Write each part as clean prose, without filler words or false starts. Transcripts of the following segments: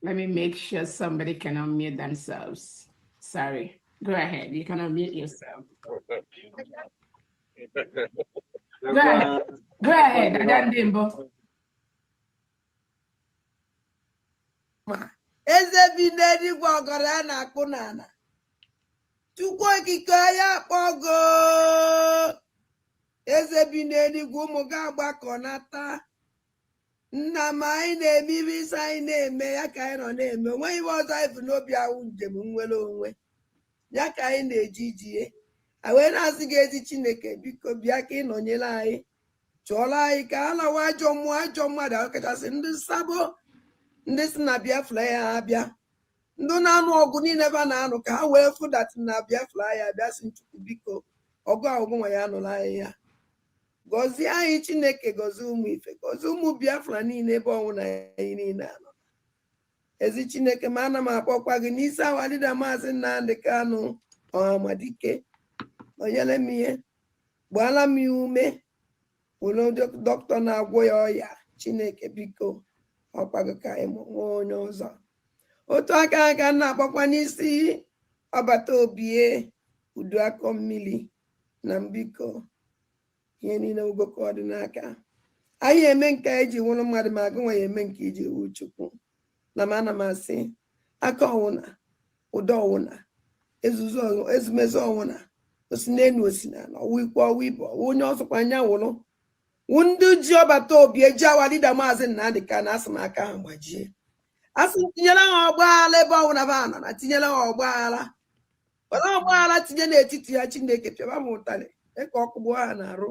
Let me make sure somebody can unmute themselves. Sorry. Go ahead. You can unmute yourself. Go ahead. Go ahead, Adandimbo. Ezebineri gwagara na kunana. Chukwu okike ya kpogo. Ezebineri gumu ga gbakọnata. Nna m anyị na-eme ibe isi anyị na-eme ya ka anyị nọ na-eme onweghị ibe ọzọ anyị bụ n'obi ahụ njem nwere onwe ya ka anyị na-eji ijie wee na-asị gị ezi Chineke biko bịa ka ị nọnyere anyị chụọrọ anyị ka a lawa ajọ mmadụ ahụ kachasị ndị sabo ndị si na Biafra ya abịa ndị na-anụ ọgụ niile ebe a na-anụ ka ha wee fụdatị na Biafra ya abịa si Chukwu biko ọgụ ahụgụ nwa ya nụrụ anyị ya gọzie anyị Chineke gọzie ụmụ ife gọzie ụmụ Biafra niile ebe ọnwụ na anyị niile anọ ezi Chineke ma ana m akpọkwa gị n'isi awalida Maazị Nnamdi Kanu Ọhamadike onyere m ihe gbaala m ya ume were dọkịta na-agwọ ya ọya Chineke biko ọkwago ka anyị nwee onye ọzọ otu aka aka na-akpọkwa n'isi ọbata obie udu akọ mmiri na mbiko ihe niile ugoko ọ dị n'aka anyị eme nke iji wụrụ mmadụ ma agụ nwa ya eme nke iji wu Chukwu na m ana m asị aka ọwụna ụdọ ọwụna ezumezu ọwụna osi n'enu osi na ọwụ ikwu ọwụ ibe ọwụ onye ọsọkwa anya wụrụ wụ ndị ji ọbata obi eji awalida Maazị Nnamdi Kanu asị m aka ha gbajie asị m tinyere ha ọgbaghara ebe ọwụna ba nọ na tinyere ha ọgbaghara were ọgbaghara tinye n'etiti ya Chineke pịaba m ụtarị mee ka ọkụ gbuo ha na-arụ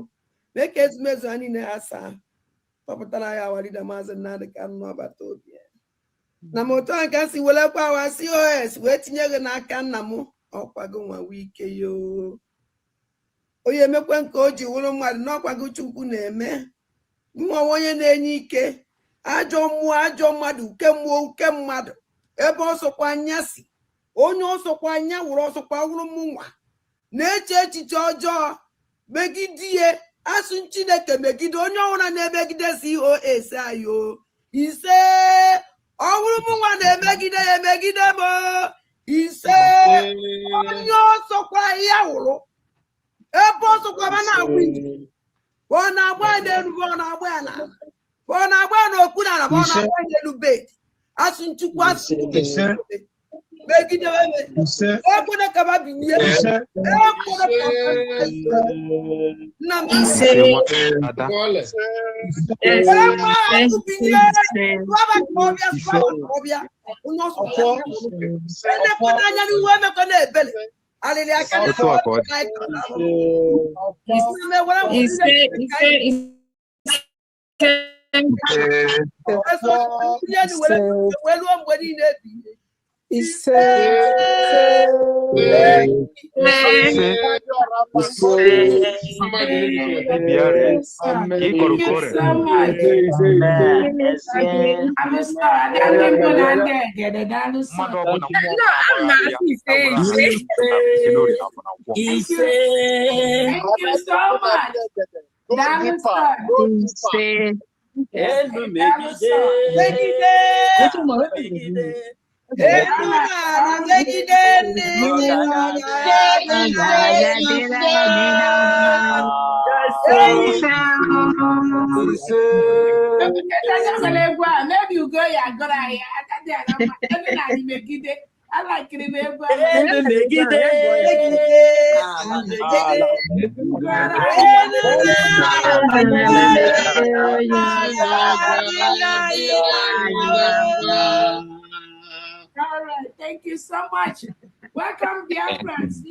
mee ka ezumezu ha niile ha saa kpọpụtara ya awalida Maazị Nnamdi Kanu n'ọbata obi na m otu a ka si welekwa awa COS wee tinye gị n'aka nna m ọkwago nwa wike yoo onye emekwe nke o ji wụrụ mmadụ n'ọkwago Chukwu na-eme mụọ onye na-enye ike ajọ mmụọ ajọ mmadụ uke mmụọ uke mmadụ ebe ọsọkwa anya si onye ọsọkwa anya wụrụ ọsọkwa wụrụ m nwa na-eche echiche ọjọọ megide ihe asụ Chineke megide onye ọbụla na-emegide COS ayo ise ọ bụrụ m nwa na-emegide ya emegide m ise onye ọsọkwa ya wụrụ ebe ọsọkwa ma na-agba ije ọ na-agba ya n'elu ọ na-agba ya n'ala ọ na-agba ya n'okwu n'ala ọ na-agba ya n'elu bed asụ Chukwu asụ megide ekwene kaba binye nna m anya n'ihu emekọ na-ebele alịlị aka weluo mgbe niile ebighị maybe you go ya gora ya I like it all right, thank you so much. Welcome, Biafrans.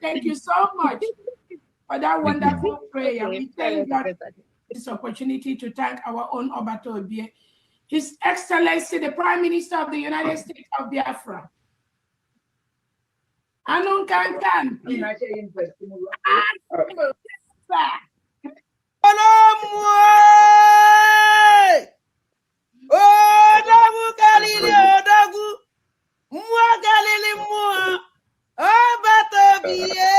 Thank you so much for that wonderful prayer. We thank God for this opportunity to thank our own Obato Obie, His Excellency, the Prime Minister of the United States of Biafra. Anun Kankan. Odagu Galili, Odagu, Mua Galili, Mua, Obatobie,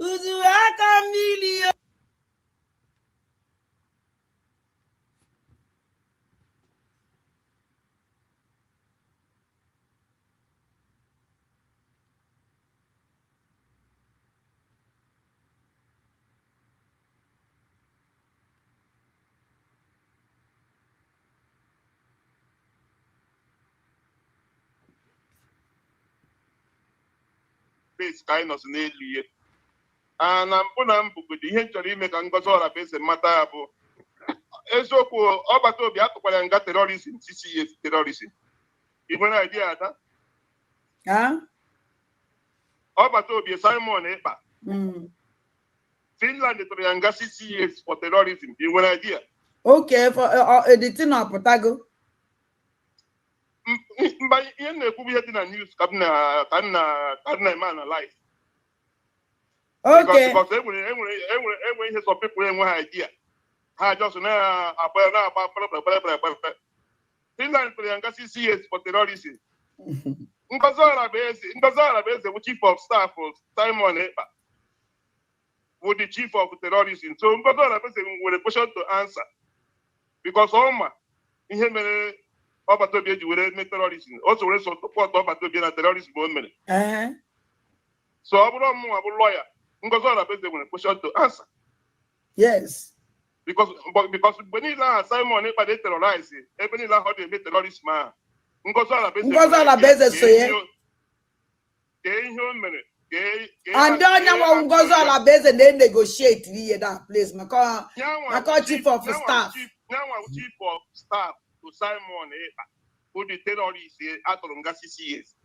Uzuaka Milio. base ka anyị nọsị n'elu ihe na mbụ na mbụgodi ihe nchọrọ ime ka Ngozi Ọrabeze mata ya bụ eziokwu ọgbata obi atụkwara ya nga terrorism CCS terrorism ị nwere idea ada ọgbata obi Simon Ekpa Finland tụrụ ya nga 6 years for terrorism ị nwere idea okay for the thing apụtago mba ihe na-ekwu ihe dị na news ka nna eme analyze okay because enwere ihe some people enwe ha idea ha just na-agba Finland tụrụ ya nga 6 years for terrorism Ngozi Ọrabeze bụ chief of staff Simon Ekpa bụ the chief of terrorism so Ngozi Ọrabeze nwere question to answer because ọma ihe mere ọgbata obi eji were mee terrorism o so were support ọgbata obi na terrorism o mere so ọ bụrụ ọmụnwa bụ lawyer Ngozi Ọrabeze nwere question to answer yes because mgbe niile ahụ Simon Ekpa dey terrorize ebe niile ahụ ọ dị eme terrorism ahụ Ngozi Ọrabeze so ya kee ihe o mere and onye nwa Ngozi Ọrabeze na-negotiate ihe that place maka chief of staff chief of staff to Simon Ekpa who the terrorist atụrụ nga 6 years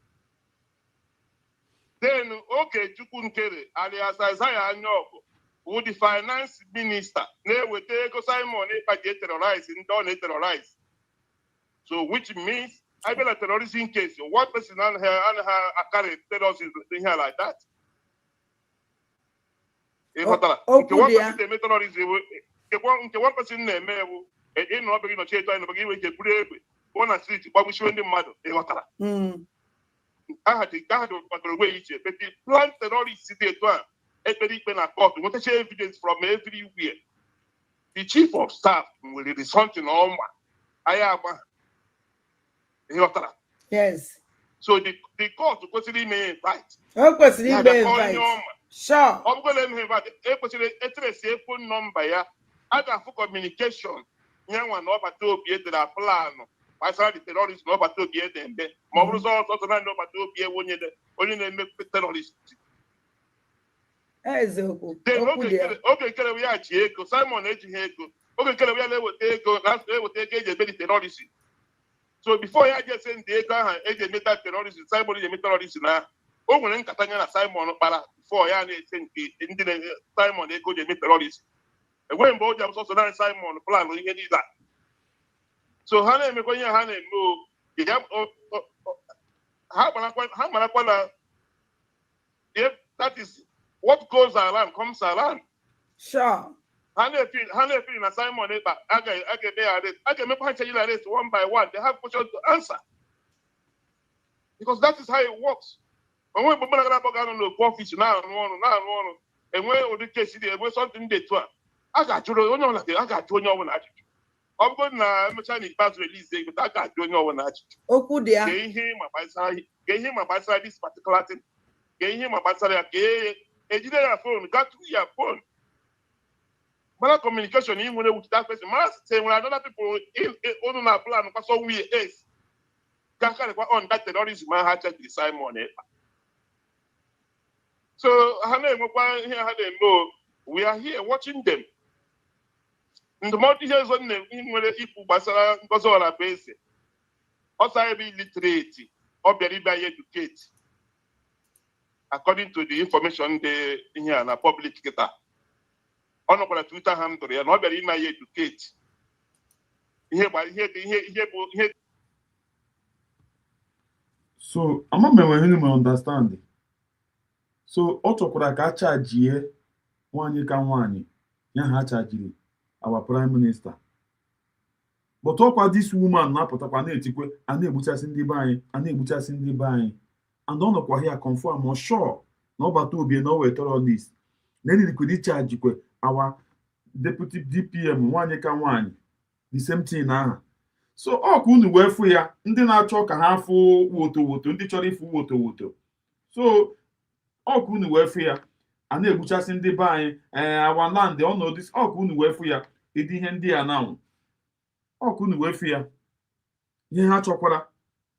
then Okechukwu Nkere alias Isaiah Anyaogu who the finance minister na-eweta ego Simon Ekpa ji terrorize ndị ọ na-terrorize so which means I been a terrorism case. One person on her carry terrorism thing here like that. One person name in no begin to change no begin with a brave one street but we show them mother I had to way each but the plan terrorist city to a very pen court want to share evidence from everywhere. The chief of staff will resort in all I have yes. So the court constantly may invite. Sure. I'm going to invite a phone number. Yeah, I got for communication. Young one over to be at the plan. I saw the terrorists over to be at them. More results also not over to be a one only make terrorists. Okay, we are Chieko, Simon Ejiheko. Okay, we are last day will take a terrorism. So before I just send the agent metal terrorism, Simon is a terrorist now. Oh, when Catania Simon para before I send the Simon they go to terrorist. And when both of also Simon plan we need that. So Hannah me going Hannah move. If that is what goes around comes around. Sure. Simon Simon Ekpa, I can make arrest one by one. They have questions to answer. Because that is how it works. When we put on office now, and when the case is something they do, I got to know like I got to know when I I'm going to Chinese pass release, but I got to know when I gave him about this particular thing. Gave him about a phone, got to your phone. But communication even with that person, say when other people in on our plan, because so we is on that terrorism, I had to decide money. So we are here watching them. In the multi-years on them, when the people Ngozi Ọrabeze, also be literate or very educate, according to the information they here in a public data. On over Twitter handle, and not very educate. Here. So I'm not going to understand. So autokura ka charge one ka one ya ha charge our prime minister. But ọkwa this woman na-apụtakwa na-etikwe a na-egbuchasị ndị be anyị a na-egbuchasị ndị be anyị and ọ nọkwa here confirm or sure na ọbata obi na o wetara all this na liquid charge kwe our deputy DPM nwanyị ka nwanyị the same thing aha. So ọ ka unu wee fụ ya ndị na-achọ ka ha fụ woto ndị chọrọ ịfụ woto. So ọ ka unu wee fụ ya a na-egbuchasị ndị be anyị our land ọnọdụ ọ ka unu wee fụ ya ịdị ihe ndị a na ọ ka unu wee fụ ya ihe ha chọkwara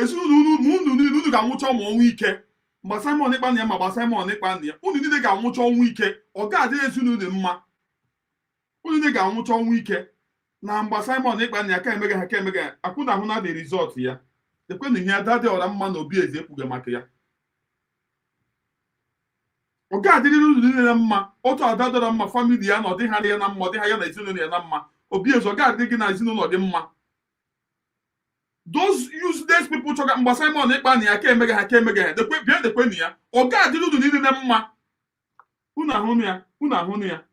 ezinụlọ unu ga-anwụcha ụmụ ọnwụ ike mgbe Simon Ekpa na ya ma gba Simon Ekpa na ya unu niile ga-anwụcha ọnwụ ike ọ ga-adị ezinụlọ mma unu niile ga-anwụcha ọnwụ ike na mgbe Simon Ekpa na ya ka emega ha ka emega ya akwụ na ahụ na dị rizọt ya ekwenụ ihe ada dị ọra mma na obi eze ekwughị maka ya ọ ga-adịrịrị unu niile mma otu ada dọrọ mma famili ya na ọ dịghara ya na mma ọ dịghara ya na ezinụlọ ya na mma obi eze ọ ga-adị gị na ezinụlọ gị mma those useless people chọga mgbe Simon Ekpa na ya ka emega ha ka emega ha bịa dekwenụ ya ọ ga-adịrị unu niile mma unu ahụnụ ya unu ahụnụ ya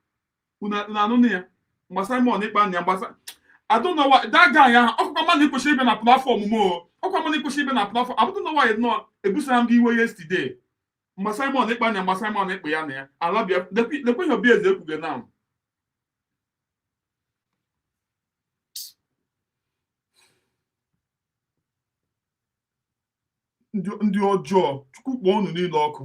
unu anụnụ ya mgbe Simon Ekpa na ya gbasa I don't know why that guy ọkụkọ mmadụ ikwesịrị ibe na platform mo ọkụkọ mmadụ ikwesịrị ibe na platform I don't know why no ebusara m gị iwe yesterday mgbe Simon Ekpa na ya mgbe Simon Ekpa ya na ya ala bịa lekwe ihe obi eze ekwuge na ndị ọjọọ Chukwu kpọọ unu niile ọkụ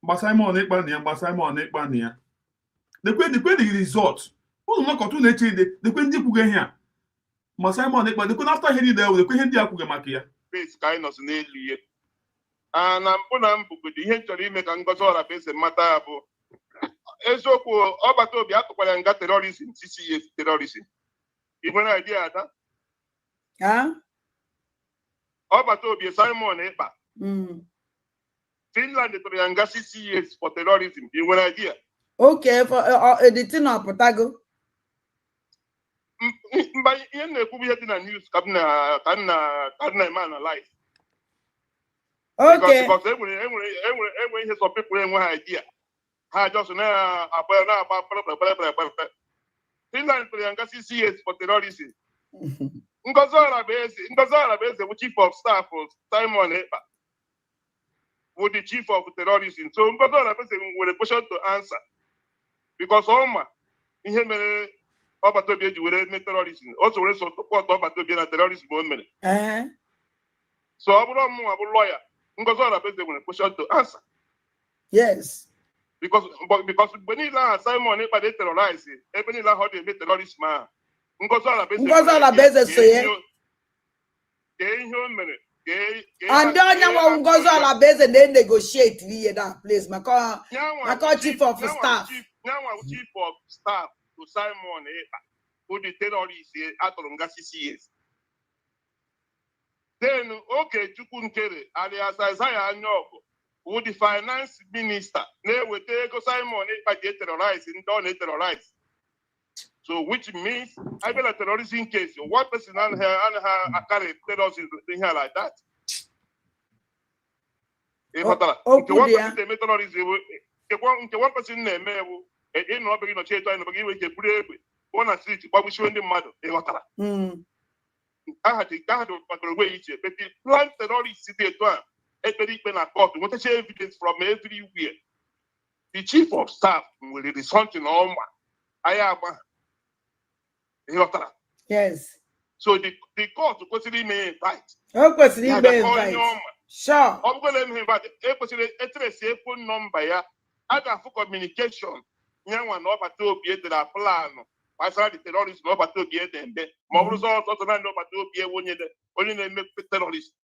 mgbe Simon Ekpa na ya mgbe Simon Ekpa na ya dekwe the result unu nọkọta unu eche ide dekwe ndị kwuge ihe a ma Simon Ekpa dekwe na after ihe niile ewu dekwe ihe ndị a kwuge maka ya base ka anyị nọzi n'elu ihe na mbụ na mbụgodo ihe chọrọ ime ka Ngozi Ọrabeze mata ya bụ eziokwu ọgbata obi atụkwara nga terorizm CCS terorizm ị nwere idea ada ọgbata obi Simon Ekpa Finland tụrụ ya nga 6 years for terrorism ị nwere idea okay for editing ọpụtago mba ihe na-ekwu ihe dị na news ka na eme analyze okay because enwere ihe some people enwe ha idea ha just na-agba kpere Finland tụrụ ya nga 6 years for terrorism Ngozi Ọrabeze bụ chief of staff Simon Ekpa with the chief of terrorism so Ngozi Ọrabeze nwere question to answer because ọma ihe mere ọgbata obi eji were mee terrorism o so were support ọgbata obi na terrorism o mere so ọ bụrụ mụ bụ lawyer Ngozi Ọrabeze nwere question to answer yes because mgbe niile ahụ Simon Ekpa dey terrorize ebe niile ahụ ọ dị-eme terrorism ahụ Ngozi Ọrabeze so ya kee ihe o mere and onye nwa Ngozi Ọrabeze na-negotiate ihe that place maka chief of staff chief of staff to Simon Ekpa who the terrorist atụrụ nga 6 years then Okechukwu Nkere alias Isaiah Anyaọgụ who the finance minister na-eweta ego Simon Ekpa ji terrorize ndị ọ na-terrorize so which means I been a terrorism case one person and her carry terrorism thing here like that one person na-eme ịnụ ọbịa nọchi eto anyị nọbịa iwe ike buru egbe ọ na street gbagbuchiwe ndị mmadụ ịghọtara aha dị kpatara onwe ya iche ebe plan terrorist dị eto a ekpere ikpe na court nwetacha evidence from everywhere the chief of staff nwere something ọma anyị agba ịghọtara yes so the court kwesịrị ime invite o kwesịrị ime invite sure ọ bụgwala eme invite ekwesịrị etresi phone nọmba ya a ga-afụ communication nyanwa na ọbata obi edere planụ gbasara the terrorist na ọbata obi ede mbe ma ọ bụrụ ọzọ naanị ọbata obi ewe onye na-eme terrorist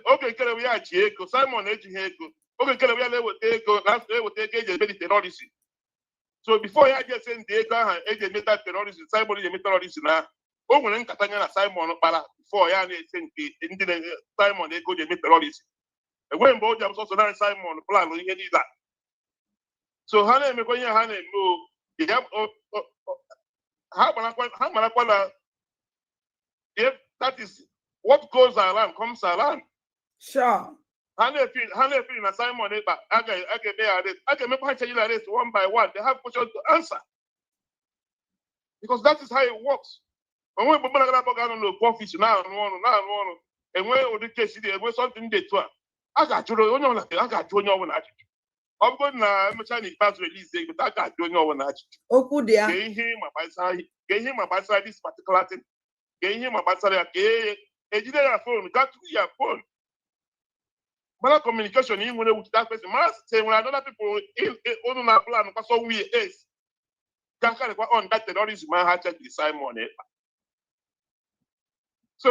oge nkere ya ji ego Simon ejighị ego oge nkere ya na-eweta ego eji eme the terrorist so before ya je send ego ahụ eji emeta terrorist Simon eji eme terrorist na o nwere nkata ya na Simon kpara before ya na-ese nke ndị Simon ego ji eme terrorist enweghị mgbe o ji abụsọsọ naanị Simon plan ihe niile a so ha na-emekwa ihe ha na-eme ha marakwa na if that is what goes around comes around sure ha na-efiri na Simon Ekpa a ga-eme ya arrest a ga-emekwa ha chenye arrest one by one they have questions to answer because that is how it works onwe mgbe mmadụ ga-abụ ga-anọ n'okwu ọfịs na-arụ ọrụ enwe ụdị kesi dị enwe something dị etu a ga-ajụ onye ọbụla ajụjụ ọ bụrụ na emechaa na ikpeazụ release ego a ga-ajụ onye ọbụla ajụjụ okwu dị ya ka ihe ma gbasara this particular thing ka ihe ma gbasara ya ka ejide ya phone gaa through ya phone mara communication ị nwere with that person mara say nwere another people unu na plan kwa somewhere else Kankarekwa on that terrorism ha check the Simon Ekpa. So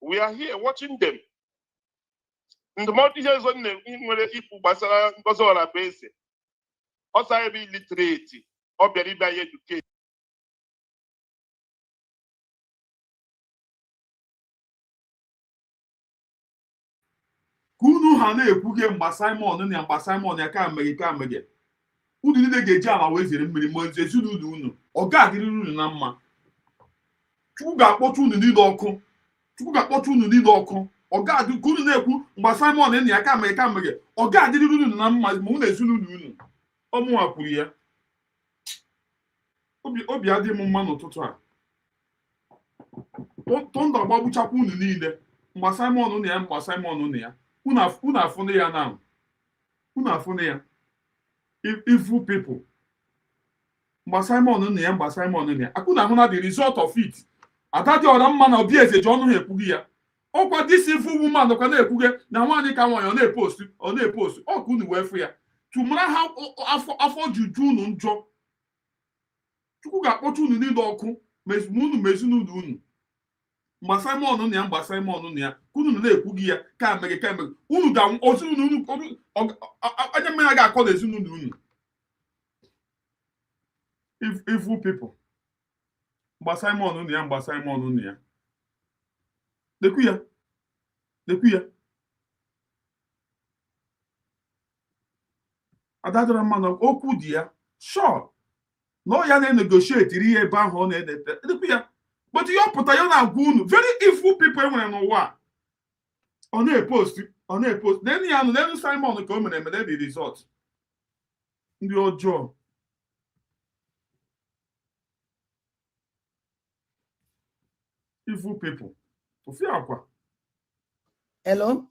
we are here watching them. In the multi-years on the Ipu Basara Gozora base, also I be literate or be educated. Kunu ha na-ekwuge mgba Simon na mgba Simon ya ka meghe unu niile ga-eji ala wee zere mmiri ma nze ezinụlọ unu ọ ga-adịrị unu na mma. Chukwu ga-akpọta unu niile ọkụ ọ ga-adị ka unu na-ekwu mgba Simon na ya ka meghe ọ ga-adịrị unu na mma ma unu ezinụlọ unu ọmụnwa kwuru ya. Obi adị m mma n'ụtụtụ a tọndọ gbagbuchakwa unu niile mgba Simon na ya unu afụnụ ya na unu afụnụ ya evil people mgba Simon na ya akụna ahụ na the result of it. Ada dị ọra mma na obi eze ji ọnụ ha ekwughị ya ọkwa this evil woman kwa na-ekwuge na nwaanyị ka nwaanyị ọ na-epost ọka unu wee fụ ya tụmara ha afọ juju unu njọ. Chukwu ga-akpọta unu niile ọkụ ma unu ma ezinụlọ unu mgba Simon na ya unu na-ekwughị ya ka meghe unu anya mmanya ga-akọ na ezinụlọ unu. Evil people mgba Simon na ya lekwu ya adadara mmanụ okwu dị ya sure na ọ ya na-negotiate ihe ebe ahụ ọ na-edete lekwu ya but ihe ọ pụta ya na-agwa unu very evil people enwere n'ụwa ọ na-epost n'enu ya nụ n'enu Simon ka o mere emere the result ndị ọjọọ. Evil people. Akwa. Hello.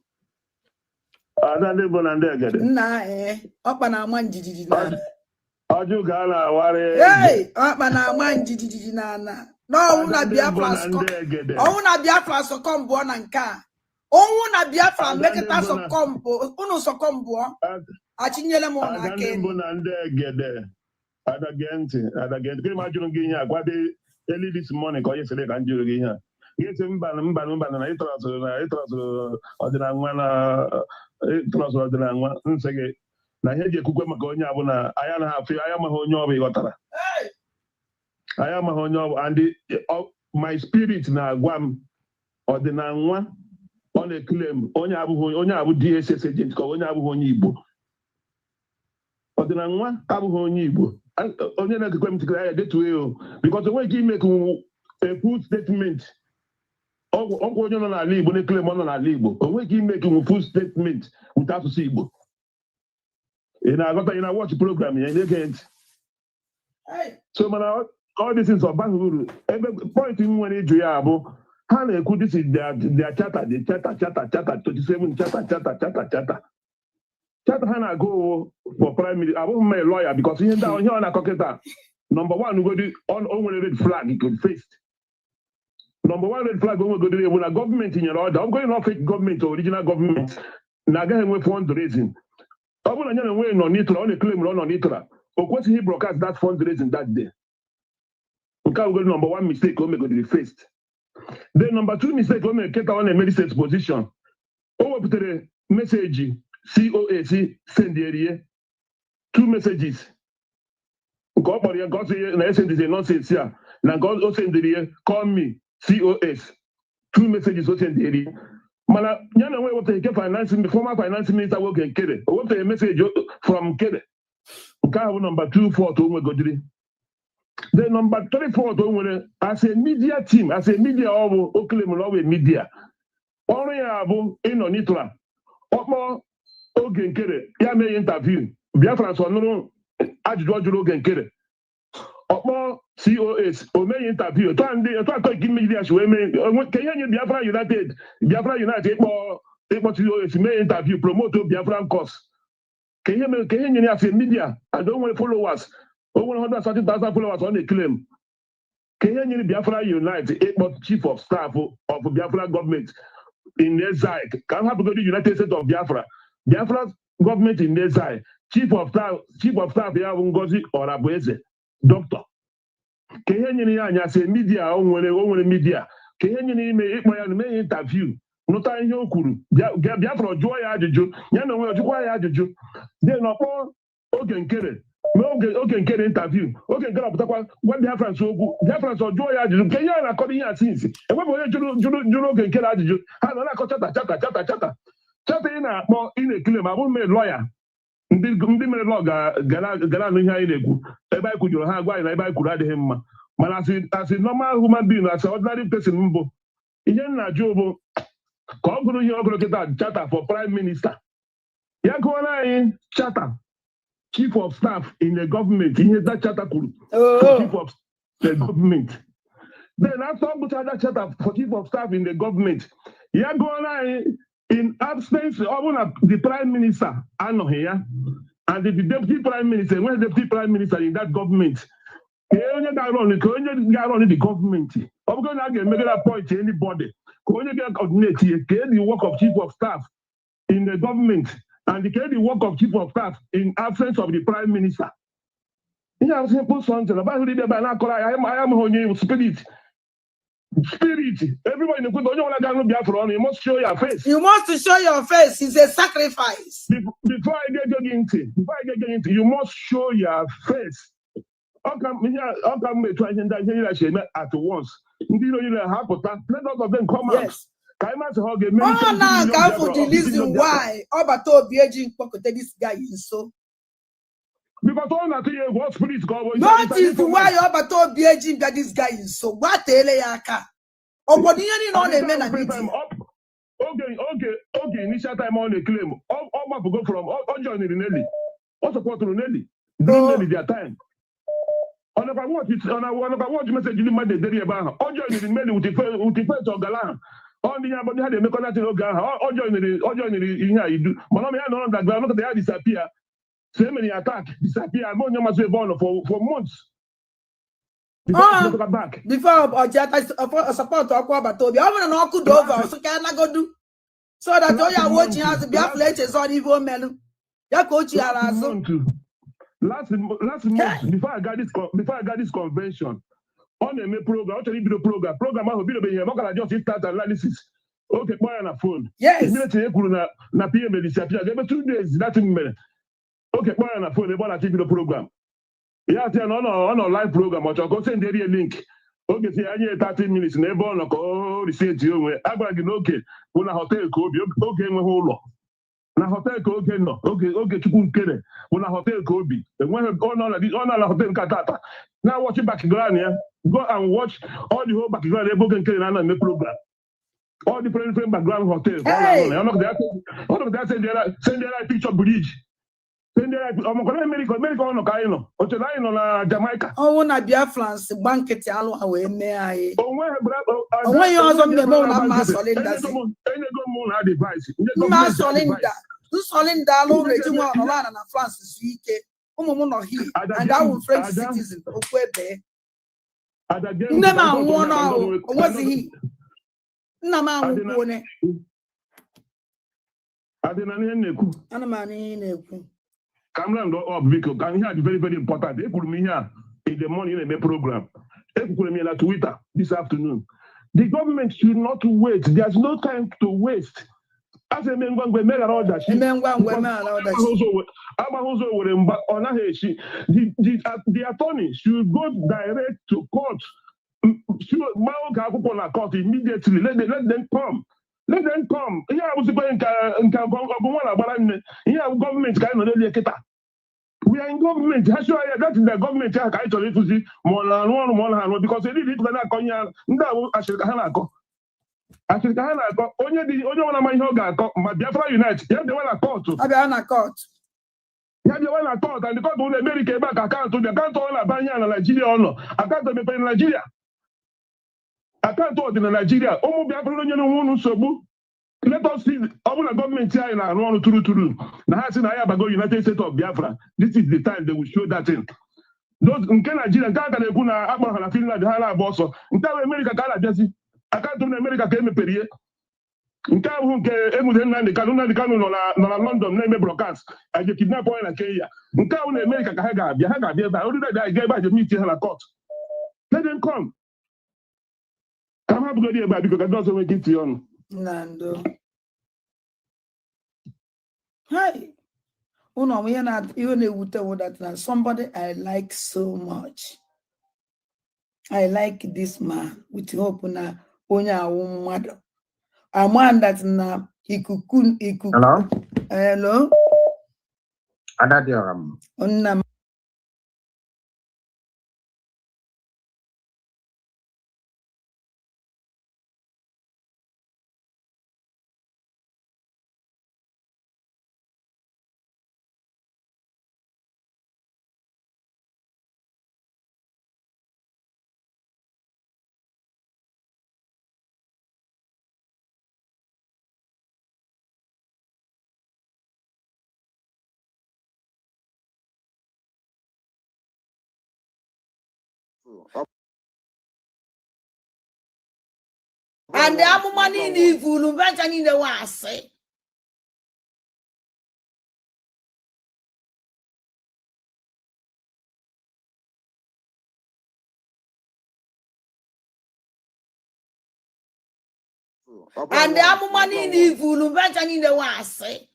Ada ndị bụ na ndị egede. Nna ọkpa na-ama njijiji n'ala. Ọjụ ga na-awarị. Ọkpa na-ama njijiji n'ala. N'ọnwụ na Biafra sọkọmbụọ na nke a. Ọnwụ na Biafra mekịta sọkọmbụ unu sọkọmbụọ. Achinyere m ụlọ aka. Ada ndị bụ na ndị egede. Ada gee ntị. Ka ma jụrụ gị ihe a gwade early this morning ka onye sịrị ka m jụrụ gị ihe a. Gịsị mba na ịtọrọsụrụ ọdịnala nwa nsị gị na ihe eji ekwukwe maka onye abụ na anyị anaghị afụ anyị amaghị onye ọ bụ ịghọtara anyị amaghị onye ọ bụ and my spirit na-agwa m ọdịnala nwa ọ na-eklem onye abụ DSS agent ka onye abụghị onye Igbo. Ọdịnala nwa abụghị onye Igbo. Onye na-ekekwe m tikere ya detuo o because onweghị ime ka a full statement ọgwụ onye nọ n'ala Igbo na-eklem ọ nọ n'ala Igbo onweghị ime ka full statement wute asụsụ Igbo. Ị na-aghọta ị na-watch program ya na-ege ntị so mana all these things ọbaghị uru ebe point m nwere ịjụ ya bụ ha na-ekwu this is their charter 27 charter ha na-agụ for primary abụghị m lawyer because ihe ọ na-akọ kịta number one ugodi o nwere red flag first. Number one red flag o nwegodi ewu na gọọmenti nyere ọda ọ bụghị na fake gọọmenti original gọọmenti na-agaghị enwe fundraising. Ọ bụrụ na ya na-enwe nọ n'itra ọ na-eklem ọ nọ n'itra o kwesịghị broadcast that fundraising that day. Nke a ugodi number one mistake o megodiri first. Then number two mistake o mere kịta ọ na-eme this exposition o wepụtara meseji COAC sendierie 2 messages nke ọ kpọrọ ya nke ọ sị na esendizie nonsense a na nke o sendierie call me COS 2 messages o sendierie mana ya na nwe wepụtara nke former finance minister nwoke Nkede o wepụtara message from Nkede nke ahụ bụ number 2 fault o nwegodiri. The number 3 fault o nwere as a media team as a media ọ bụ o claim na ọ bụ media ọrụ ya bụ ịnọ n'itra ọkpọ oge Nkede ya mee interview Biafrans ọnụrụ ajụjụ ọ jụrụ oge Nkede ọkpọ COS o meghị interview etu atọ nke media si wee mee ka ihe nye Biafra United ịkpọ COS mee interview promote Biafran cause ka ihe nyere ya si media and o nwere followers o nwere 130,000 followers ọ na-eklem ka ihe nyere Biafra Unite ịkpọ chief of staff of Biafra government in exile ka m hapụgodi United States of Biafra government in exile chief of staff ya bụ Ngozi Orabueze doctor ka ihe nyere ya anya sị media o nwere media ka ihe nyere ime ịkpọ ya mee interview nụta ihe o kwuru Biafra jụọ ya ajụjụ ya na onwe jụkwa ya ajụjụ dị n'ọkpọ oge nkere interview oge nkere ọpụtakwa gwa Biafrans okwu Biafrans jụọ ya ajụjụ ka ihe a na-akọrọ ihe asị isi enwebụ onye jụrụ oge nkere ajụjụ ha na na-akọ chata ị na-akpọ ị na-ekele ma bụrụ mee lọya ndị mere lọ gara anụ ihe anyị na-ekwu ebe anyị kwujuru ha agwa anyị na ebe anyị kwuru adịghị mma mana as a normal human being as an ordinary person mbụ ihe m na-ajụ bụ ka ọ gụrụ ihe ọ gụrụ kịta charter for prime minister ya gụọra anyị charter chief of staff in the government ihe that charter kwuru for chief of the government then after ọ gụchara that charter for chief of staff in the government ya gụọra anyị in absence of the prime minister anọghị ya and the deputy prime minister when the deputy prime minister in that government ka onye ga-arun the government ọ bụrụ na a ga-emegara appoint anybody ka onye ga-coordinate ihe ka the work of chief of staff in the government and the work of chief of staff in absence of the prime minister. Ihe a simple something about ndị ebe a na-akọrọ anyị amaghị onye spirit. Everybody in the onye ọbụla ga-anụ Biafra ọnụ, you must show your face. You must show your face. It's a sacrifice. Before I get into, you must show your face. How come we try to at once? Let all of them come out. Yes. Now come for the reason why Obato Biejin pocketed this guy in so. Because all that what spirit go. That is why Obato Biejin got this guy in so. What teleyaka? Obodiani no the men Okay. Initial time on the claim. All go from all join Nelly. All support Nelly. Nelly their time. On about what message you might deliver about. All join the Nelly with the first of Galan. On the body had a mechanical all join the you do. Monomy no on that ground, look at they disappear. So many attack, disappear. Money must be born for months. Back. Before Ojata support Aquabatobi, I want to knock over, so can I go do? So that all you're watching has to be affiliated on evil melon. Your coach, last month, before I got this convention, on the program, program I will be here. I'm going to just start analysis. Okay, boy on a phone. Yes. Na PM disappear. There were 2 days. That minute. Okay, boy on a phone. They want to TV program. Yeah, on a live program. But I'll go send the link. Okay, see, I need 30 minutes. Never on a call. Receive you. I'm going to okay. When a hotel could be okay, my whole lot. Na hotel ko okay no okay chukwu nkere bụ na hotel ko obi enweghị on hotel katata now watch background ya go and watch all the whole background ebe oge nkere na eme program all the different background hotel I'm not there send the picture bridge send the America on ka anyị nọ oche anyị nọ na Jamaica na Biafrans banketi alụ ha wee mee anyị onweghị ọzọ m na-eme na mma solinda Solinda alụ reji nwa ọnọla na France zu ike ụmụ m nọ here and I will French citizen okwu ebe nne m anwụọ n'ahụ onwezighị nna m anwụkwuo ne ana m anụ ihe na-ekwu Cameron go up because can hear very very important. They put me here in the morning in a program. They put me on Twitter this afternoon. The government should not wait. There's no time to waste. As a man when we make an order, the attorney should go direct to court. Court immediately. Let them come. Let them come. Here I was going government kind of we are in government. That is the government. Because they did it when I come here. My Biafra Unite. You have the one at court. I be on a court. You have the one at court, and the court will America back account to the account on Albania, Nigeria, or no. Account to be in Nigeria. Account in Nigeria. Oh, Biafra Union, so let us see all the government here in our true. Now, I have a United States of Biafra. This is the time they will show that in. Those in Nigeria, Canada, Puna, Abraham, Finland, Hala, Bosso, in America, Canada, I can't do America came a period. nke ahụ nke emude Nnamdi Kanu nọ na London na-eme broadcast aje kidnap onye na Kenya nke ahụ na America ka ha ga-abịa ebe a orire ga ebe a je meet ha na court let them come ka ha bugodi ebe a biko ka ndị ọzọ nwee ike itinye ọnụ Nando. Hi. Uno we na even that somebody I like so much. I like this man with hope na onya mmadụ. A man that na ikuku. Hello? Hello? Adadioram. Onna and the amụma niile ivulu mbacha niile wasị. And the amụma niile ivulu mbacha niile wasị.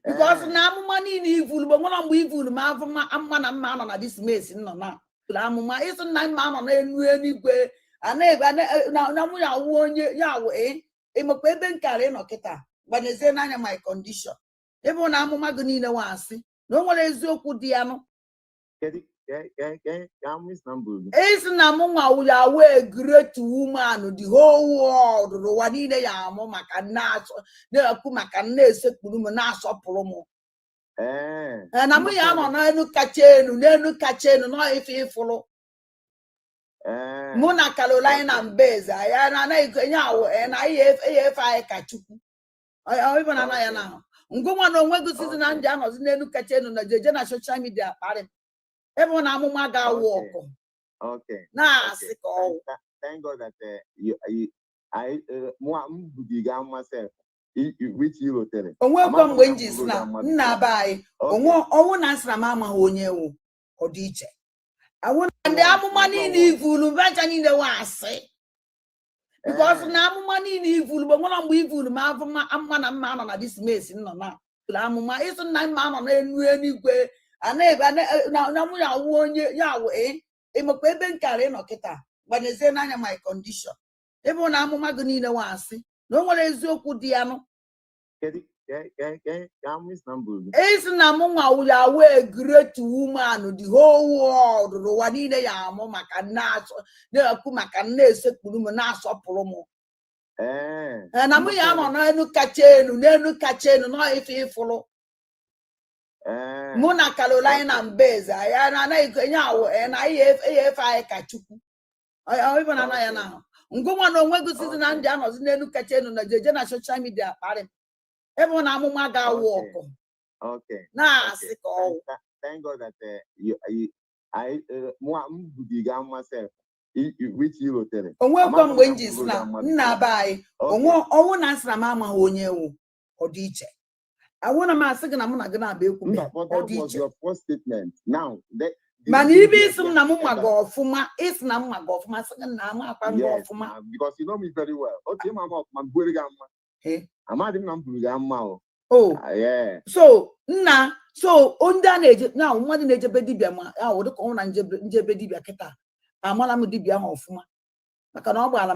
Because na amụma niile ivulu bụ nwere mgbe ivulu ma afọ na mma nọ na this mess nọ na amụma ịsụ na mma nọ n'elu eluigwe na mụ ya wụ onye ya wụ ịmakwa ebe nkara ịnọ kịta gbanyezie n'anya my condition ebe na amụma gị niile wasị na o nwere eziokwu dị ya nụ isi na mụ nwa wụ ya wụ a great woman the whole world ụwa niile ya amụ maka na-ekwu maka na-esekpuru m na-asọpụrụ m na mụ ya nọ n'elu kacha elu nọ ife ịfụrụ mụ na Carolina Mbeza ya na anaghị awụ na ihe efe anyị ka Chukwu ịbụ na anaghị na ahụ ngụnwa na onwe gosizi na ndị anọzi n'elu kacha elu na jeje na social media kparị ebe na amụma ga-awụ ọkụ na-asị ka ọwụ Thank God that onwekwa mgbe m ji si na nna be anyị ọnwụ na nsịra m amaghị onye wụ ọdịiche ndị amụma niile ivulu mbacha niile wasị because na amụma niile ivulu bụ nwere mgbe ivulu ma afọ mma na mma nọ na this mess nọ na amụma ịsụ na mma nọ n'elu eluigwe na mụ ya wụ onye ya wụ ịmakwa ebe nkara ịnọ kịta gbanyezie n'anya my condition ebe na amụma gị niile wasị na o nwere eziokwu dị ya nụ isi na mụ nwa wụ ya wụ a great woman the whole world ụwa niile ya amụ maka na-ekwu maka na-esekpuru m na-asọpụrụ m na mụ ya nọ n'elu kacha elu nọ ife ịfụrụ mụ na Carolina Mbeza ya na anaghị awụ na ihe efe anyị ka Chukwu ịbụ na anaghị na ahụ ngụnwa na onwe gosizi na ndị anọzi n'elu kacha elu na jeje na social media kparị ebe na amụma ga-awụ ọkụ na-asị ka ọwụ onwekwa mgbe m ji si na nna be anyị ọnwụ na nsịra m amaghị onye wụ ọdịiche awụna m asị gị na mụ na gị na-abịa ekwu ọdịiche mana ibe isi m na m ma gị ọfụma isi na m ma gị ọfụma sị gị na ama akwa gị ọfụma so nna so ndị a na-eje na mmadụ na-ejebe dibịa ma ya wụ dịka ọ na njebe dibịa kịta amala m dibịa ahụ ọfụma maka na ọ gbara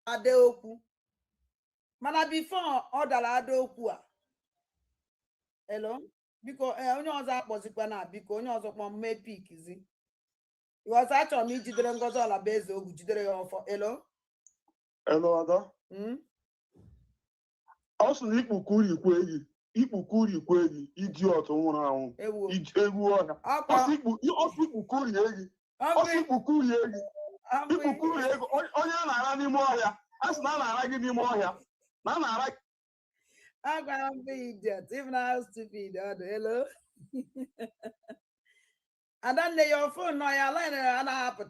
Adeokwu mana before ọ dara Adeokwu a Hello? Biko onye ọzọ akpọzikwa na biko onye ọzọ kpọm mee pikzi. Ịghọta achọrọ m ijidere Ngozi Ọlabeze ogwu jidere ya ọfọ. Hello? Hello, Ada. Ọ sị na ikpukuri kweri idiot nwụrụ anwụ Ewu. egwu ọhịa. Ọ sị ikpukuri ehi. Ọ sị ikpukuri ehi. Ikpukuri ego onye a na-ara n'ime ọhịa. A sị na a na-ara gị n'ime ọhịa. Na a na-ara gị. I'm gonna be idiot. Even how stupid. Hello? And then your phone no ya line and I put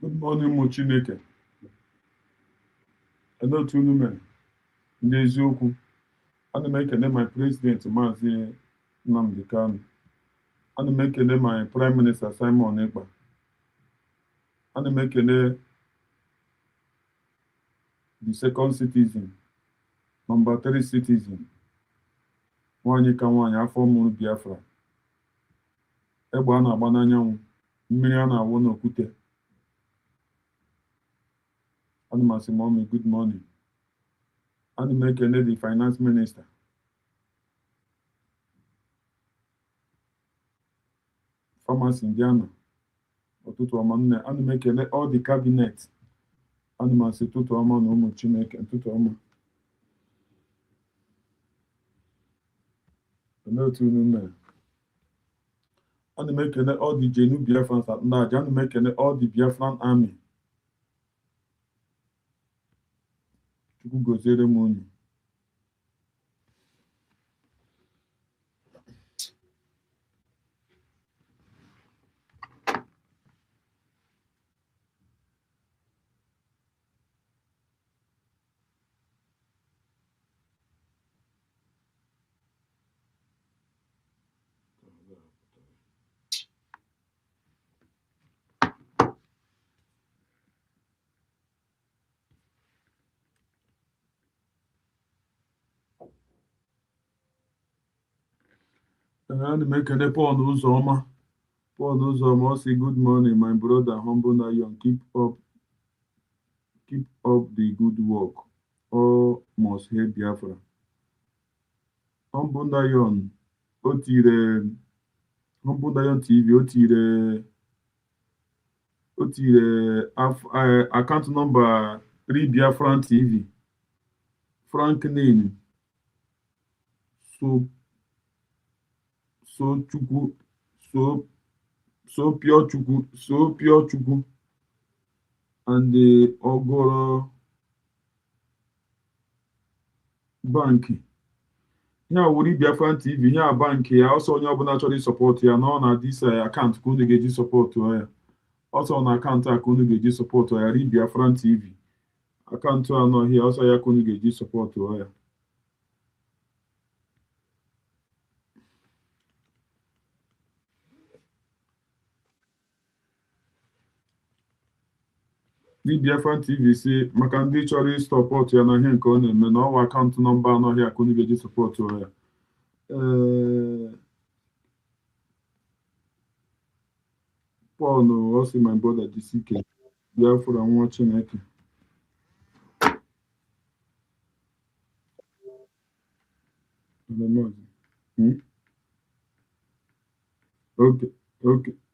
Good morning, ụmụ Chineke. Hello, otu unu mere ndị eziokwu. Ana m ekele my president Maazị Nnamdi Kanu. Ana m ekele my prime minister Simon Ekpa. Ana m ekele the second citizen, number 3 citizen, nwanyị ka nwanyị afọ mụrụ Biafra. Egbe a na-agba n'anyanwụ, mmiri a na-awụ n'okwute. Ana m asị mommy good morning. Ana m ekele the finance minister. Pharmacy Indiana. Ụtụtụ ọma nne. Ana m ekele all the cabinet. Ana m asị ụtụtụ ọma na ụmụ Chineke ụtụtụ ọma. Olee otu unu mere? Ana m ekele all the Genu Biafrans at large. Ana m ekele all the Biafran army. Chukwu goziere m unu. Ana m ekele Paul Uzoma. Paul Uzoma say good morning my brother humble Nayon, keep up the good work. All must help Biafra. Humble Nayon Humble Nayon TV o tire account number 3 Biafran TV. Franklin so pure Chukwu and the Ogoro Bank. Here wuri Biafran TV, here bank ya also onye ọbụla chọrọ support ya na na this account ka unu ga-eji support ya. Also na account a ka unu ga-eji support ya ri Biafran TV. Account anọ here also ya ka unu ga-eji support ya. The Biafran TV si maka ndị chọrọ support ya na ihe nke ọ na-eme na ọwa akaụntụ nọmba anọ ya ka unu ga-eji support ya. Paul also my brother DCK Biafra nwa Chineke.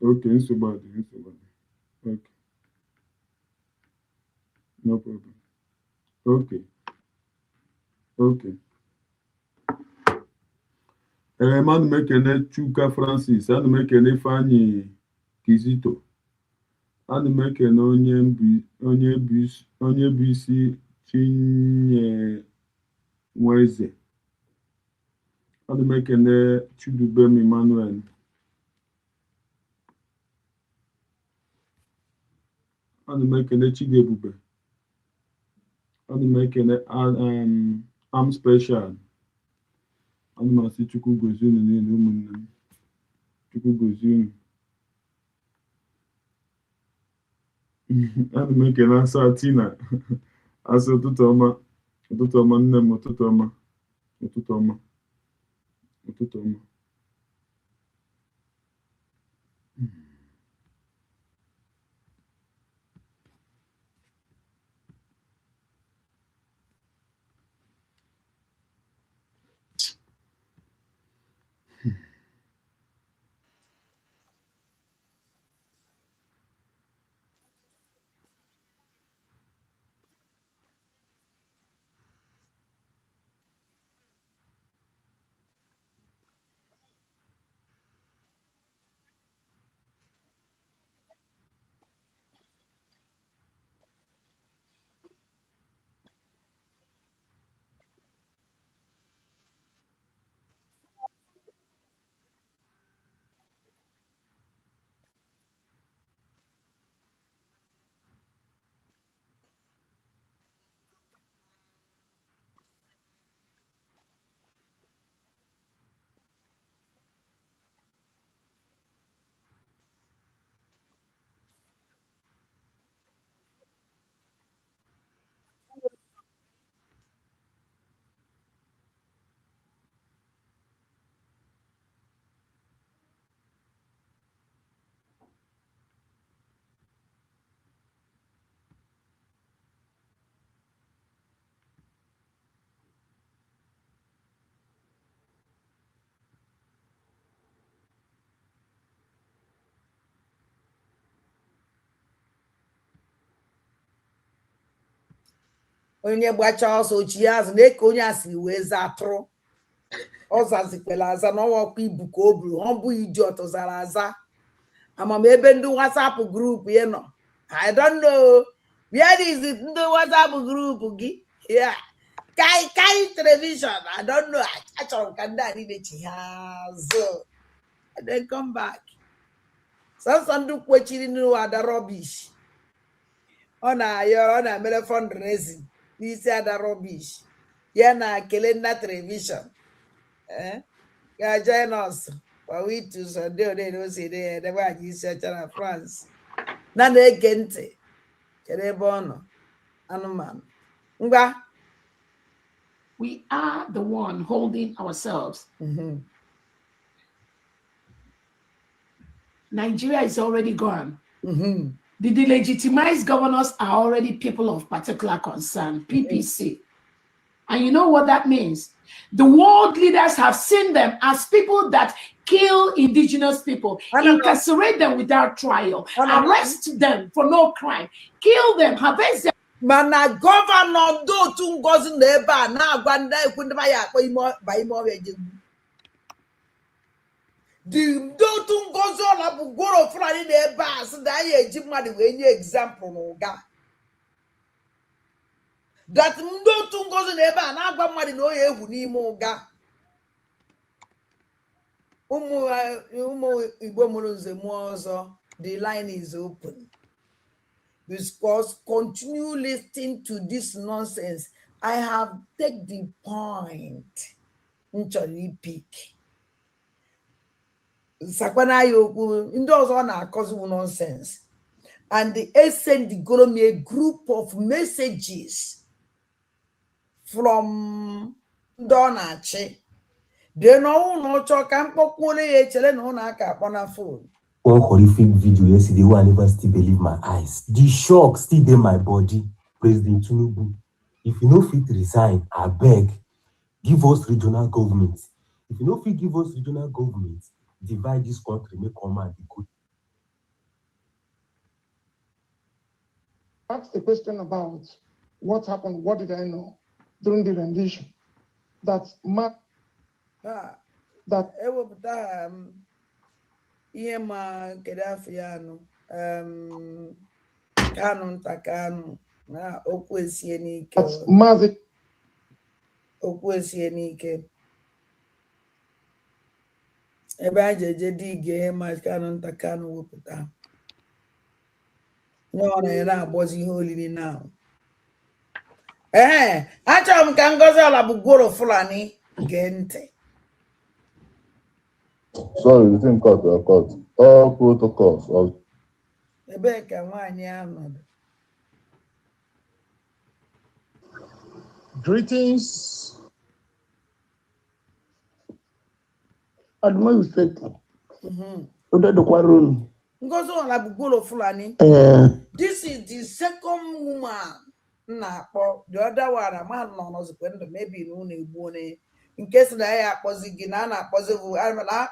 Okay, nsogbu adị. Okay. No problem. Okay. Okay. Ana m ekene Chuka Francis, ana m ekene Ifeanyi Kizito, ana m ekene onye bụ isi Chinenweze, ana m ekene Chidubem Emmanuel, ana m ekene Chidiebube, ana m ekene Am Special, ana m asị Chukwu gozie unu niile ụmụnne m, Chukwu gozie unu. Ana m ekene Asa Tina, asị ụtụtụ ọma nne m, ụtụtụ ọma. onye gbacha ọsọ ochie azụ na-eke onye asịrị wee za atụrụ ọzazikwela aza n'ọnwa ọkwa ibu ka o buru ọ bụ iji ọtụ zara aza amam ebe ndị WhatsApp group ya nọ I don't know where is it ndị WhatsApp group gị ya kai television I don't know achọrọ m ka ndị a niile chi ha azụ and then come back sọsọ ndị kwechiri n'ada rubbish ọ na-emere fundraising n'isi ada rubbish ya na kele nna television ga join us for we to Sunday ode edebe anyị isi ọcha na France na-ege ntị chere ebe ọ nọ anụmanụ ngwa. We are the one holding ourselves. Nigeria is already gone. The delegitimized governors are already people of particular concern, PPC. And you know what that means? The world leaders have seen them as people that kill indigenous people, incarcerate them without trial, arrest them for no crime, kill them, harvest them. Mana gọvanọ ndị otu Ngozi na ebe a na-agwa ndị ekwu ndị ya akpọ ime ọrịa jegbu ndị otu Ngozi ọla bụ gworo Fulani na ebe a sị na anyị eji mmadụ wee nye egzampụl n'ụga that ndị otu Ngozi na ebe a na-agwa mmadụ na onye egwu n'ime ụga. ụmụ Igbo mụrụ nze mụọ ọzọ, the line is open. Because continue listening to this nonsense. I have taken the point. Nchọrọ pick. Sakwana yoku ndị ọzọ na-akọzi nonsense. And they send me a group of messages from Donachi. They know no choka mkpọkwole ya echere na ụna aka akpọ na phone. One horrific video yesterday where I never still believe my eyes. The shock still in my body. President Tinubu, if you no fit resign, I beg, give us regional government. If you no fit give us regional government, divide this country, make command the good. asked a question about what happened, what did I know during the rendition. That ebe a jeje dige ihe ma Kanu Ntakanu wepụta nye ọ na-ere agbọzi ihe olili na achọrọ m ka Ngozi Ọlabụgworo Fulani gee ntị. Sorry, the thing cut. All protocols. Ebee ka nwaanyị ahụ nọdụ? Greetings. Admiral said, Ngozi Ọlabụgworo Fulani. This is the second woman na-akpọ. The other one, man nọ n'ọzọkwa maybe na unu egbu onye nke si na ya akpọzi gị na a na-akpọzi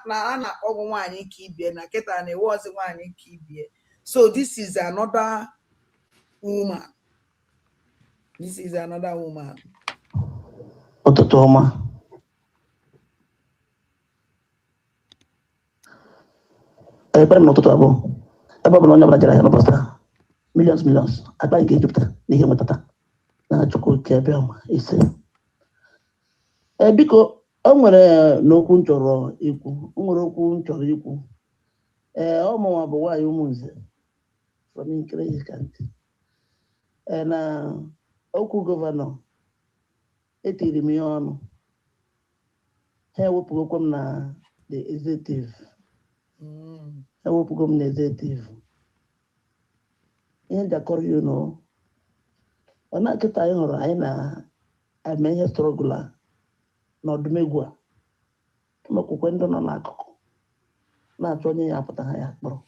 na a na-akpọgwụ nwaanyị ike ibie na kịta na-ewe ozi nwaanyị ike ibie. So this is another woman. This is another woman. Ụtụtụ ọma. Ebe n'ụtụtụ abụọ. Ebe ọ bụla onye ọbụla jere ahịa n'ụbọchị millions akpa nke Ijipụta n'ihe nwetata na Chukwu nke ebe ọma ise. Biko o nwere n'okwu m chọrọ ikwu. Ọmụnwa bụ nwaanyị Ụmụnze from Nkirisi County. Na okwu gọvanọ etiri m ya ọnụ. Ha ewepụgokwa m na the executive. Ewepụgo m na executive. Ihe njakọrọ ya ụnụ. Ọ na-akịta anyị hụrụ anyị na-eme ihe strọgụla n'ọdụmegwu a. Ụmụakwụkwọ ndị nọ n'akụkụ na-achọ onye ya apụta ha ya akpọrọ.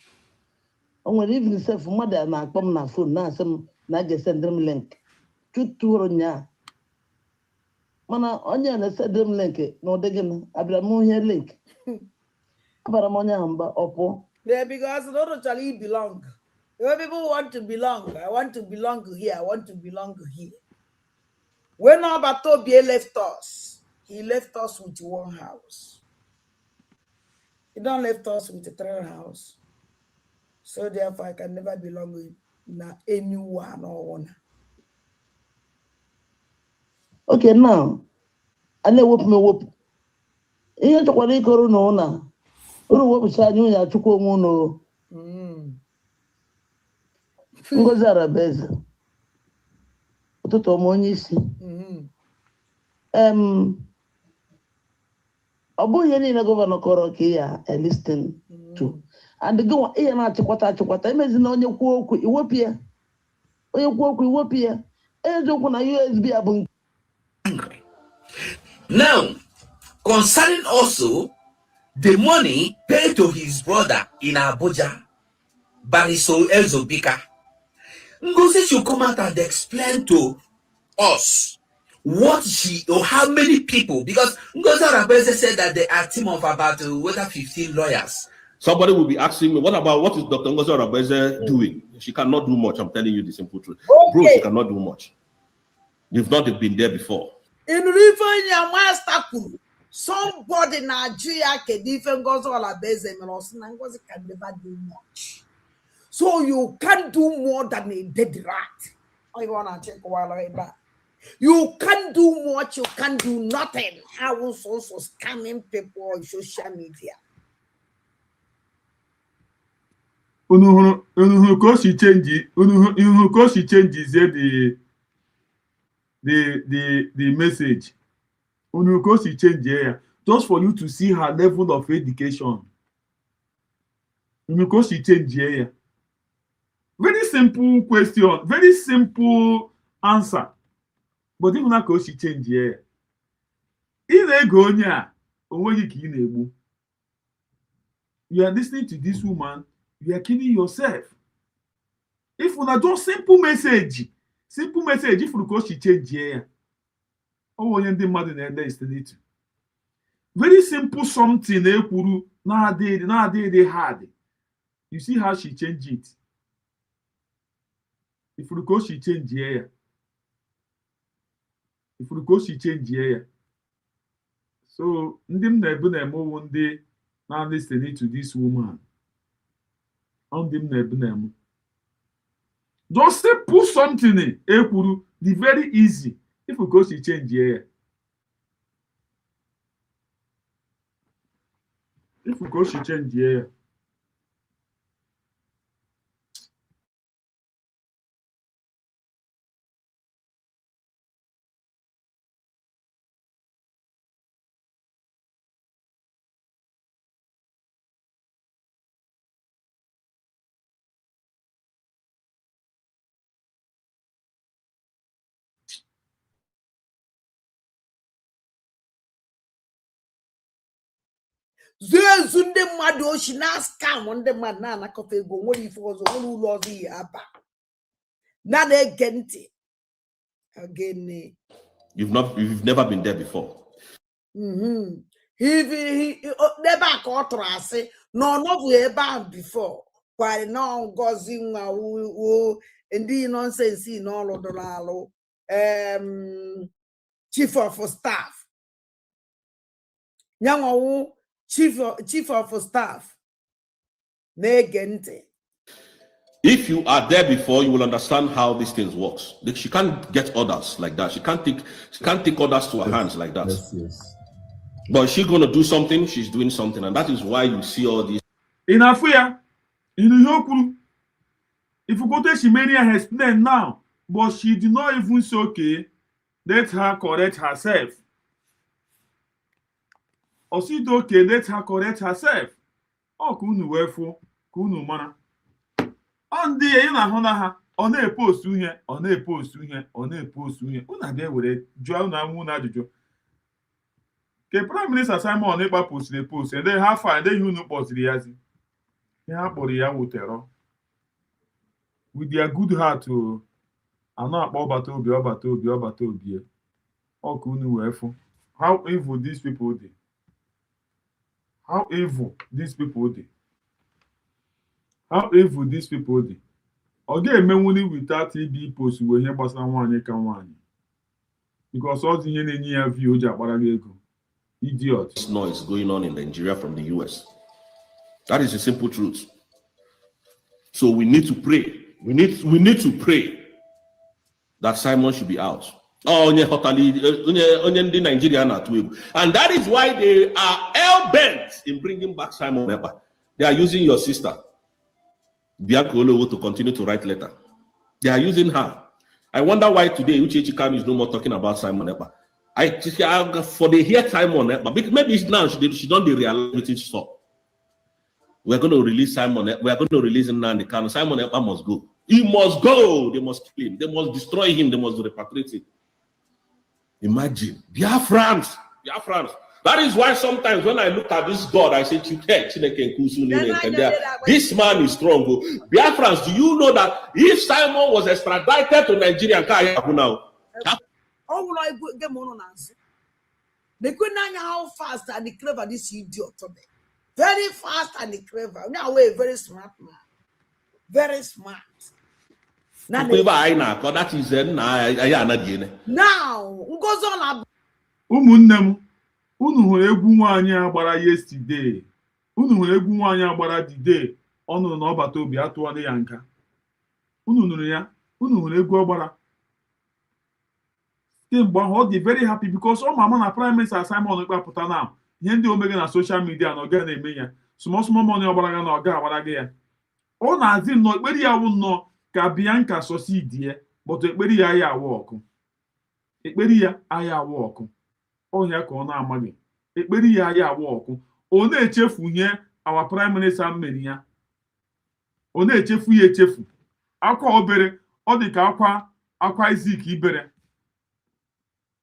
O nwere even self mmadụ a na-akpọ m na fon na-asị m na a ga-esendịrị m link tutuoro nya. Mana onye a na-esendịrị m link na ọ dịghị m abịara m ihe link. Abara m onye ahụ mba ọpụ. Because not actually belong. When people want to belong, I want to belong here, I want to belong here. When Abatobie left us, he left us with one house. He don't left us with a 3 house. So therefore I can never belong with anyone or one. Okay, now I never me whoop. Ihe chokwara ikoro no na. Uru wepụcha anyị onye achụkwa onwe unu. Ngozi Arabeze. Ụtụtụ ọma onye isi. Ọ bụ ihe niile gọvanọ kọrọ ka ya listen to. And go ihe na-achịkwata emezi na onye kwuo okwu iwepụ ya. Onye kwuo okwu iwepụ ya. Eziokwu na USB abụ angry. Now, concerning also the money paid to his brother in Abuja, Bariso Elzobika, Ngozi should come out and explain to us what she or how many people, because Ngozi Arabeze said that they are a team of about 15 lawyers. Somebody will be asking me, what is Dr. Ngozi Arabeze doing? She cannot do much. I'm telling you the simple truth. Okay. Bro, she cannot do much. You've not been there before. In River Master, somebody in Nigeria can even Ngozi Arabeze Ngozi can never do much. So you can't do more than a dead rat. I want to check while like that. You can't do much, you can't do nothing. I was also scamming people on social media. Because she changes the message. Because she changes here, just for you to see her level of education. Because she changes here. Very simple question, very simple answer. But even now, she change here. You are listening to this woman, you are killing yourself. If you just simple message, if you go she change here. Oh, you the mother is to very simple something. Nowadays they hard. You see how she changed it. ifuru ka o si change ya ifuru ka o si change ya so ndị m na-ebu na-eme owu ndị na-listening to this woman ndị m na-ebu na-eme just say put something ekwuru the very easy ifuru ka o si change ya ifuru ka o si change ya zuezu ndị mmadụ ochi na scam ndị mmadụ na-anakọta ego nwere ife ọzọ nwere ụlọ ọzọ ihe aba na-ege ntị ogene. You've never been there before. Ebe a ka ọ tụrụ asị na ọ nọbụ ebe ahụ before kwari na ngozi nwa ndị nonsense n'ọrụ dụrụ alụ chief of staff nyanwawu chief of staff na-ege ntị. If you are there before, you will understand how these things works. She can't get orders like that. She can't take orders to her hands like that. Yes. But she's gonna do something, she's doing something, and that is why you see all these. In Afria, in Yokuru, if you go to Shimeria has explained now, but she did not even say okay, let her correct herself. Or she do okay, let her correct herself. Oh, kunu wefo, kunu mana. On the ha, on a post here, on a post here, on a post here. Una there with it, Joan Muna. The Prime Minister Simon Ekpa post the post, and then how far they you know post the yazi. They have body with their good heart to not about Toby. Oh, kunu wefo. How evil these people did. How evil these people did. How evil these people did. Again, men without TB post where here was one can because all the near view go. Idiot. This noise going on in Nigeria from the US. That is the simple truth. So we need to pray. We need to pray that Simon should be out. And that is why they are hell-bent in bringing back Simon Ekpa. They are using your sister, Biafra, to continue to write letter. They are using her. I wonder why today Uche Chikami is no more talking about Simon Ekpa. For the hear Simon Ekpa, maybe now she don't realize it. Stop. We're going to release Simon. We are going to release him now in the can. Simon Ekpa must go. He must go. They must kill him. They must destroy him. They must repatriate him. Imagine. Biafrans. That is why sometimes when I look at this God, I say, this man is strong. Biafrans, do you know that if Simon was extradited to Nigeria, now? They couldn't know how fast and clever this idiot today. Very fast and clever. Now we're very smart man. Very smart. Now goes on. Unu hụrụ egwu nwaanyị agbara yesterday. Unu hụrụ egwu nwaanyị agbara today. Ọ nụrụ na ọbata obi atụọ ya nka. Unu nụrụ ya. Unu hụrụ egwu ọgbara. Mgbe ahụ ọ dị very happy because ọ ma na Prime Minister Simon Ekpa pụta na ihe ndị omega na social media na ọ ga na-eme ya. Small money ọgbara ga na ọ ga-agbara gị ya. Ọ na-azị nnọọ ekpere ya wụ nnọọ ka Bianca succeed but ekpere ya ya awụ ọkụ. Ekpere ya aya awụ ọkụ. Ọhịa ka ọ na-amaghị. Ekpere ya aya awụ ọkụ. Ọ na-echefu ihe our Prime Minister mere ya. Ọ na-echefu ya echefu. Akwa obere ọ dị ka akwa Izik ibere.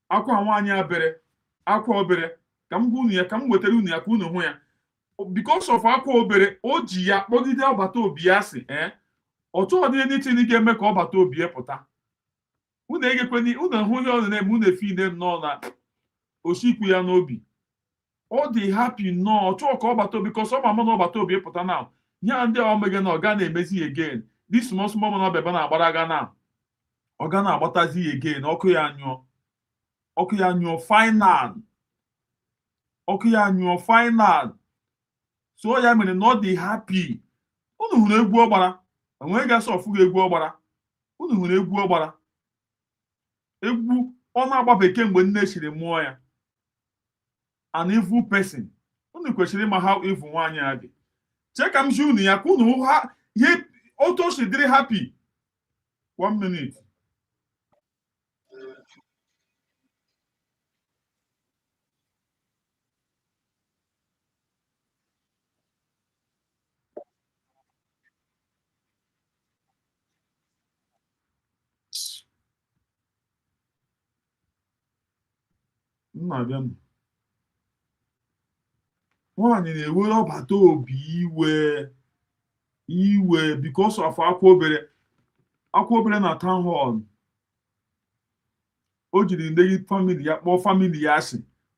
Akwa nwaanyị abere. Akwa obere ka m gwa unu ya ka m wetara unu ya ka unu hụ ya. Because of akwa obere o ji ya kpọgide ọbata obi ya si ọ chọghị dị anything ga-eme ka ọbata obi ya pụta. Unu egekweni unu hụ ihe ọ na-eme unu efi ine nnọọ na osikwu ya n'obi. Ọ dị happy nnọọ ọ chọọ ka ọbata obi because ọ ma na ọbata obi pụta na ya ndị omega na ọ ga na-emezi again. This small man ọbịa na-agbara aga na Ogana Batazi again, Okuyanyo final. Okuyanyo final. So I am not the happy. Unu hụrụ egwu ọgbara. Enweghị gasị ọfụ egwu ọgbara. Unu hụrụ egwu ọgbara. Egwu ọ na-agba bekee mgbe nne chiri mụọ ya. An evil person. Unu kwesịrị ịma how evil nwaanyị a dị. Check am shi unu ya ka unu ha ihe otu si dịrị happy. 1 minute. Nwaanyị na-ewere ọbata obi iwe because of akwa obere na town hall. O jiri ndị family ya kpọọ family ya asị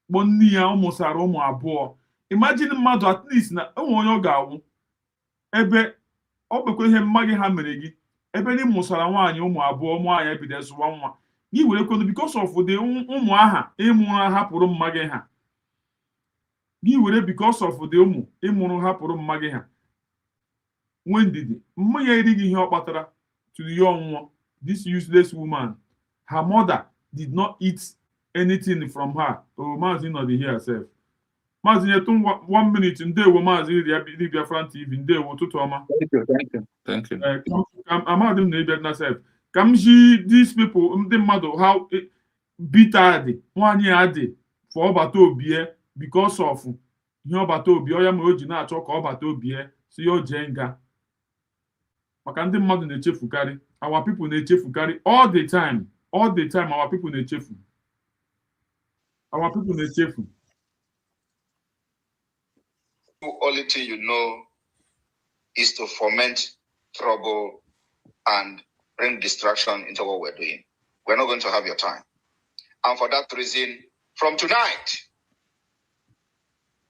kpọọ nne ya ụmụsara ụmụ abụọ. Imagine mmadụ at least na enwe onye ọ ga-awụ ebe ọ bekwa ihe mmadụ ha mere gị ebe ndị mụsara nwaanyị ụmụ abụọ nwaanyị ebido zụwa nwa gị were kwado because of the ụmụ aha ịmụrụ hapụrụ mmadụ ha gị were because of the ụmụ ịmụrụ hapụrụ mmadụ ha nwee ndidi mmanya erighị ihe ọ kpatara to the young this useless woman. Her mother did not eat anything from her. Oh, Mazi not here herself. Mazi yetun 1 minute ndewo Mazi Biafran TV ndewo tutu ọma. Thank you. Amadim na ibet na self. Kam ji these people ndị mmadụ how bitter dị nwanyị adị for ọbata obie because of ihe ọbata obi ọ ya ma o ji na-achọ ka ọbata obie si ya jee nga. Maka ndị mmadụ na-echefukarị. Our people na-echefukarị all the time our people na-echefu. Only thing you know is to foment trouble and bring distraction into what we're doing. We're not going to have your time. And for that reason, from tonight,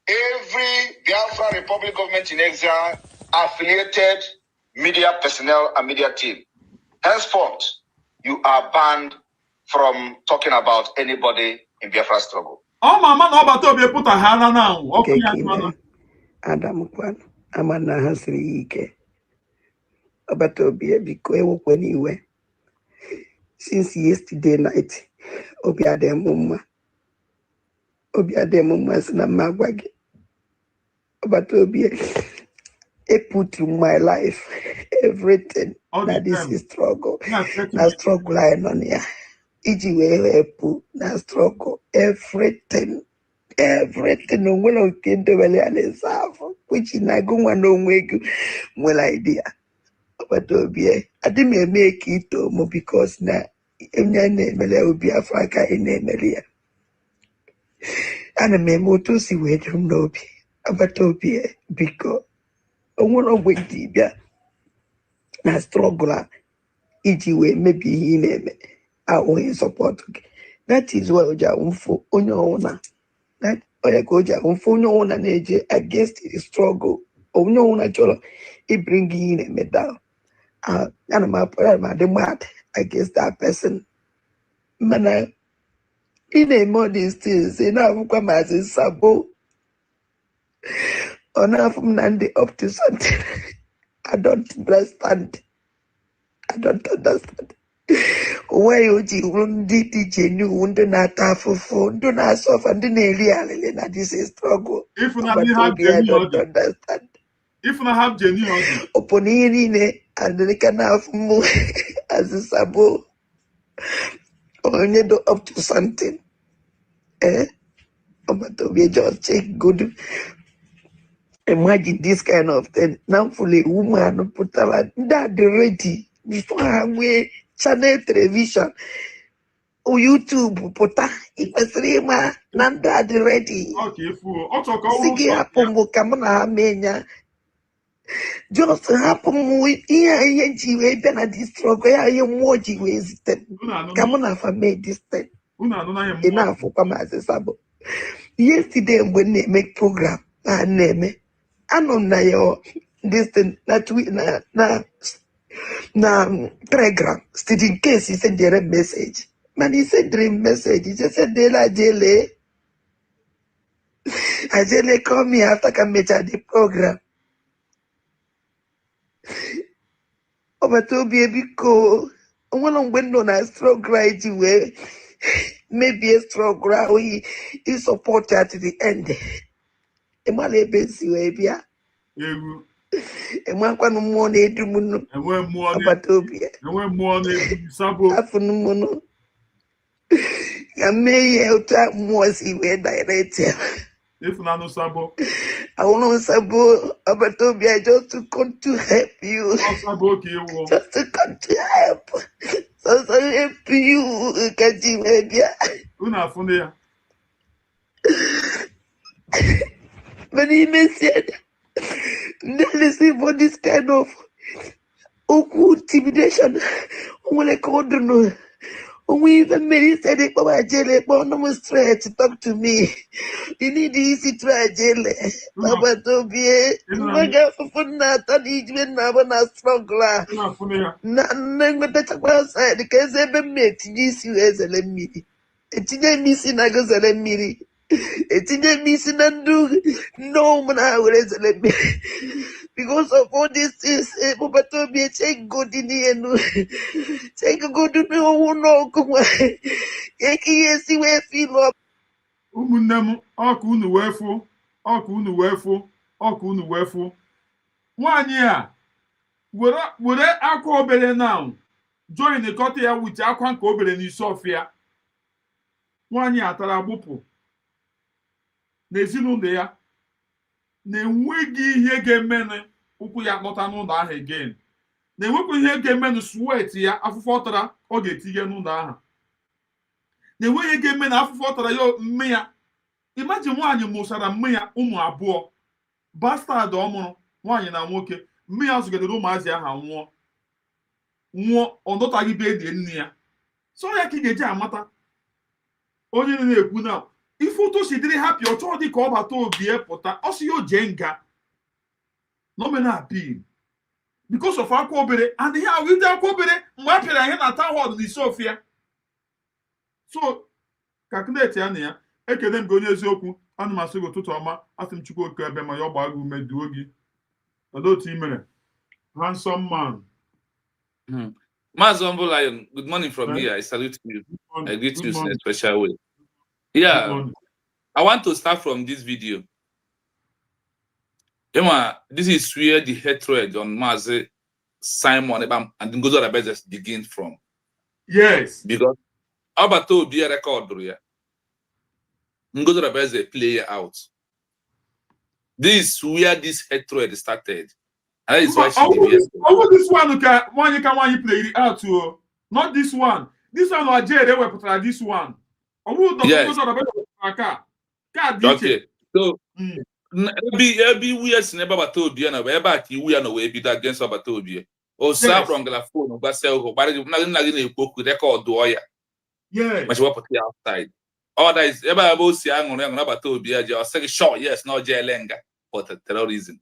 every Biafra Republic government in exile affiliated media personnel and media team, henceforth, you are banned from talking about anybody in Biafra struggle. Oh, mama, no, but to be put a hand now. Okay, Adam Kwan, Amana Hasrike. But to be a big anyway. Since yesterday night, Obiade Mummas Namagwag. But to be a put in my life everything that is a struggle. Na struggle I know here. Ijiwe put na struggle everything. No one of kin to valley and which in I go one no make well idea. But to be I didn't make it because na name will be Africa in Emelia. And a memo to see where you know be. But to be because one of which Dibia na struggle Ijiwe maybe he name our support. That is what Jaunfo Onyona. That Oyagoja Unfono and AJ against the struggle. Oh no, natural. It bring in a medal. And my the mad against that person. Mana in a modest things, enough come as a sabo. Enough from Nandi up to something. I don't understand. Why would you did genuine do not have for do not suffer and really that this is struggle. If you have genuine, understand. If you have genuine, Oponine and they can have more as a sabo. Only do up to something. But to be just check good. Imagine this kind of thing. Now fully woman put that ready before I wear channel television or YouTube pota ipesrima nanda ready. Okay, for Sigi hapo kamana menya. Just happen with here jiwe bena this struggle ya mo jiwe ziten. Kamana fa made this thing. Enough for come as a sabo. Yesterday when they make program name anon na yo this thing that we na na Telegram. Still in case he sent a message. Man, he sent a message. He just said, "Dela Ajele." Ajele call me after I met at the program. But to be a big cool. One on window na struggle right way. Maybe a struggle he support her to the end. Emale bensi we bia. Ewu. Emwa no mo na edumu no. Enwe mmụọ na Abatobia. enwe mmụọ na-ebu sabo. Afunu mo no. Ya me uta mo si we direct. If nano sabo. I want to sabo Abatobia just to come to help you. Sabo ki ewo. Just to come to help. So help you kaji we bia. Una funde ya. But he said, listen for this kind of intimidation. When even many said it, Baba Jele, but no straight to talk to me. You need easy try Jele. Baba Tobie, Maga for Nata, even Nabana struggler. None with the outside because they met this you as a lemmy. It's missing I goes a lemmy. It's missing and do no man I will let me because of all these things. But to be take good in the end, take a good to no come away. Yes, you will feel up. Umunnem ọkụ unu wefu ọkụ unu wefu ọkụ unu wefu nwanyị a were akwa obere now join the court ya with akwa nke obere n'isi ọfịa nwanyị atara agbụpụ n'ezinụlọ ya na-enweghị ihe ga-emene ụkwụ ya kpọta n'ụlọ ahụ again na-enwekwa ihe ga-emene sweat ya afụfụ ọtara ọ ga-etinye n'ụlọ ahụ na-enweghị ga-eme na afụfụ ọtara ya mme ya imagine nwaanyị mụsara mme ya ụmụ abụọ bastard ọmụrụ nwaanyị na nwoke mme ya zụgidere ụmụazị ahụ nwụọ ọ dọtaghị be dị nne ya so ya ka ị ga-eji amata onye na-ekwu na ife ụtụ si dịrị hapi ọ chọọ dị ka ọ bata obi pụta ọ sị ya o jee nga nomena appeal because of akwa obere and ihe ahụ ndị akwa obere mgbe a pịara ihe na town hall n'isi ofia so kaknet ya na ya ekele m gị onye eziokwu ana m asị gị ụtụtụ ọma asị m Chukwu oke ebe ma ya ọ gbaa gị ume duo gị olee otu i mere handsome man. Mazombo Lion, good morning from here. I salute you. I greet you in a special way. Yeah, I want to start from this video. Emma, this is where the hatred on Mazi, Simon, and Ngozo Rabezes begins from. Yes. Because Abato be a record here. Ngozo Rabezes play out. This is where this hatred started. And that is why she over this one you can play it out to not this one. This one was Jay, they were this one. Yes. Okay. So every weird never Batobia and wherever we are no way be that against Batobia. Or Sam from the phone, but sell but nothing book with record doya. Yeah. Much what outside. All that is ever about young on Batobia, just say sure, yes, no Jalenga, but terrorism.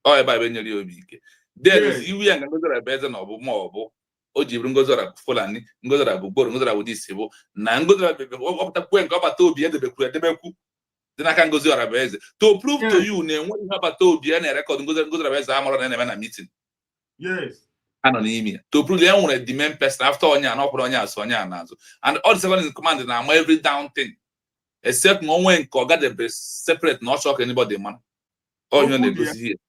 Oh, by when you're big. Then you and another better no more. Oji Brungozora Fulani, Ngozara Bubor, Ngozara Udisivo, Nangozara of the Quen Gabatobia, the Beku. Then I can go to Arabez to prove to you, name what you have a Tobia and a record Ngozara Amor and a meeting. Yes. Anonymia. To prove the only demand person after Onya and Opronia, Sonia Nazo. And all the seven is commanded now every down thing. Except no one got the best separate, not shock anybody, man. All you negotiate.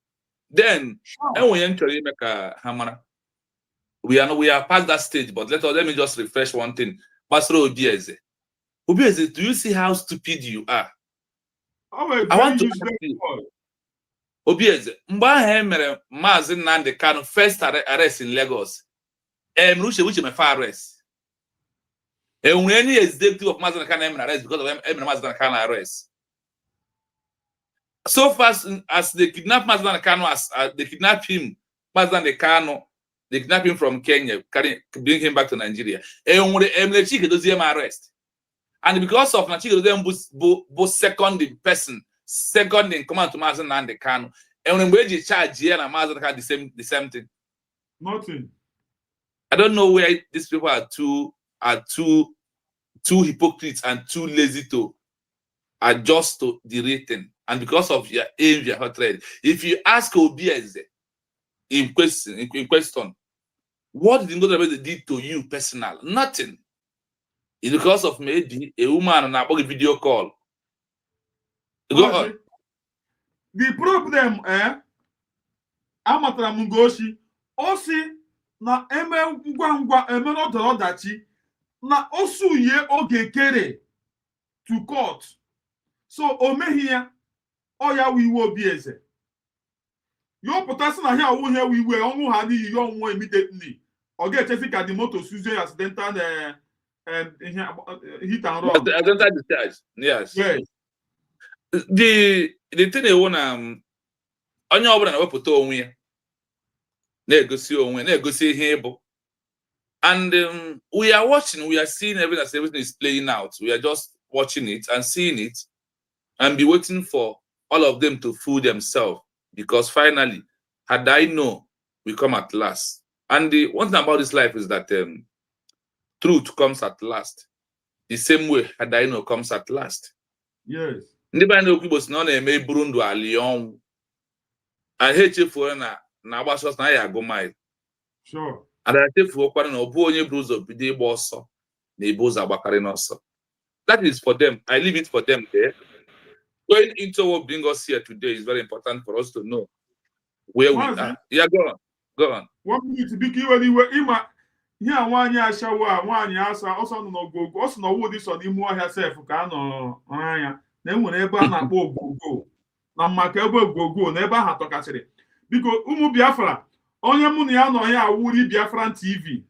Then, and we enter in Hamana. We are past that stage, but let me just refresh one thing. Pastor Obieze. Obieze, do you see how stupid you are? I want to ask you. Obieze, mgbe mere Mazi Nnamdi Kanu first arrest in Lagos. Which my far arrest. And when any executive of Mazi Nnamdi Kanu arrest because of Mazi Nnamdi Kanu arrest. So fast as they kidnap Mazi Nnamdi Kanu, as they kidnap him, Mazi Nnamdi Kanu, they kidnap him from Kenya, bring him back to Nigeria. And when Chike does him arrest. And because of Chike does both second in person, second in command to Mazi Nnamdi Kanu. And when we charge here and Mazi Nnamdi Kanu the same thing. Nothing. I don't know where these people are too hypocrites and too lazy to adjust to the rating. And because of your aim, your hot rate. If you ask Obieze in question, what did the did to you personal? Nothing. It's because of maybe a woman on a video call. Go on. The problem, amatara Mungoshi, osi na eme ngwa eme no dachi na osu ye oge kere to court. So omehia oya wiwo Obieze. Yo potasi na here wo here wiwe onwu ha ni yo onwu immediately. Oge chesi ka the motor Susie accidental hit and run. Accidental discharge. Yes. Yes. The thing I want onye ọbụla na-wepụta onwe ya na-egosi onwe na-egosi ihe ịbụ. And we are watching, we are seeing everything is playing out. We are just watching it and seeing it and be waiting for all of them to fool themselves, because finally, had I know, we come at last. And the one thing about this life is that truth comes at last. The same way had I know comes at last. Yes. Ndị be anyị okwu si na ọ na-eme buru ndụ ali ọnwụ. Anyị echefuo na agbasa ọsọ na ya agụ mile. Sure. Ada echefuokwara na ọ bụ onye buru ụzọ bido ịgba ọsọ na ebu ụzọ agbakarị n'ọsọ. That is for them. I leave it for them there. Going into what brings us here today is very important for us to know where we are. Yeah, go on. 1 minute biko iwe ịma ihe a nwaanyị ashawa nwaanyị asa ọsọ nọ n'ogogo ọsọ na ọwụ dị sọ n'ime ọhịa sef ka a nọ anya na enwere ebe a na-akpọ ogogo na maka ebe ogogo na ebe ahụ atọkasịrị. Biko ụmụ Biafra, onye mụ na ya nọ ya awụ Biafran TV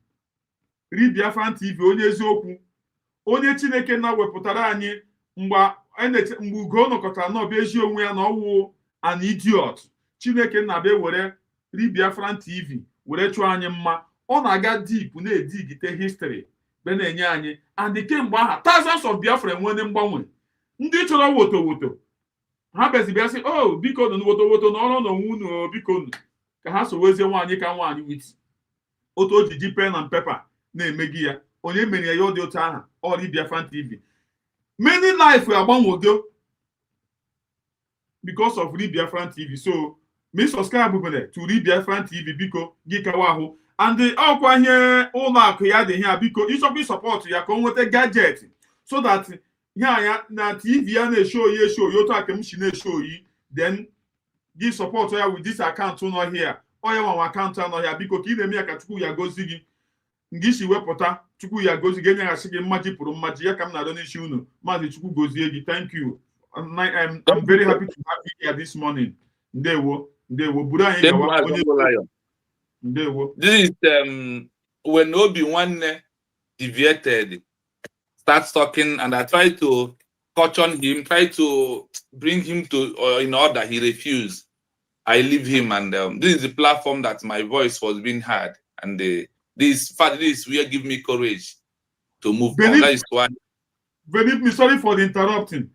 onye eziokwu, onye Chineke na-wepụtara anyị mgbe ugo nọkọtara n'ọbịa ezi onwe ya na ọwụ an idiot. Chineke na-abịa were Biafran TV were chụọ anyị mma. Ọ na-aga deep na-edigite history be na-enye anyị, and kemgbe aha thousands of Biafra enwere mgbanwe. Ndị chọrọ woto ha bịa sị oh biko nụ woto na ọrụ n'onwe unu biko nụ ka ha sowezie nwaanyị ka nwaanyị wit otu o ji pen and paper na-emegi ya. Onye mere ya dị otu aha ọrụ Biafran TV. Many life agbanwogo because of Biafran TV. So me subscribe to Biafran TV biko gị kawa ahụ. And ọkwa ihe ụlọ akụ ya dị ihe biko ịchọkwa support ya ka o nweta gadget so that ya na TV ya na-esho oyi otu aka m si na-esho oyi, then gị support ya with this account nọ here. Oya nwa account nọ here biko ka ị na-eme ya ka Chukwu ya gozi gị. Ngị si wepụta Chukwu ya gozi gị, enyeghasị gị mmaji pụrụ mmaji ya ka m na-adọ n'isi unu. Maazị Chukwu gozie gị. Thank you. I'm very happy to have you here this morning. Ndewo buru anyị gawa onye Ndewo. This is when Obi-Wan deviated, starts talking, and I try to caution him, try to bring him to in order. He refused. I leave him, and this is the platform that my voice was being heard, and this will give me courage to move on. That is why. Believe me, sorry for the interrupting.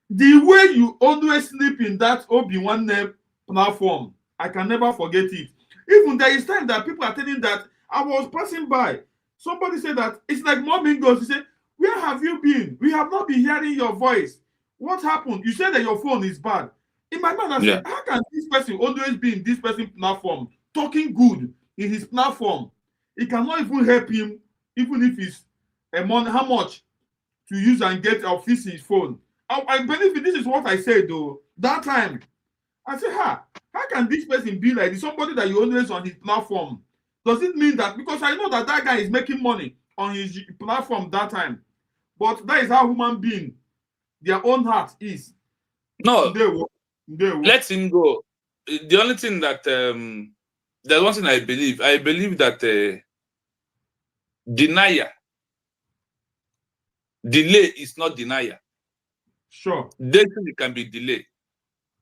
The way you always sleep in that Obi-Wan platform, I can never forget it. Even there is time that people are telling that I was passing by. Somebody said that it's like mobbing goes. He said, where have you been? We have not been hearing your voice. What happened? You said that your phone is bad. In my mind, I said, how can this person always be in this person's platform, talking good in his platform? It cannot even help him, even if it's a month, how much to use and get or fix his phone. I believe this is what I said though. That time, I said, how can this person be like this? Somebody that you always on his platform. Does it mean that because I know that guy is making money on his platform that time, but that is how human being, their own heart is. No, let him go. The only thing that there's one thing I believe that delay is not denial. Sure. Destiny can be delayed,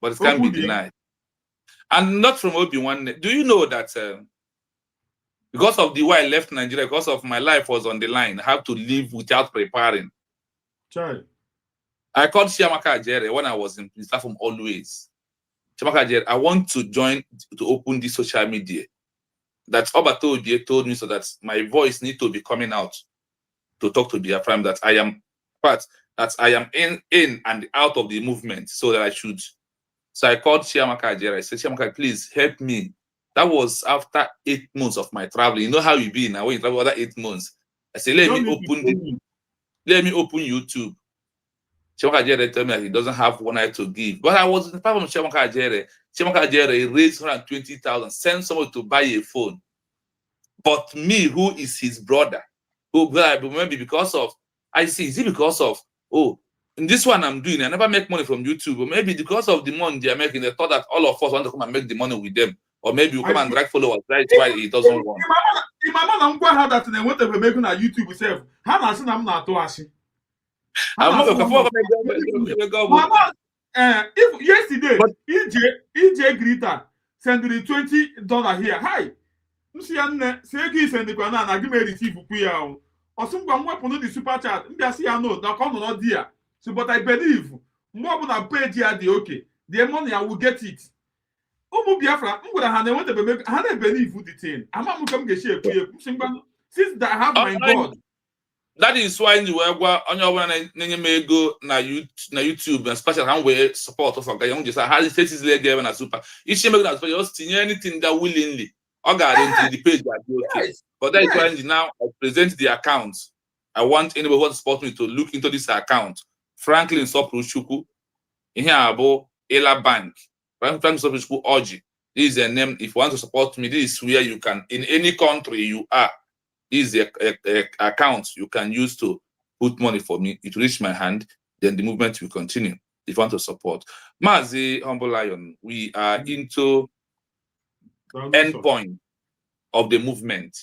but it can be denied. And not from Obi-Wan. Do you know that because of the way I left Nigeria, because of my life was on the line, I have to leave without preparing. Child. I called Chiamaka Algeria when I was in his platform always. Chiamaka Algeria, I want to join to open this social media. that Obatobie told me so that my voice need to be coming out to talk to Biafra, that I am in and out of the movement, so that I should. So I called Chiamaka Algeria. I said, Chiamaka, please help me. That was after 8 months of my traveling. You know how you be now when you travel other 8 months. I said, let me open YouTube. Chiamaka Algeria told me that he doesn't have one eye to give. But I was in the part of Chiamaka Algeria. Chiamaka Algeria raised 120,000, sent someone to buy a phone. But me, who is his brother, who maybe because of, is it because of, in this one I'm doing, I never make money from YouTube, or maybe because of the money they are making, they thought that all of us want to come and make the money with them, or maybe we come and drag followers. That's why he doesn't want. If my man, I'm quite hard that they want to be making a YouTube itself. How much I'm not to ask you? If yesterday, EJ Greta sent me $20 here. Hi. Say send the banana, I give me receive for or some weapon the super chat. I know that come not dear. So, but I believe more than I pay the okay. The money I will get it. Biafra, I'm gonna have want to make. I believe with the thing. I'm not going to get share. Since I have my God. That is why you were on your one and go na YouTube and special hand way support of a guy. Just how the status leg given a super. Each time that just anything that willingly. I got into the page that okay. But that is why now I present the account. I want anybody who support me to look into this account. Franklin Sopruchuku, in here about Ela Bank. Franklin Sopruchuku Oji. This is a name. If you want to support me, this is where you can, in any country you are. This is the account you can use to put money for me. It will reach my hand, then the movement will continue. If you want to support. Mazi Humble Lion, we are into endpoint of the movement.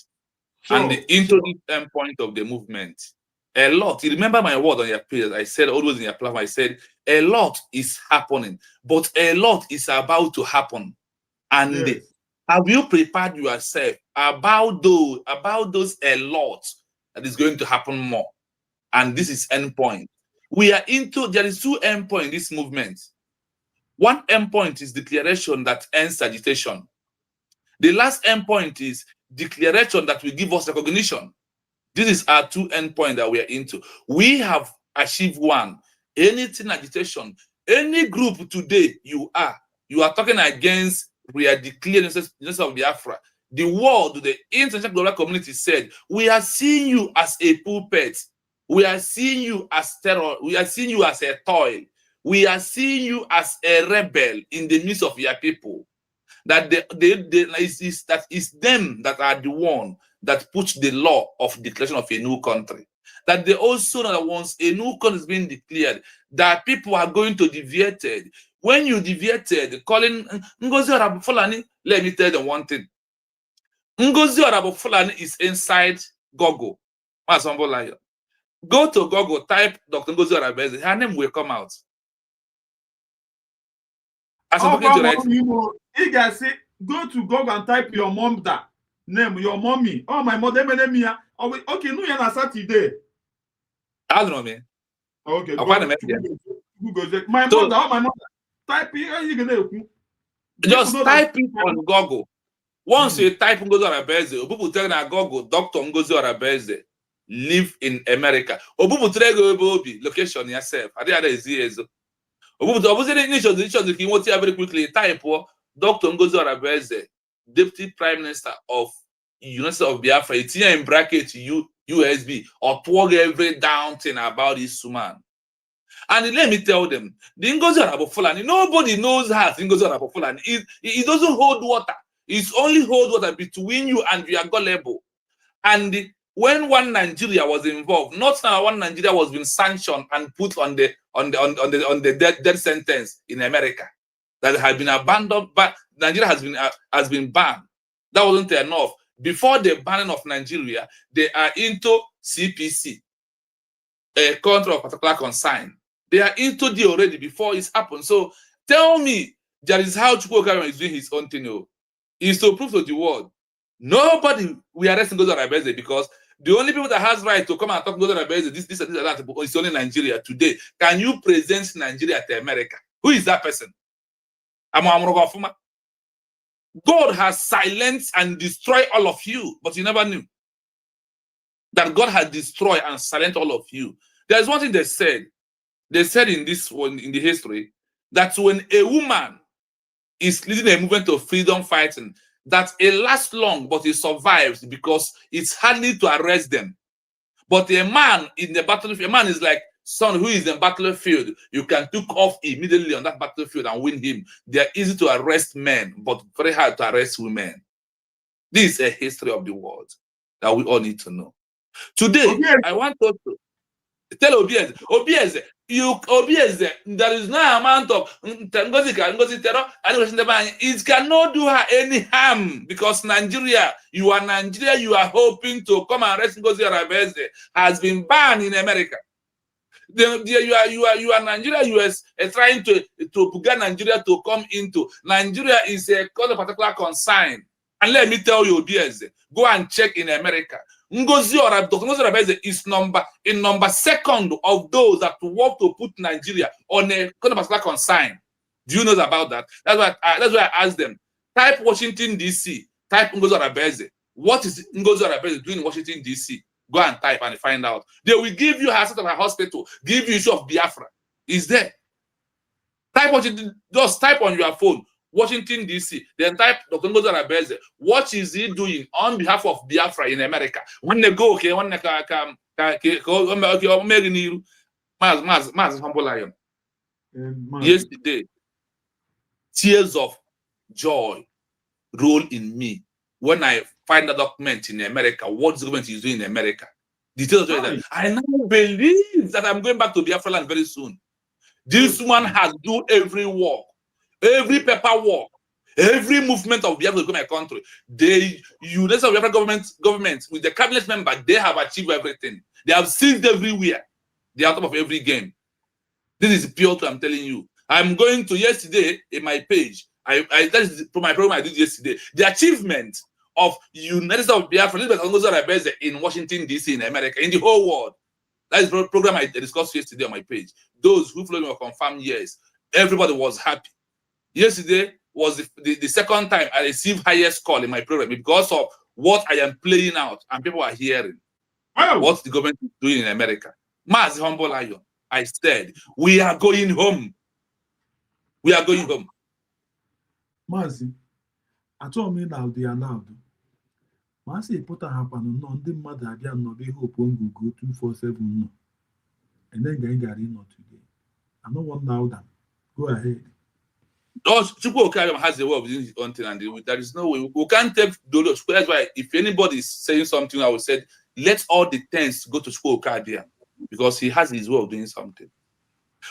And into the endpoint of the movement, a lot. You remember my word on your page. I said always in your platform, I said a lot is happening, but a lot is about to happen. And have you prepared yourself about those a lot that is going to happen more? And this is endpoint. There is 2 endpoints in this movement. One endpoint is declaration that ends agitation. The last endpoint is declaration that will give us recognition. This is our 2 endpoints that we are into. We have achieved one. Anything agitation, any group today you are talking against. We are declaring the of Biafra. The world, the international global community said, we are seeing you as a puppet. We are seeing you as terror. We are seeing you as a toy. We are seeing you as a rebel in the midst of your people. That that is them that are the one that puts the law of declaration of a new country. That they also know that once a new country is being declared, that people are going to deviate. When you deviated, calling Ngozi Orabu Fulani, let me tell them one thing. Ngozi Orabu Fulani is inside Google. Go to Google, type Dr. Ngozi Orabu, her name will come out. As I'm talking to right. You guys say, go to Google and type your mom name, your mommy. Oh, my mother, my name here. Okay, no, you're not Saturday. I don't know, man. Okay, Google. My mother. Type it, just type it on Google. Once you type Ngozi Orabu, people tell na Google, Dr. Ngozi Orabu live in America. Obubu trego location yourself. I think that is easy. Obubu very quickly type Dr. Ngozi Orabu, Deputy Prime Minister of University of Biafra. It's here in bracket USB or plug every down thing about this woman. And let me tell them, the Ngozi Orabu Fulani, nobody knows how Ngozi Orabu Fulani. It doesn't hold water. It's only hold water between you and your gullible. And when one Nigeria was involved, not now one Nigeria was being sanctioned and put on the death sentence in America, that had been abandoned, but Nigeria has been banned. That wasn't enough. Before the banning of Nigeria, they are into CPC, a country of particular concern. They are into the already before it's happened. So tell me, that is how Chukwuka is doing his own thing. Is to prove to the world. Nobody we arrest Ngozi Orabu because the only people that has right to come and talk Ngozi Orabu this and that is only Nigeria today. Can you present Nigeria to America? Who is that person? God has silenced and destroyed all of you, but you never knew that God had destroyed and silenced all of you. There's one thing they said. They said in this one, in the history, that when a woman is leading a movement of freedom fighting, that it lasts long, but it survives because it's hardly to arrest them. But a man in the battlefield, a man is like son who is in the battlefield. You can take off immediately on that battlefield and win him. They're easy to arrest men, but very hard to arrest women. This is a history of the world that we all need to know. Today, I want us to tell Obieze, there is no amount of it cannot do her any harm, because Nigeria, you are hoping to come and arrest Ngozi Arabeze, has been banned in America. You are Nigeria, US trying to get Nigeria to come into. Nigeria is a particular concern. And let me tell you, Obieze, go and check in America. Ngozi Arabeze is number second of those that want to put Nigeria on a particular concern. Do you know about that? That's why I asked them. Type Washington DC. Type Ngozi Arabeze. What is Ngozi Arabeze doing in Washington DC? Go and type and find out. They will give you her set of her hospital. Give you issue of Biafra. Is there? Type Washington. Just type on your phone. Washington DC, then type Dr. Ngozi Arabeze. What is he doing on behalf of Biafra in America? When they go, okay, when they come, yesterday, tears of joy roll in me when I find a document in America, what the government is doing in America. Details of that. I now believe that I'm going back to Biafra land very soon. This one has done every work. Every paperwork, every movement of Biafra to my country, the United Biafra government with the cabinet member, they have achieved everything. They have seized everywhere. They are top of every game. This is pure truth, I'm telling you. I'm going to yesterday in my page. That is my program I did yesterday. The achievement of United States of Biafra in Washington DC in America, in the whole world. That is the program I discussed yesterday on my page. Those who follow me will confirm yes. Everybody was happy. Yesterday was the second time I received highest call in my program because of what I am playing out and people are hearing. What the government is doing in America. Mazi Humble Lion, I said, we are going home. We are going home. Mazi, I told me now they are now. Mazi put a happen on the mother again, no be hope when we go 247 no. And then getting not today. I don't want now that. Go ahead. Chukwu has a way of doing his own thing, and there is no way we can't take Dodo. That's why if anybody is saying something, I would say let all the tents go to Chukwu Okadia because he has his way of doing something.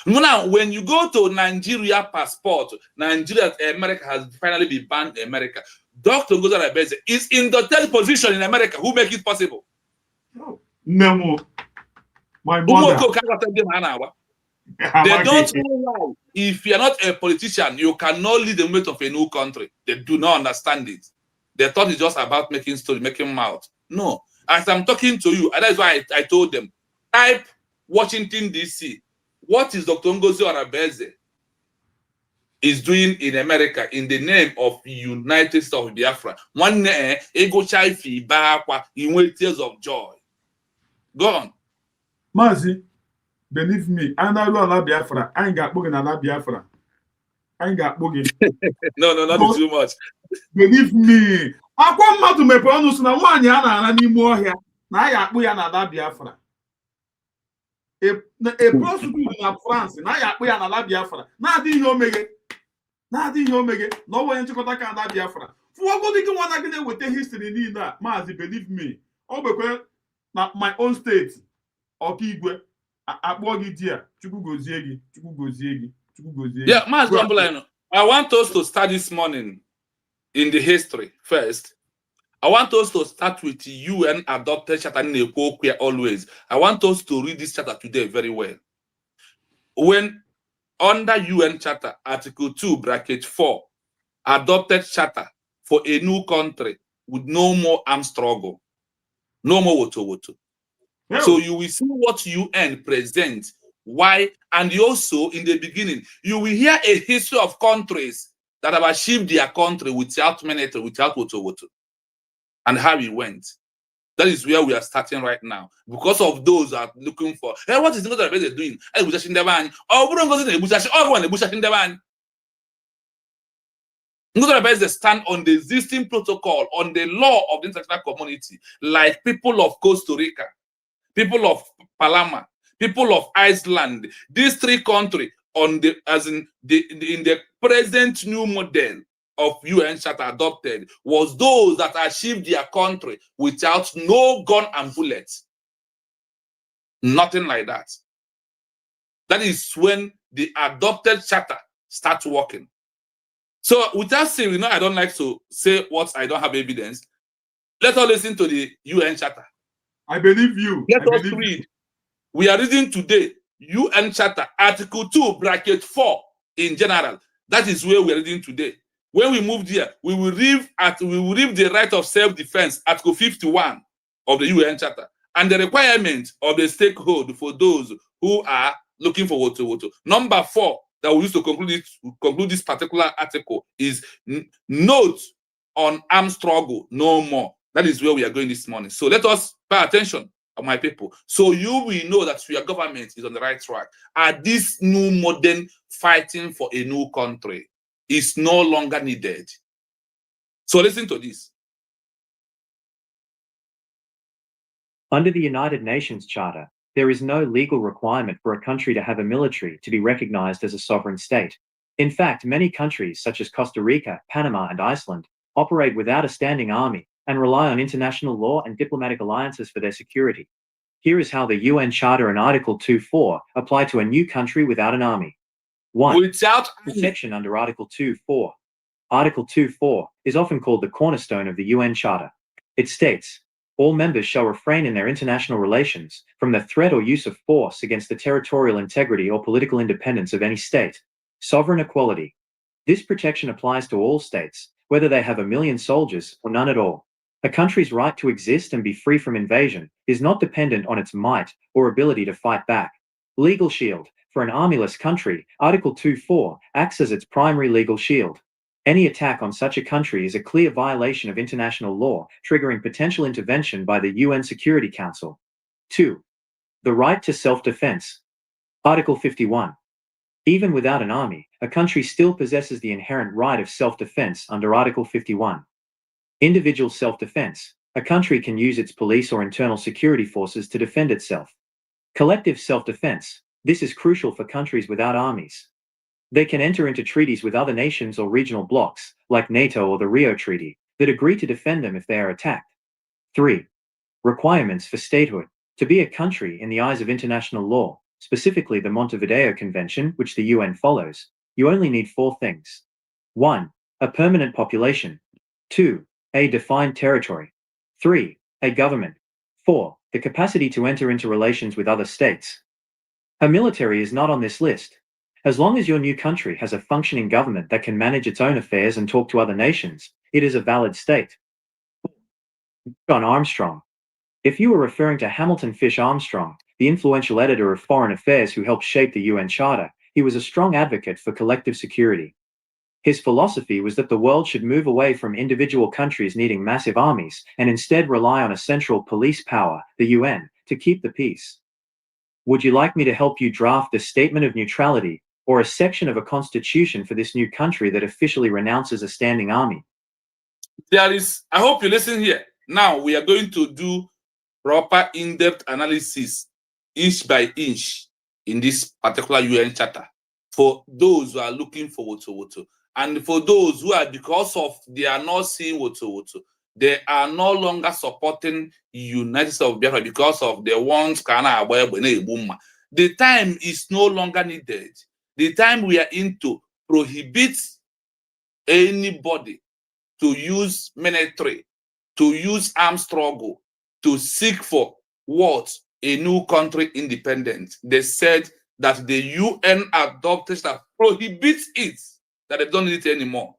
Now, when you go to Nigeria passport, Nigeria, America has finally been banned in America. Dr. Ngozi Arabeze is in the third position in America. Who make it possible? Nemo, my mother. They don't know why. If you're not a politician, you cannot lead the movement of a new country. They do not understand it. They thought it's just about making story, making mouth. No. As I'm talking to you, and that's why I told them, type Washington, D.C. What is Dr. Ngozi Arabeze is doing in America in the name of United States of Biafra? One ego chaifi bakwa in tears of joy. Go on. Mazi. Believe me, I know Biafra. I ain't got booking on Biafra. I ain't got booking. No, not too much. Believe me. I want not to make promise na one yana and anymore here. Now I got booking on Biafra. A prosecutor in France. Now I got booking on Biafra. Now the Omega. Now the Omega. No one to contact on Biafra. For what do you want to get with the history in that? Mazi, believe me. All because not my own state. Okay, Yeah, Mas Gombolano, I want us to start this morning in the history first. I want us to start with the UN adopted charter always. I want us to read this charter today very well. When under UN charter, Article 2, bracket 4, adopted charter for a new country with no more armed struggle, no more woto. So you will see what UN presents, why, and also in the beginning, you will hear a history of countries that have achieved their country without military, without woto, and how it went. That is where we are starting right now. Because of those that are looking for, hey, what is the Ngozi Rabeze doing? Ngozi Rabeze stand on the existing protocol, on the law of the international community, like people of Costa Rica, people of Panama, people of Iceland. These three countries on the in the present new model of UN Charter adopted was those that achieved their country without no gun and bullets. Nothing like that. That is when the adopted charter starts working. So without saying, I don't like to say what I don't have evidence. Let us listen to the UN Charter. I believe you. Let us read. We are reading today UN Charter, Article 2, bracket 4 in general. That is where we are reading today. When we move here, we will read the right of self-defense, Article 51 of the UN Charter, and the requirement of the stakeholder for those who are looking for woto. Number 4 that we use to conclude this particular article is note on armed struggle no more. That is where we are going this morning. So let us pay attention, my people, so you will know that your government is on the right track. At this new modern fighting for a new country is no longer needed. So listen to this. Under the United Nations Charter, there is no legal requirement for a country to have a military to be recognized as a sovereign state. In fact, many countries such as Costa Rica, Panama, and Iceland operate without a standing army and rely on international law and diplomatic alliances for their security. Here is how the UN Charter and Article 2.4 apply to a new country without an army. 1. Without protection under Article 2.4. Article 2.4 is often called the cornerstone of the UN Charter. It states, all members shall refrain in their international relations from the threat or use of force against the territorial integrity or political independence of any state. Sovereign equality. This protection applies to all states, whether they have 1 million soldiers or none at all. A country's right to exist and be free from invasion is not dependent on its might or ability to fight back. Legal shield. For an armyless country, Article 2.4 acts as its primary legal shield. Any attack on such a country is a clear violation of international law, triggering potential intervention by the UN Security Council. 2. The right to self-defense. Article 51. Even without an army, a country still possesses the inherent right of self-defense under Article 51. Individual self-defense. A country can use its police or internal security forces to defend itself. Collective self-defense. This is crucial for countries without armies. They can enter into treaties with other nations or regional blocs, like NATO or the Rio Treaty, that agree to defend them if they are attacked. 3. Requirements for statehood. To be a country in the eyes of international law, specifically the Montevideo Convention, which the UN follows, you only need 4 things. 1. A permanent population. 2. A defined territory. 3. A government. 4. The capacity to enter into relations with other states. A military is not on this list. As long as your new country has a functioning government that can manage its own affairs and talk to other nations, it is a valid state. John Armstrong. If you are referring to Hamilton Fish Armstrong, the influential editor of Foreign Affairs who helped shape the UN Charter, he was a strong advocate for collective security. His philosophy was that the world should move away from individual countries needing massive armies and instead rely on a central police power, the UN, to keep the peace. Would you like me to help you draft a statement of neutrality or a section of a constitution for this new country that officially renounces a standing army? I hope you listen here. Now we are going to do proper in-depth analysis, inch by inch, in this particular UN Charter for those who are looking for woto. And for those who are, because of they are not seeing woto, they are no longer supporting United States of Biafra because of the ones the time is no longer needed. The time we are into prohibit anybody to use military, to use armed struggle, to seek for what? A new country independent. They said that the UN adopted that prohibits it, that they don't need it anymore.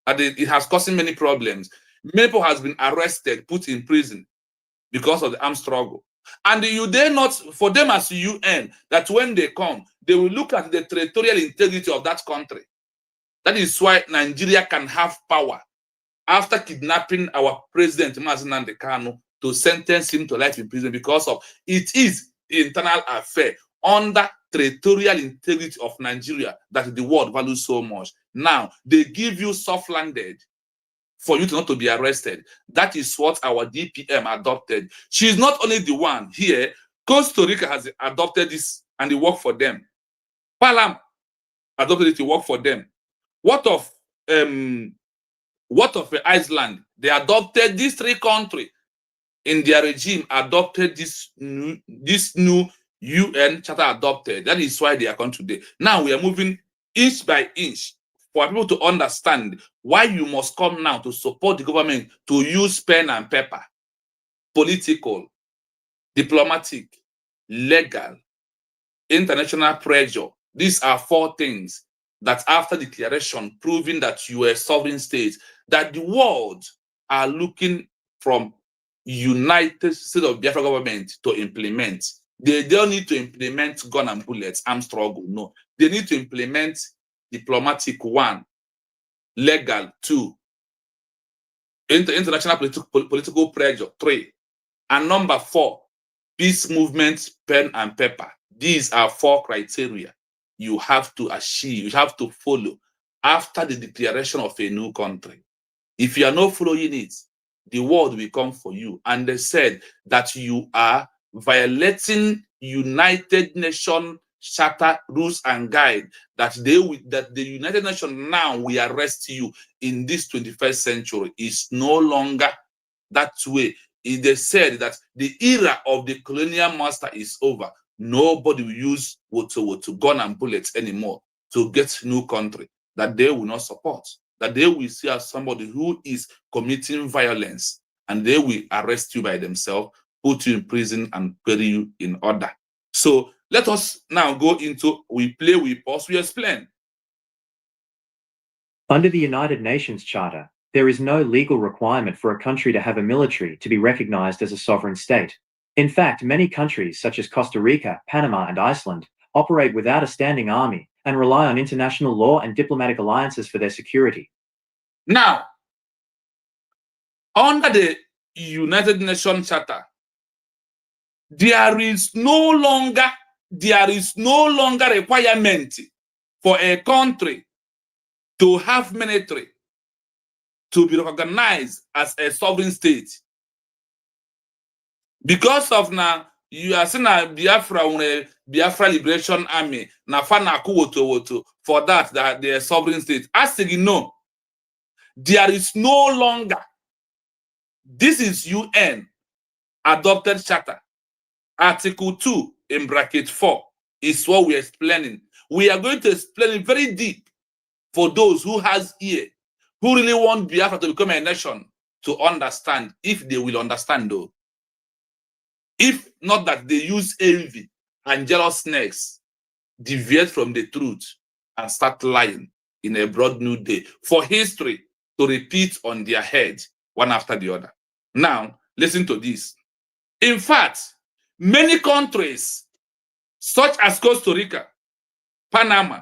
And it has causing many problems. Many people has been arrested, put in prison because of the armed struggle. And you dare not, for them as UN, that when they come, they will look at the territorial integrity of that country. That is why Nigeria can have power after kidnapping our president, Mazi Nnamdi Kanu, to sentence him to life in prison because of it is the internal affair under territorial integrity of Nigeria that the world values so much. Now, they give you soft-landed for you to not to be arrested. That is what our DPM adopted. She is not only the one here. Costa Rica has adopted this and they work for them. Palam adopted it to work for them. What of Iceland? They adopted these three countries in their regime, adopted this new UN charter adopted. That is why they are come today. Now we are moving inch by inch for people to understand why you must come now to support the government to use pen and paper, political, diplomatic, legal, international pressure. These are 4 things that after declaration proving that you are a sovereign state, that the world are looking from United States of Biafra government to implement. They don't need to implement gun and bullets, armed struggle. No, they need to implement diplomatic 1, legal 2, international political pressure 3, and number 4, peace movement, pen and paper. These are 4 criteria you have to achieve, you have to follow after the declaration of a new country. If you are not following it, the world will come for you. And they said that you are violating United Nations Charter rules and guide, that the United Nations now will arrest you in this 21st century. Is no longer that way. They said that the era of the colonial master is over. Nobody will use gun and bullets anymore to get new country that they will not support, that they will see as somebody who is committing violence, and they will arrest you by themselves, put you in prison, and bury you in order. So let us now go into we play, we pause, we explain. Under the United Nations Charter, there is no legal requirement for a country to have a military to be recognized as a sovereign state. In fact, many countries such as Costa Rica, Panama, and Iceland operate without a standing army and rely on international law and diplomatic alliances for their security. Now, under the United Nations Charter, there is no longer requirement for a country to have military to be recognized as a sovereign state. Because of now, you are seeing a Biafra Liberation Army, na fana woto for that they are sovereign state. As you know, there is no longer. This is UN adopted charter. Article 2 in bracket 4 is what we are explaining. We are going to explain it very deep for those who has ear, who really want Biafra to become a nation to understand, if they will understand though. If not that they use envy and jealousness, deviate from the truth and start lying in a broad new day for history to repeat on their head one after the other. Now, listen to this. In fact, many countries such as Costa Rica, Panama,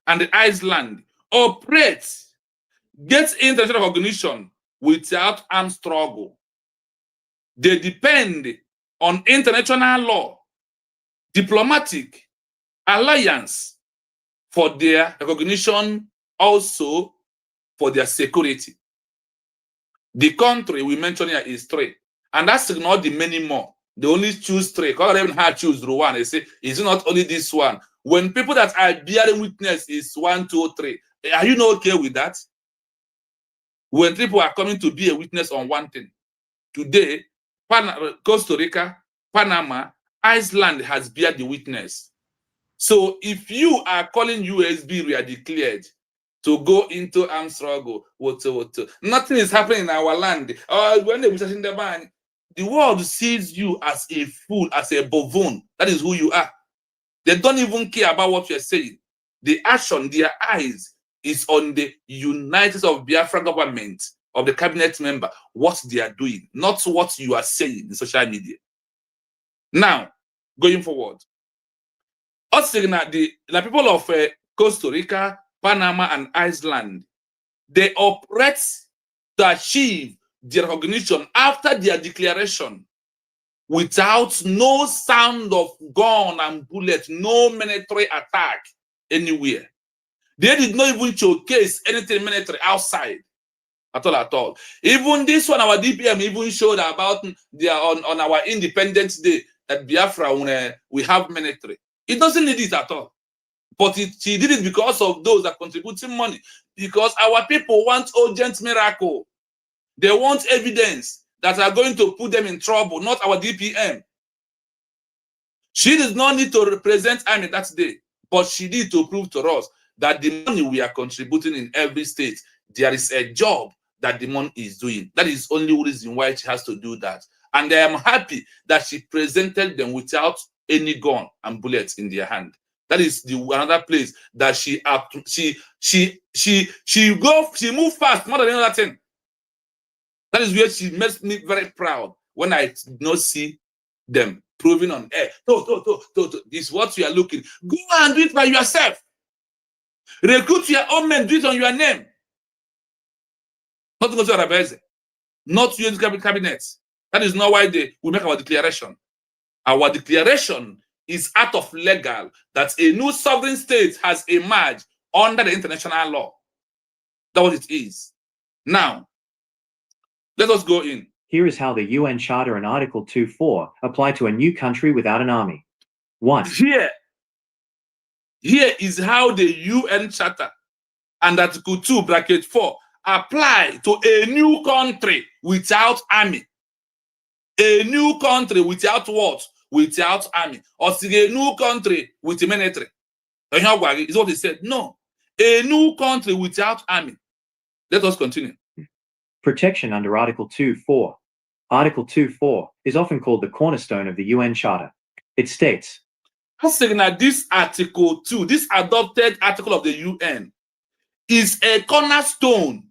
and Iceland operate, get international recognition without armed struggle. They depend on international law, diplomatic alliance for their recognition, also for their security. The country we mentioned here is 3, and that's not the many more. They only choose 3. Because even have choose one. They say, is it not only this one? When people that are bearing witness is 1, 2, 3, are you not okay with that? When people are coming to be a witness on one thing, today, Costa Rica, Panama, Iceland has bear the witness. So if you are calling USB, we are declared to go into armed struggle, nothing is happening in our land. When they in the ban, the world sees you as a fool, as a buffoon. That is who you are. They don't even care about what you are saying. The action, their eyes is on the United States of Biafra government, of the cabinet member, what they are doing, not what you are saying in social media. Now, going forward, us saying that the people of Costa Rica, Panama, and Iceland. They operate to achieve their recognition after their declaration without no sound of gun and bullet, no military attack anywhere. They did not even showcase anything military outside at all. Even this one, our DPM even showed about their on our Independence Day that Biafra, we have military. It doesn't need it at all. But she did it because of those that contributing money. Because our people want urgent miracle. They want evidence that are going to put them in trouble, not our DPM. She does not need to represent army that day, but she did to prove to us that the money we are contributing in every state, there is a job that the money is doing. That is the only reason why she has to do that. And I am happy that she presented them without any gun and bullets in their hand. That is another place that she moved fast more than any other thing. That is where she makes me very proud when I did not see them proving on air. This is what you are looking. Go and do it by yourself. Recruit your own men, do it on your name. Not to go to Arabese, not to use cabinets. That is not why we make our declaration. Our declaration is out of legal that a new sovereign state has emerged under the international law. That's what it is. Now, let us go in. Here is how the UN Charter and Article 2.4 apply to a new country without an army. 1. Here is how the UN Charter and Article 2(4) apply to a new country without army. A new country without what? Without army. Or a new country with a military. Is what he said. No. A new country without army. Let us continue. Protection under Article 2.4. Article 2.4 is often called the cornerstone of the UN Charter. It states, this Article 2, this adopted article of the UN, is a cornerstone.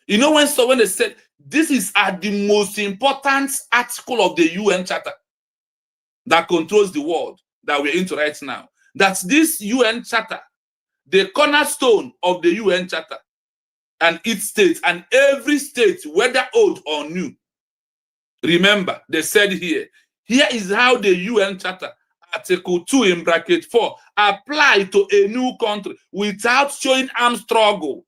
You know, when they said this is the most important article of the UN Charter that controls the world that we're into right now, that this UN Charter, the cornerstone of the UN Charter, and its states, and every state, whether old or new. Remember, they said here is how the UN Charter, Article 2(4), apply to a new country without showing armed struggle.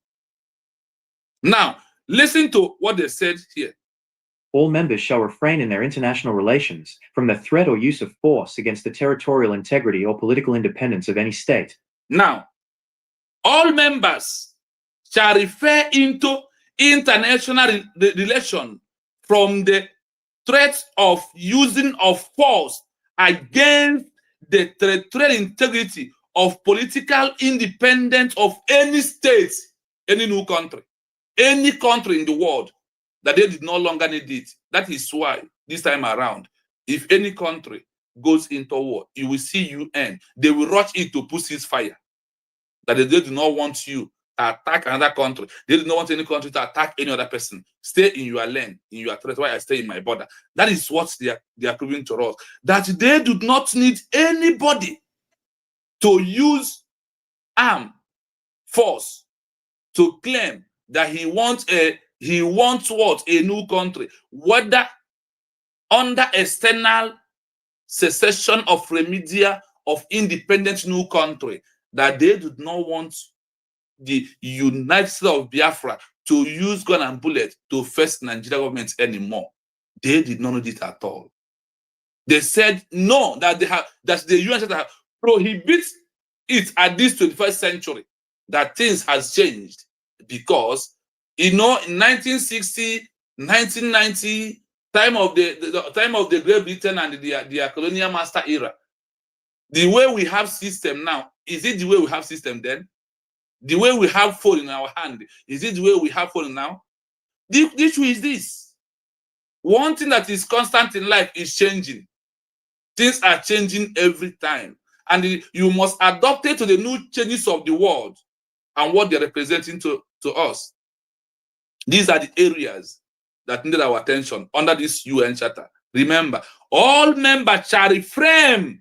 Now, listen to what they said here. All members shall refrain in their international relations from the threat or use of force against the territorial integrity or political independence of any state. Now, all members shall refer into international relation from the threat of using of force against the territorial integrity of political independence of any state, any new country, any country in the world, that they did no longer need it. That is why this time around, if any country goes into war, you will see UN, they will rush it to put ceasefire. That they do not want you to attack another country. They do not want any country to attack any other person. Stay in your lane, in your threat, while I stay in my border. That is what they are proving to us. That they do not need anybody to use armed force to claim that he wants what? A new country. Whether under external secession of remedia of independent new country, that they do not want the United States of Biafra to use gun and bullet to face Nigerian government anymore. They did not know it at all. They said no, that the UN Charter prohibits it at this 21st century, that things has changed because, you know, in 1960, 1990, time of the Great Britain and their colonial master era, the way we have system now, is it the way we have system then? The way we have phone in our hand, is it the way we have phone now? The issue is this. One thing that is constant in life is changing. Things are changing every time. And you must adapt it to the new changes of the world and what they're representing to us. These are the areas that need our attention under this UN Charter. Remember, all members shall refrain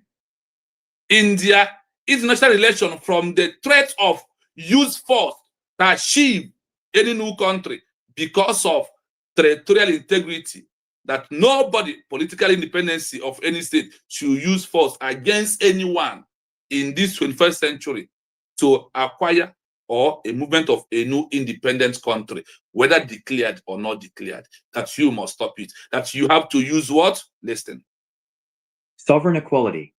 in their international relation from the threat of use force to achieve any new country because of territorial integrity, that nobody, political independency of any state, should use force against anyone in this 21st century to acquire or a movement of a new independent country, whether declared or not declared, that you must stop it. That you have to use what? Listen. Sovereign equality.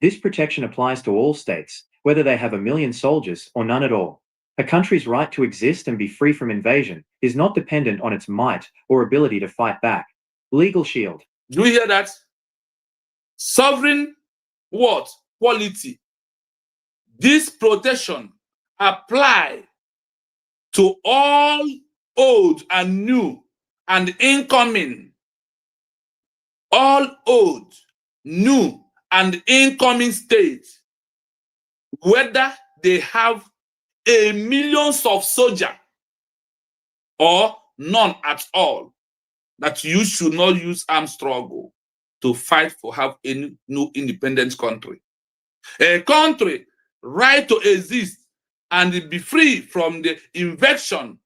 This protection applies to all states, whether they have 1 million soldiers or none at all. A country's right to exist and be free from invasion is not dependent on its might or ability to fight back. Legal shield. Do you hear that? Sovereign what? Quality. This protection apply to all old and new and incoming, all old, new and incoming states, whether they have a millions of soldiers or none at all, that you should not use armed struggle to fight for have a new independent country. A country right to exist and be free from the invasion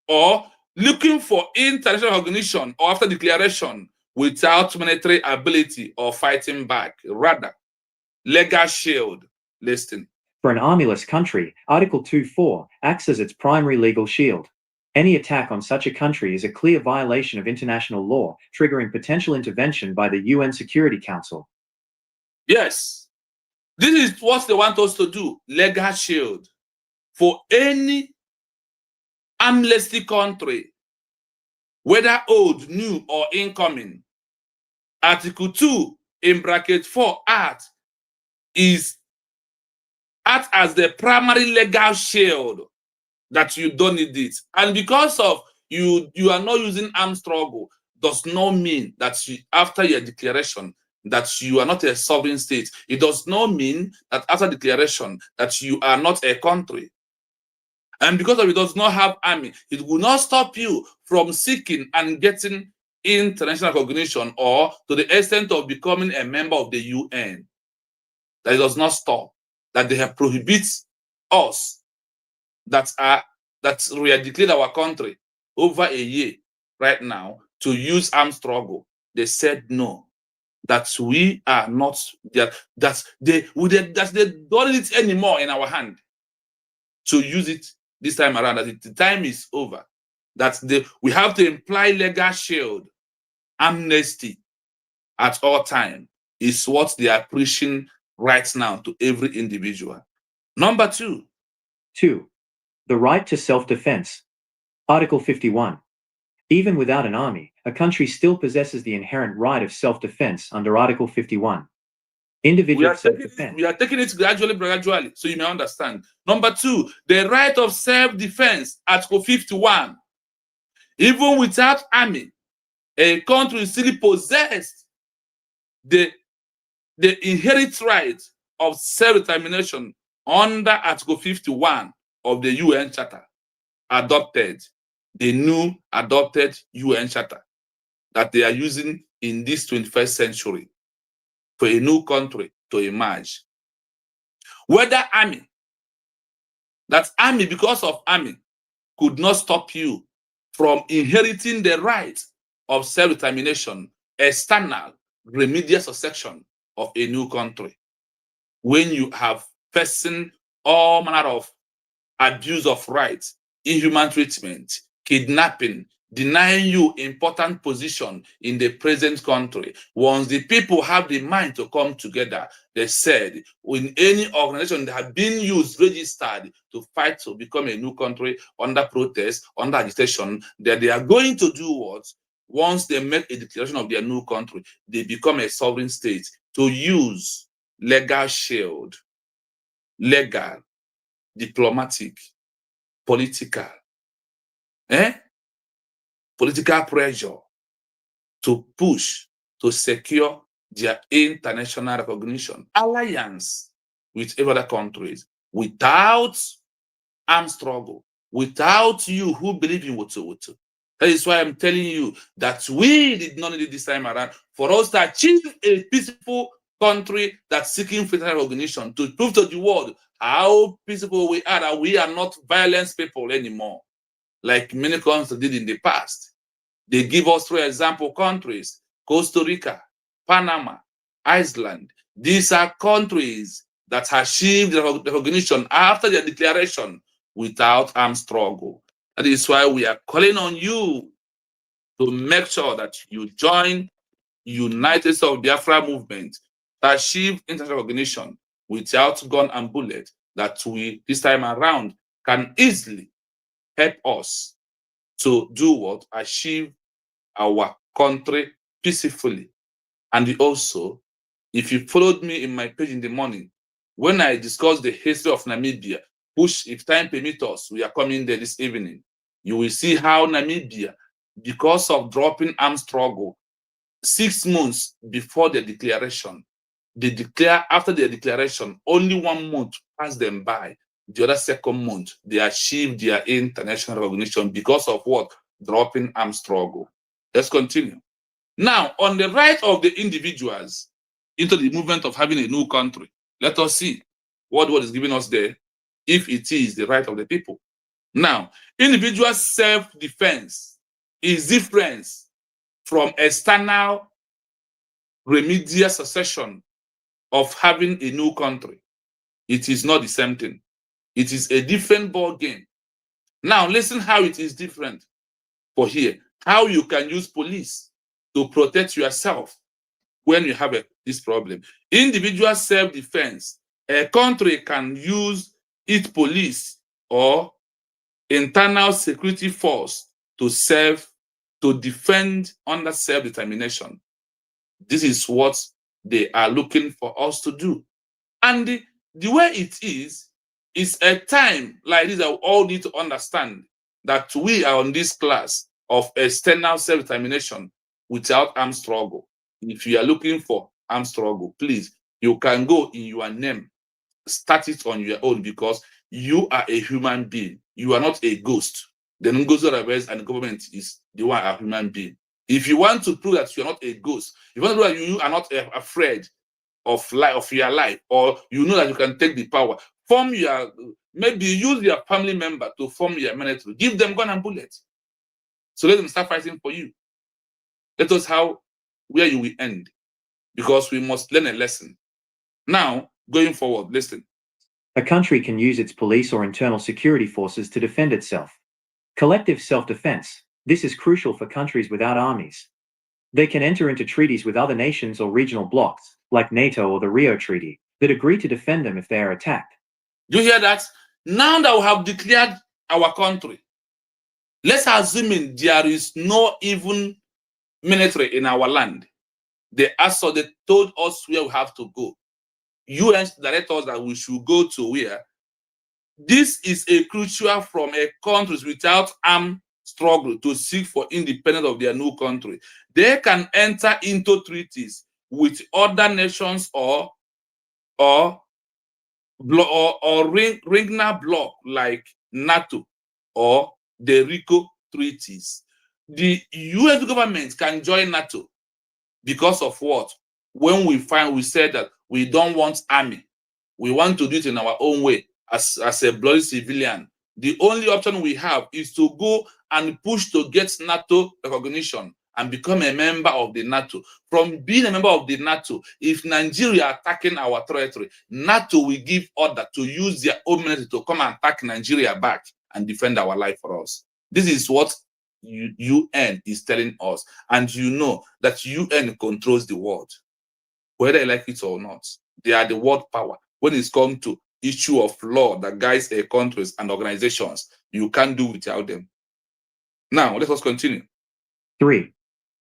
or looking for international recognition or after declaration without military ability or fighting back. Rather, legal shield. Listen. For an armyless country, Article 2.4 acts as its primary legal shield. Any attack on such a country is a clear violation of international law, triggering potential intervention by the UN Security Council. Yes. This is what they want us to do. Legal shield. For any amnesty country, whether old, new, or incoming, Article 2 in bracket 4 act as the primary legal shield that you don't need it. And because of you are not using armed struggle, does not mean that after your declaration that you are not a sovereign state. It does not mean that after declaration that you are not a country. And because of it does not have army, it will not stop you from seeking and getting international recognition or to the extent of becoming a member of the UN. That it does not stop. That they have prohibited us that we have declared our country over a year right now to use armed struggle. They said no. That we are not that they don't need it anymore in our hand to use it this time around. That the time is over. That we have to imply legal shield, amnesty at all time is what they are preaching right now to every individual. Number 2. 2. The right to self-defense. Article 51. Even without an army, a country still possesses the inherent right of self-defense under Article 51. Individual self-defense. We are taking it gradually, so you may understand. Number 2, the right of self-defense, Article 51. Even without army, a country still possesses the inherent right of self-determination under Article 51 of the UN Charter, adopted, the new adopted UN Charter that they are using in this 21st century for a new country to emerge. Whether army, that army, because of army, could not stop you from inheriting the right of self-determination, external remedial succession of a new country. When you have facing all manner of abuse of rights, inhuman treatment, kidnapping, denying you important position in the present country. Once the people have the mind to come together, they said, in any organization that have been used, registered to fight to become a new country under protest, under agitation, that they are going to do what? Once they make a declaration of their new country, they become a sovereign state to use legal shield, legal, diplomatic, political, political pressure to push, to secure their international recognition, alliance with other countries, without armed struggle, without you who believe in Wotu. That is why I'm telling you that we did not need it this time around for us to achieve a peaceful country that's seeking freedom recognition to prove to the world how peaceful we are, that we are not violent people anymore, like many countries did in the past. They give us, for example, countries, Costa Rica, Panama, Iceland. These are countries that achieved recognition after their declaration without armed struggle. That is why we are calling on you to make sure that you join United States of Biafra movement to achieve international recognition without gun and bullet, that we, this time around, can easily help us to do what? Achieve our country peacefully. And also, if you followed me in my page in the morning, when I discussed the history of Namibia, which, if time permits us, we are coming there this evening, you will see how Namibia, because of dropping armed struggle, 6 months before the declaration, they declare, after their declaration, only 1 month passed them by. The other second month, they achieved their international recognition because of what? Dropping armed struggle. Let's continue. Now, on the right of the individuals into the movement of having a new country, let us see what is giving us there, if it is the right of the people. Now, individual self-defense is different from external remedial succession of having a new country. It is not the same thing. It is a different ball game. Now, listen how it is different for here. How you can use police to protect yourself when you have this problem. Individual self-defense, a country can use its police or internal security force to defend under self-determination. This is what they are looking for us to do. And the way it is a time like this that we all need to understand that we are on this class of external self-determination without armed struggle. If you are looking for armed struggle, please, you can go in your name, start it on your own, because you are a human being. You are not a ghost. The Ngozorabes and the government is the one a human being. If you want to prove that you are not a ghost, if you want to prove that you are not afraid of your life, or you know that you can take the power, maybe use your family member to form your military. Give them gun and bullets. So let them start fighting for you. Let us where you will end, because we must learn a lesson. Now, going forward, listen. A country can use its police or internal security forces to defend itself. Collective self-defense. This is crucial for countries without armies. They can enter into treaties with other nations or regional blocs, like NATO or the Rio Treaty, that agree to defend them if they are attacked. Do you hear that? Now that we have declared our country, let's assume there is no even military in our land. They told us where we have to go. UN direct us that we should go to where? This is a crucial from a country without armed struggle to seek for independence of their new country. They can enter into treaties with other nations or regional bloc like NATO or the RICO treaties. The US government can join NATO because of what? When we said that we don't want army, we want to do it in our own way as a bloody civilian. The only option we have is to go and push to get NATO recognition and become a member of the NATO. From being a member of the NATO, if Nigeria attacking our territory, NATO will give order to use their own military to come and attack Nigeria back and defend our life for us. This is what UN is telling us. And you know that UN controls the world. Whether you like it or not, they are the world power. When it's come to issue of law that guides countries and organizations, you can't do without them. Now, let us continue. 3.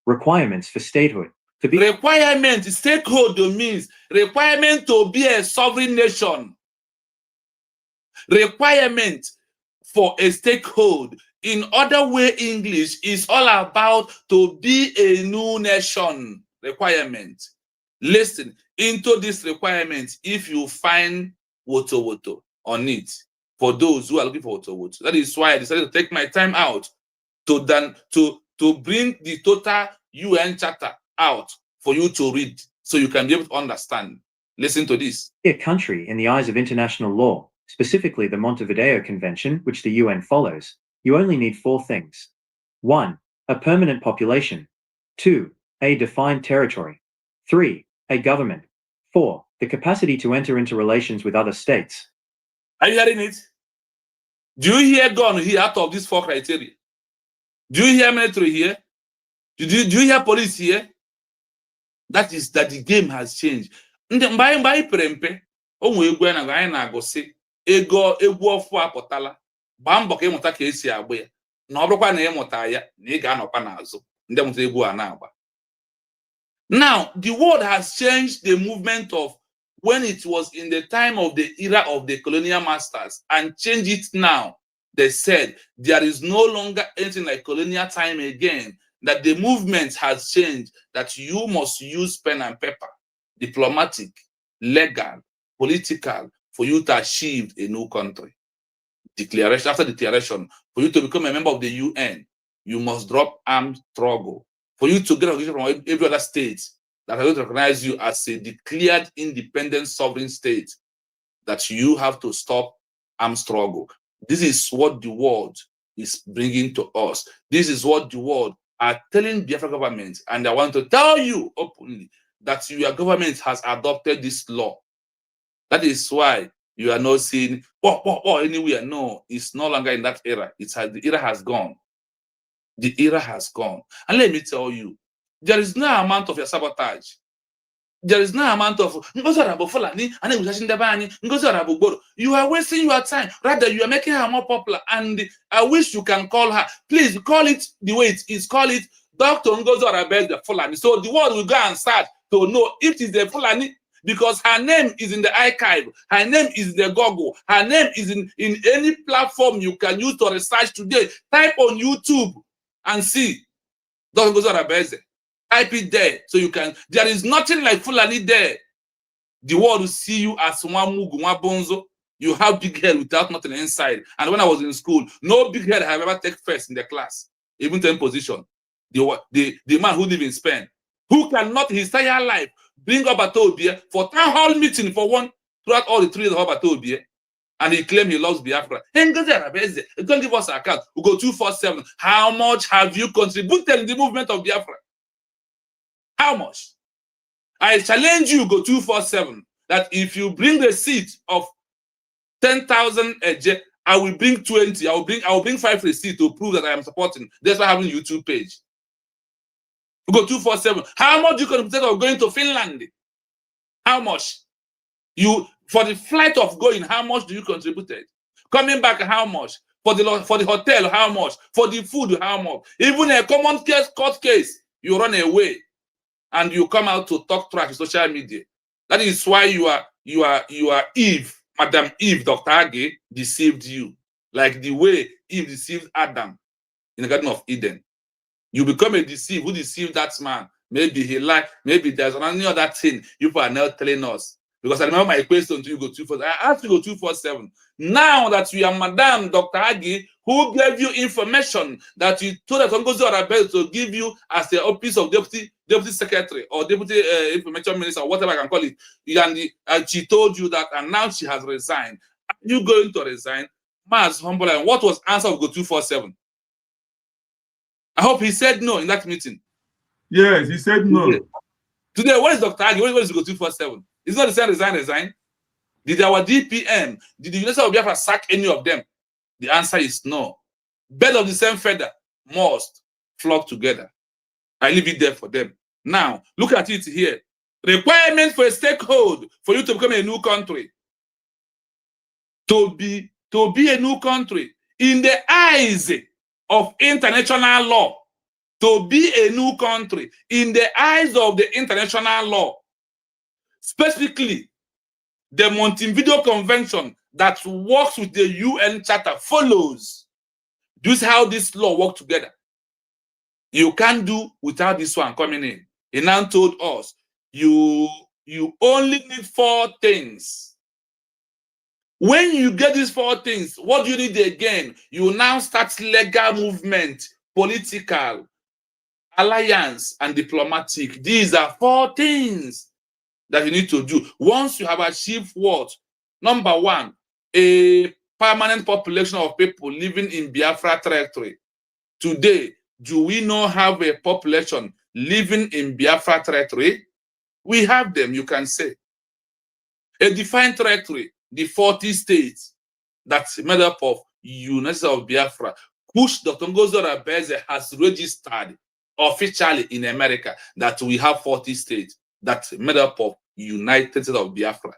Requirements for statehood. Statehood means requirement to be a sovereign nation. Requirement for a statehood, in other way English, is all about to be a new nation. Requirement. Listen, into this requirement, if you find woto on it, for those who are looking for woto. That is why I decided to take my time out to bring the total UN Charter out for you to read. so you can be able to understand. Listen to this. A country in the eyes of international law, specifically the Montevideo Convention, which the UN follows, you only need 4 things. 1. A permanent population. 2. A defined territory. 3. A government. 4. The capacity to enter into relations with other states. Are you hearing it? Do you hear gun here out of these 4 criteria? Do you hear military here? Do you hear police here? That is that the game has changed. Mgbe anyị pere mpe, o nwere egwu anyị na-agụsị ego egwu ọfụ apụtala, gbaa mbọ ka ịmụta ka esi agba ya, na ọ bụrụkwa na ịmụta ya na ị ga-anọkwa n'azụ ndị mụta egwu a na-agba. Now, the world has changed the movement of when it was in the time of the era of the colonial masters and change it now. They said there is no longer anything like colonial time again, that the movement has changed, that you must use pen and paper, diplomatic, legal, political, for you to achieve a new country. Declaration, after declaration, for you to become a member of the UN, you must drop armed struggle. For you to get recognition from every other state that has recognized you as a declared independent sovereign state, that you have to stop armed struggle. This is what the world is bringing to us. This is what the world are telling Biafra government, and I want to tell you openly that your government has adopted this law. That is why you are not seeing anywhere. No, it's no longer in that era. The era has gone. The era has gone. And let me tell you, there is no amount of your sabotage. There is no amount of you are wasting your time. Rather, you are making her more popular. And I wish you can call her. Please call it the way it is. Call it Dr. Ngozi Arabeze Fulani. So the world will go and start to know if it is the Fulani, because her name is in the archive. Her name is in the Google. Her name is in any platform you can use to research today. Type on YouTube and see Dr. Ngozi Arabeze. Type it there so you can. There is nothing like Fulani there. The world will see you as one mugu, one bonzo. You have big head without nothing inside. And when I was in school, no big head have ever taken first in the class, even 10th position. The man who live in Spain, who cannot his entire life bring up a Tobia for town hall meeting for one throughout all the 3 years of Tobia, and he claimed he loves Biafra. Don't give us an account. We go 247. How much have you contributed in the movement of Biafra? How much? I challenge you, go 247, that if you bring the seat of 10,000 I will bring 20. I will bring 5 receipts to prove that I am supporting. That's why I have a YouTube page. We go 247. How much you contributed of going to Finland? How much? You for the flight of going, how much do you contributed? Coming back, how much? For the hotel, how much? For the food, how much? Even a common case, court case, you run away. And you come out to talk trash in social media. That is why you are Eve, Madam Eve, Dr. Age deceived you. Like the way Eve deceived Adam in the Garden of Eden. You become a deceiver. Who deceived that man? Maybe he lied. Maybe there's any other thing you are not telling us. Because I remember my question to you go 247. I asked you go 247. Now that you are Madam Dr. Agi, who gave you information that you told that Ngozi Arabeze to give you as the office of deputy secretary or deputy information minister or whatever I can call it, and she told you that, and now she has resigned. Are you going to resign? Mars humble, and what was answer of go 247? I hope he said no in that meeting. Yes, he said no. Today, what is Dr. Agi? What is go 247? It's not the same resign. Did our DPM, did the University of Biafra sack any of them? The answer is no. Birds of the same feather must flock together. I leave it there for them. Now, look at it here. Requirement for a stakehold for you to become a new country. To be a new country in the eyes of international law. To be a new country in the eyes of the international law. Specifically, the Montevideo Convention that works with the UN Charter follows. This is how this law works together. You can't do without this one coming in. He now told us, you only need 4 things. When you get these 4 things, what do you need again? You now start legal movement, political, alliance, and diplomatic. These are 4 things that you need to do. Once you have achieved what? Number one, a permanent population of people living in Biafra territory. Today, do we not have a population living in Biafra territory? We have them, you can say. A defined territory, the 40 states that's made up of United of Biafra, which Dr. Ngozi Orebeze has registered officially in America that we have 40 states that's made up of United States of Biafra.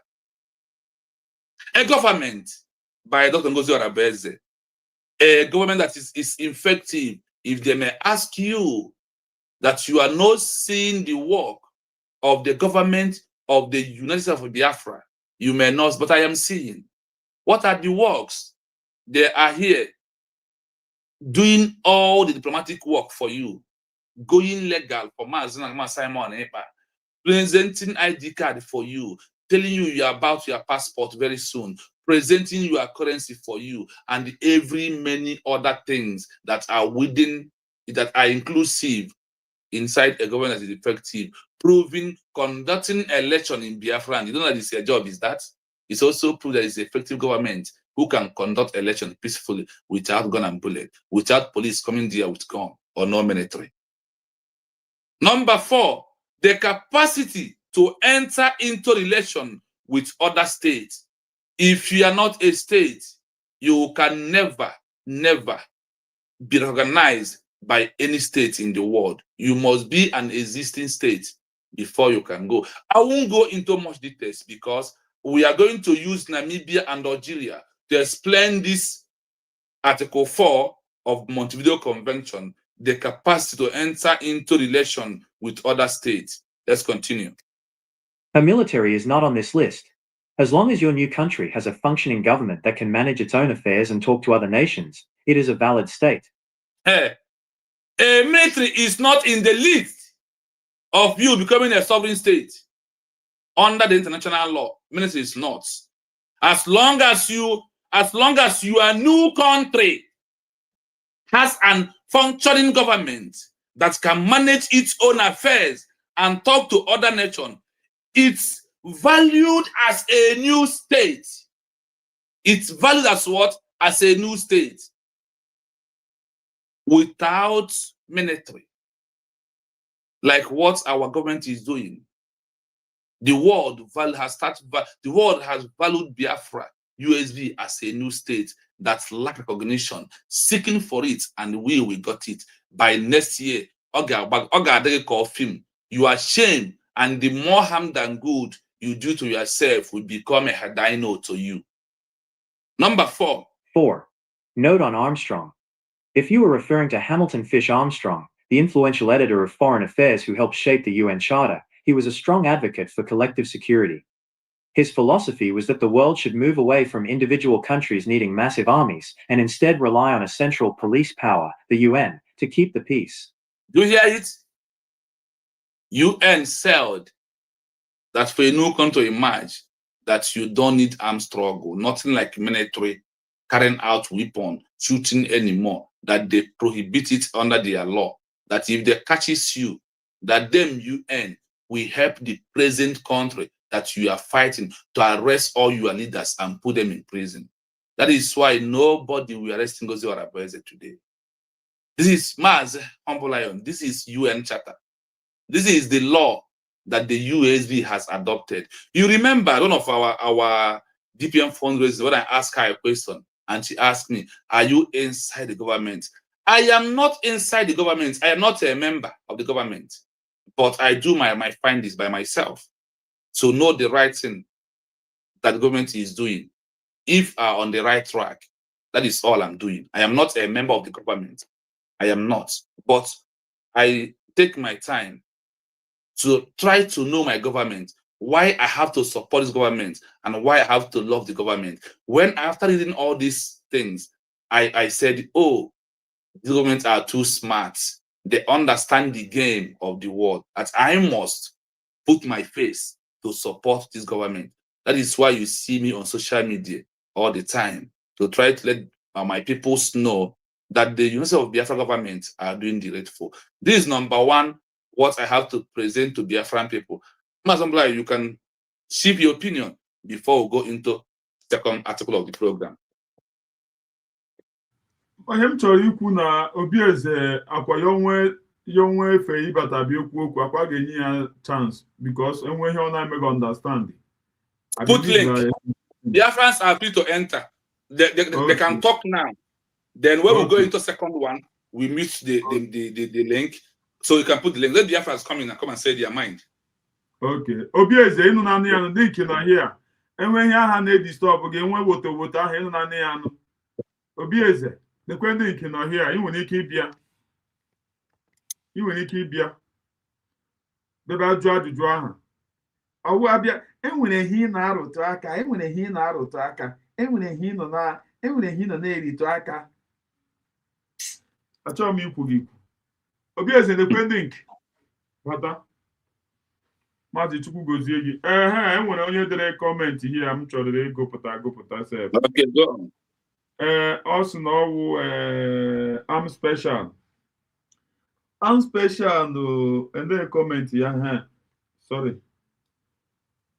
A government by Dr. Ngozi Orebeze, a government that is effective, if they may ask you that you are not seeing the work of the government of the United States of Biafra, you may not, but I am seeing. What are the works? They are here doing all the diplomatic work for you, going legal for Mazin Simon Epa, presenting ID card for you, telling you are about your passport very soon, presenting your currency for you, and many other things that are within, that are inclusive inside a government that is effective, proving, conducting election in Biafra. And you know that it's your job, is that? It's also proof that it's effective government who can conduct election peacefully without gun and bullet, without police coming there with gun or no military. Number 4, the capacity to enter into relation with other states. If you are not a state, you can never be recognized by any state in the world. You must be an existing state before you can go. I won't go into much details because we are going to use Namibia and Algeria to explain this Article 4 of Montevideo Convention, the capacity to enter into relation with other states. Let's continue. A military is not on this list. As long as your new country has a functioning government that can manage its own affairs and talk to other nations, it is a valid state. Hey, a military is not in the list of you becoming a sovereign state under the international law. Military is not. As long as your new country has a functioning government that can manage its own affairs and talk to other nations, it's valued as a new state. It's valued as what? As a new state. Without military, like what our government is doing, the world has valued Biafra, USB, as a new state that lack recognition, seeking for it, and we got it. By next year, you are shame, and the more harm than good you do to yourself will become a hadino to you. Number 4. 4. Note on Armstrong. If you were referring to Hamilton Fish Armstrong, the influential editor of Foreign Affairs who helped shape the UN Charter, he was a strong advocate for collective security. His philosophy was that the world should move away from individual countries needing massive armies and instead rely on a central police power, the UN, to keep the peace. Do you hear it? UN said that for a new country to emerge, that you don't need armed struggle, nothing like military carrying out weapon, shooting anymore, that they prohibit it under their law, that if they catches you, that them UN will help the present country that you are fighting to arrest all your leaders and put them in prison. That is why nobody will arrest Ngozi Orebeze today. This is Maz Humble Lion. This is UN Charter. This is the law that the USB has adopted. You remember one of our DPM fundraisers, when I asked her a question, and she asked me, are you inside the government? I am not inside the government. I am not a member of the government. But I do my findings by myself. So know the right thing that the government is doing. If are on the right track, that is all I'm doing. I am not a member of the government. I am not. But I take my time to try to know my government, why I have to support this government, and why I have to love the government. When after reading all these things, I said, oh, the government are too smart. They understand the game of the world, that I must put my face to support this government. That is why you see me on social media all the time, to try to let my people know that the University of Biafra government are doing the rightful. This is number 1, what I have to present to Biafran people. Mazambla, you can ship your opinion before we go into second article of the program. Onye m chọrọ ikwu na Obieze akwa ya onwe efe ịbata bịa okwu okwu akwa ga-enye ya chance because enwe ihe ọ na-eme understand. Put link. Biafrans are free to enter. They can talk now. Then when we go into second one, we mute the link. So you can put the link. Let Biafrans come in and come and say their mind. Okay. Obieze ịnụ na nị ya dị nke na here. Enwe ihe aha na-edistọp ga-enwe woto ahụ ịnụ na nị ya anụ. Obieze nekwe ndị nke na here ị nwere ike ịbịa. Bebe ajụ ajụjụ ahụ. Ọwụ abịa enwere ihe ị na-arụtụ aka, enwere ihe ị nọ na-eritụ aka. Achọrọ m ikwu gị. Obieze nekwe ndị nke bata. Maazị Chukwu gozie gị. Enwere onye dere kọmentị here m chọrọ ịgụpụta sef. Ọ sị na ọwụ am special. Am special no ende kọmentị ya sorry.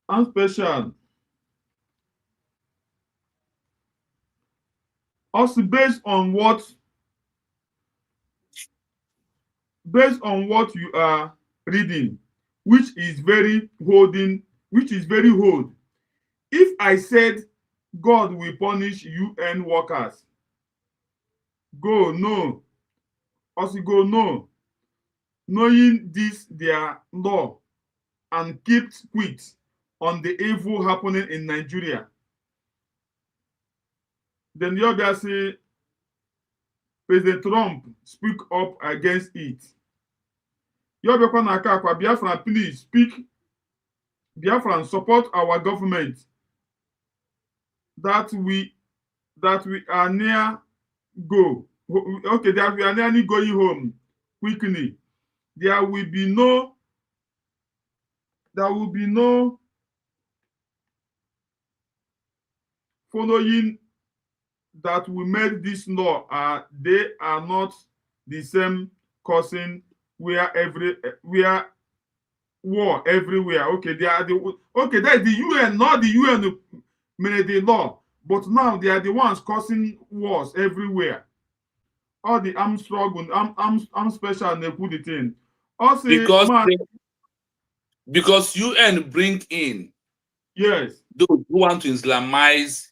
Am special. Also based on what you are reading, which is very old. If I said God will punish UN workers, go no. Also go no. Knowing this their law and kept quiet on the evil happening in Nigeria. Then you say President Trump speak up against it. Biafra, please speak. Biafra, support our government that we are near go. Okay, that we are nearly going home quickly. There will be no following that we made this law. They are not the same causing where war everywhere. Okay, that is the UN, not the UN made the law, but now they are the ones causing wars everywhere. All the armed struggle, armed special, and they put it in. Also, because UN bring in those who want to Islamize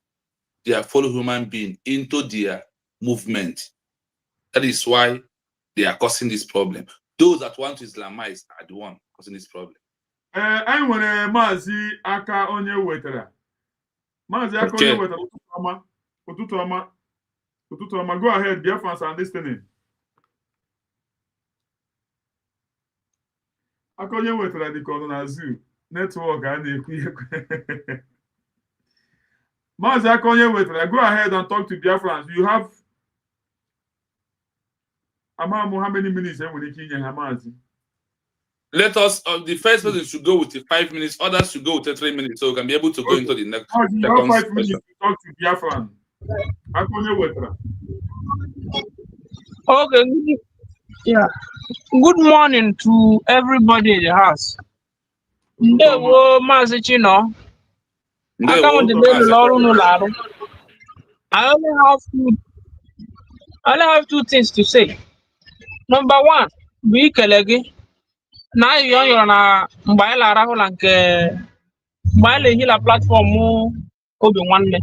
their fellow human being into their movement. That is why they are causing this problem. Those that want to Islamize are the one causing this problem. I want Mazi aka onye wetara. Mazi aka onye wetara ụtụtụ ọma. Go ahead, Biafrans are listening. Aka onye wetara dị ka ọ nọ na zoo network a na-ekwu ihe. Mazi aka onye wetara, go ahead and talk to Biafrans. You have Amamu, how many minutes enwere ike inye ha Mazi? Let us, the first person should go with the 5 minutes, others should go with the 3 minutes, so we can be able to go into the next. You have 5 minutes to talk to Biafran. Okay, yeah. Good morning to everybody in the house. Ndewo Mazi Chino. I only have two things to say. Number one, we kelegi. Na yon na mbaila rahula nke mbaila hila platform obi nwanne.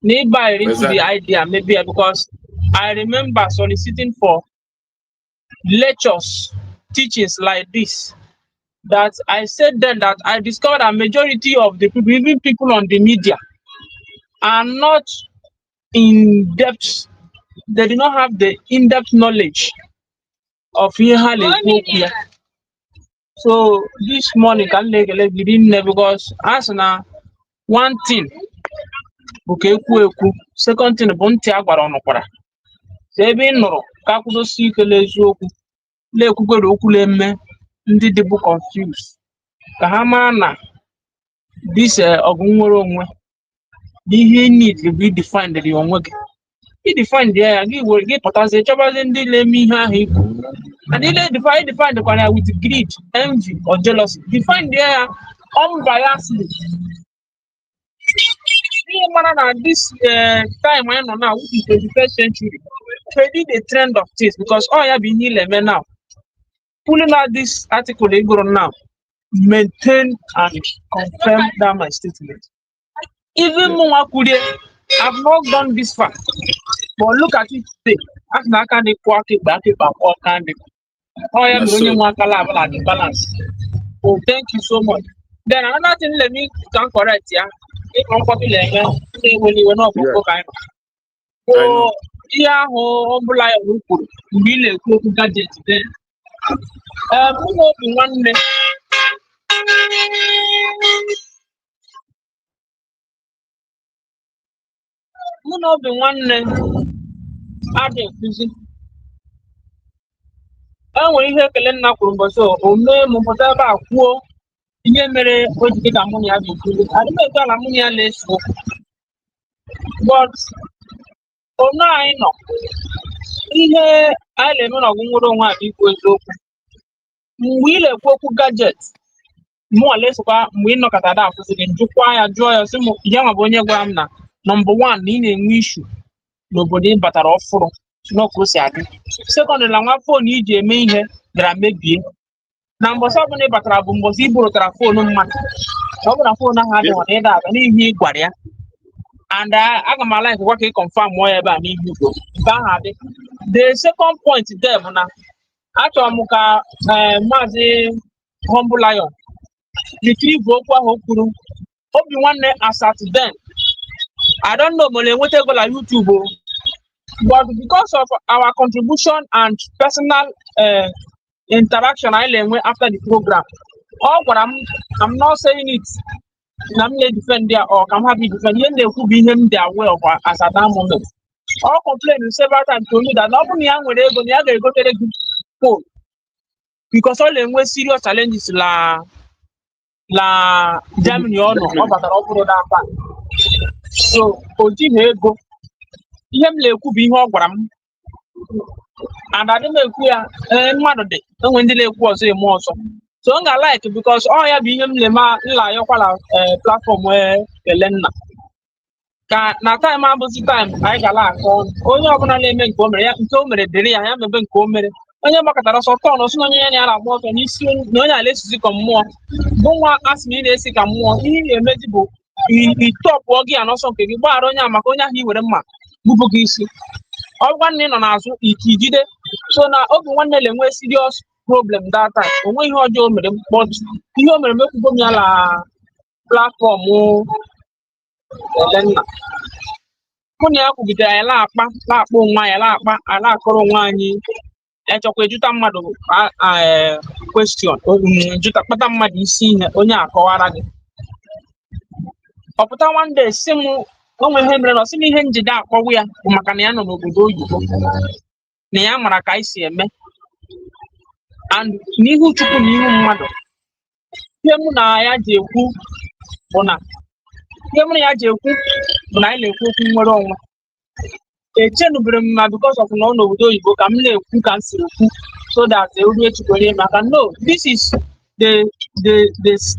Need buy into the idea maybe because I remember soliciting for lectures, teachings like this. That I said then that I discovered a majority of the people, even people on the media, are not in depth. They do not have the in-depth knowledge of here. So this morning can because as now one thing, okay, second thing, bunti agwara onokora. Sebe noro kakudo si kele eziokwu le kwugoro okwu le mme ndị dịbụ confused ka ha maa na this ọgụnwere onwe ihe need to be defined the onwe gị i define ya gị were gị pụtazie chọbazie ndị na-eme ihe ahụ ikwu And then define the corner with greed, envy, or jealousy. Define there unbiasedly. This time I know now, which is 21st century, trading the trend of things because all you been here now. Pulling out this article they go now, maintain and confirm that my statement. Even more could I've not gone this far, but look at it today. As now can they quack it back it up or can they? Oh, yeah, only one color the balance. Oh, thank you so much. Then another thing, let me can correct yeah. If I'm popular, say when you were not kind. Oh, yeah, home like really cool gadget then. Who will be one minute? Mụ na obi nwanne adị nkuzi enwere ihe ekele nna kwuru mbọsị o mee m pụta ebe a kwuo ihe mere o ji ka mụ na ya ga-ekwuli adịm etu ala mụ na ya na-ese okwu but onu anyị nọ ihe anyị na-eme na ọgwụ nwere onwe a bụ ikwu eziokwu mgbe ị na-ekwu okwu gajet mụ alesokwa mgbe ị nọkọta da akwụsịrị njụkwa ya jụọ ya sị m ya nwa bụ onye gwara m na number 1 na ị na-enwe ishu n'obodo ị batara ọfụrụ n'ọkụ o si adị sekọndịrị na nwa foonu iji eme ihe gara mebie na mbọsị ọbụla ị batara bụ mbọsị i burụtara foonu mmadụ ọ bụ na foonu ahụ adịghị na ịda aga n'ihi ị gwara ya and aga m ala nkekwa ka ị confirm mụọ ya ebe a n'ihi ugbo nke ahụ adị the second point there bụ na achọrọ m ka maazị Humble Lion retrieve okwu ahụ o kwuru obi nwanne asat then I don't know when we take on YouTube, but because of our contribution and personal interaction, I learned after the program. Oh, but I'm not saying it. I'm not defend there or I'm happy defend. They could be him their way of as at that moment. All complaining several times to me that not only young when they go to the phone because all the serious challenges la Germany or no, but all that part. So, oji na-ego ihe m na-ekwu bụ ihe ọ gwara m and adị m ekwu ya mmadụ dị enwe ndị na-ekwu ọzọ eme ọzọ so m ga-like because ọ ya bụ ihe m na-eme nla ayọkwala platform ele nna ka na time abụzi time anyị gara akọ onye ọbụla na-eme nke o mere ya nke o mere dịrị ya ya mebe nke o mere onye gbakọtara ọsọ tọn ọsọ na onye ya na-ara agba ọsọ n'isi na onye ala esizi ka mmụọ bụ nwa asị na ị na-esi ka mmụọ ihe ị na-emezi bụ itọpụọ gị ya n'ọsọ nke gị gbaghara onye a maka onye ahụ i were mma bupụ gị isi ọ bụkwa nna ị nọ n'azụ ike ijide so na oge nwanne na-enwe serious problem that time onwe ihe ọjọọ mere but ihe o mere mekwugo m ya na platform elenna mụ na ya kwugidere anyị na-akpa onwe anyị na-akpa ala akọrọ onwe anyị echọkwa ejuta mmadụ question juta kpata mmadụ isi ihe onye akọwara gị ọpụta one day si m onwe ihe mere na ọ sị na ihe njide akpọwụ ya bụ maka na ya nọ n'obodo oyibo na ya mara ka anyị si eme and n'ihu Chukwu na ihu mmadụ ihe mụ na ya ji ekwu bụ na anyị na-ekwu okwu nwere onwe echenubere m na because of na ọ n'obodo oyibo ka m na-ekwu ka m siri ekwu so that eru echikwere maka no this is the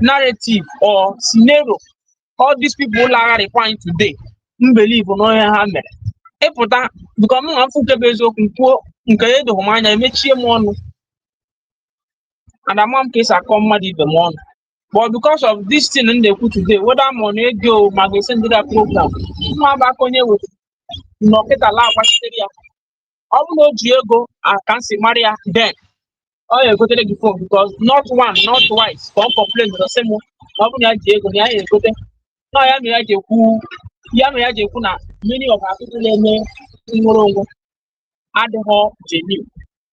narrative or scenario all these people lagharị point today believe na onye ha mere ịpụta bụka m na mfụkebe eziokwu kwuo nke ya edoghị m anya emechie m ọnụ and ama m ka esi akọ mmadụ ibe m ọnụ but because of this thing in the today, whether I'm on a go, magazine did a program, I'm back on you with no get a lot of area. I know Diego, I can't see Maria then. Oh, you go to the phone because not one, not twice, don't complain the same one. Diego, I go there. No, I am here who Yamia Kuna, many of our people in Morongo. I don't know,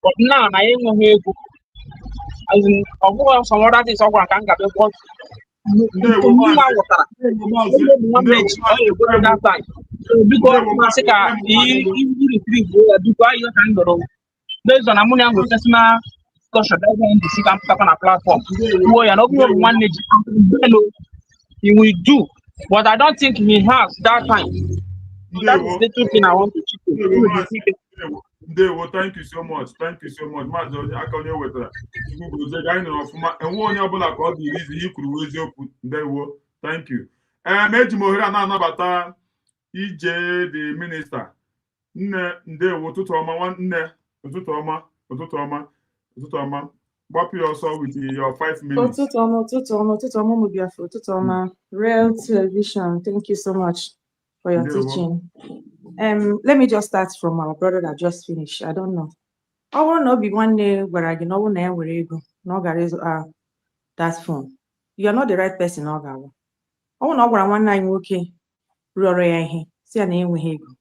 but now I ain't going to go. As in, some other things I can't get because based on ammonia with personal discussion on a platform. He will do, but I don't think he has that time. That is the two thing I want to check. Ndewo, thank you so much. Thank you so much. Maazị onye aka onye wetara. Chukwu gozie ga anyị nọrọ ọfụma. Enwe onye ọbụla ka ọ dị izi ihe kwuru eziokwu. Ndewo, thank you. Eji m ohere a na-anabata ije the minista. Nne, ndewo, ụtụtụ ọma, nwanne, ụtụtụ ọma, ụtụtụ ọma, ụtụtụ ọma. Gbapụ ya ọsọ with your 5 minutes. ụtụtụ ọma, ụmụ Biafra, ụtụtụ ọma. Real Television, thank you so much for your teaching. Let me just start from our brother that just finished. I don't know. Ọ bụrụ na obi nwanne gwara gị na ọ bụrụ na ya nwere ego na ọ gara ịzụ that phone, you are not the right person ọ ga-agwa. Ọ bụrụ na ọ gwara nwanne anyị nwoke rịọrọ ya ihe si ya na enweghị ego,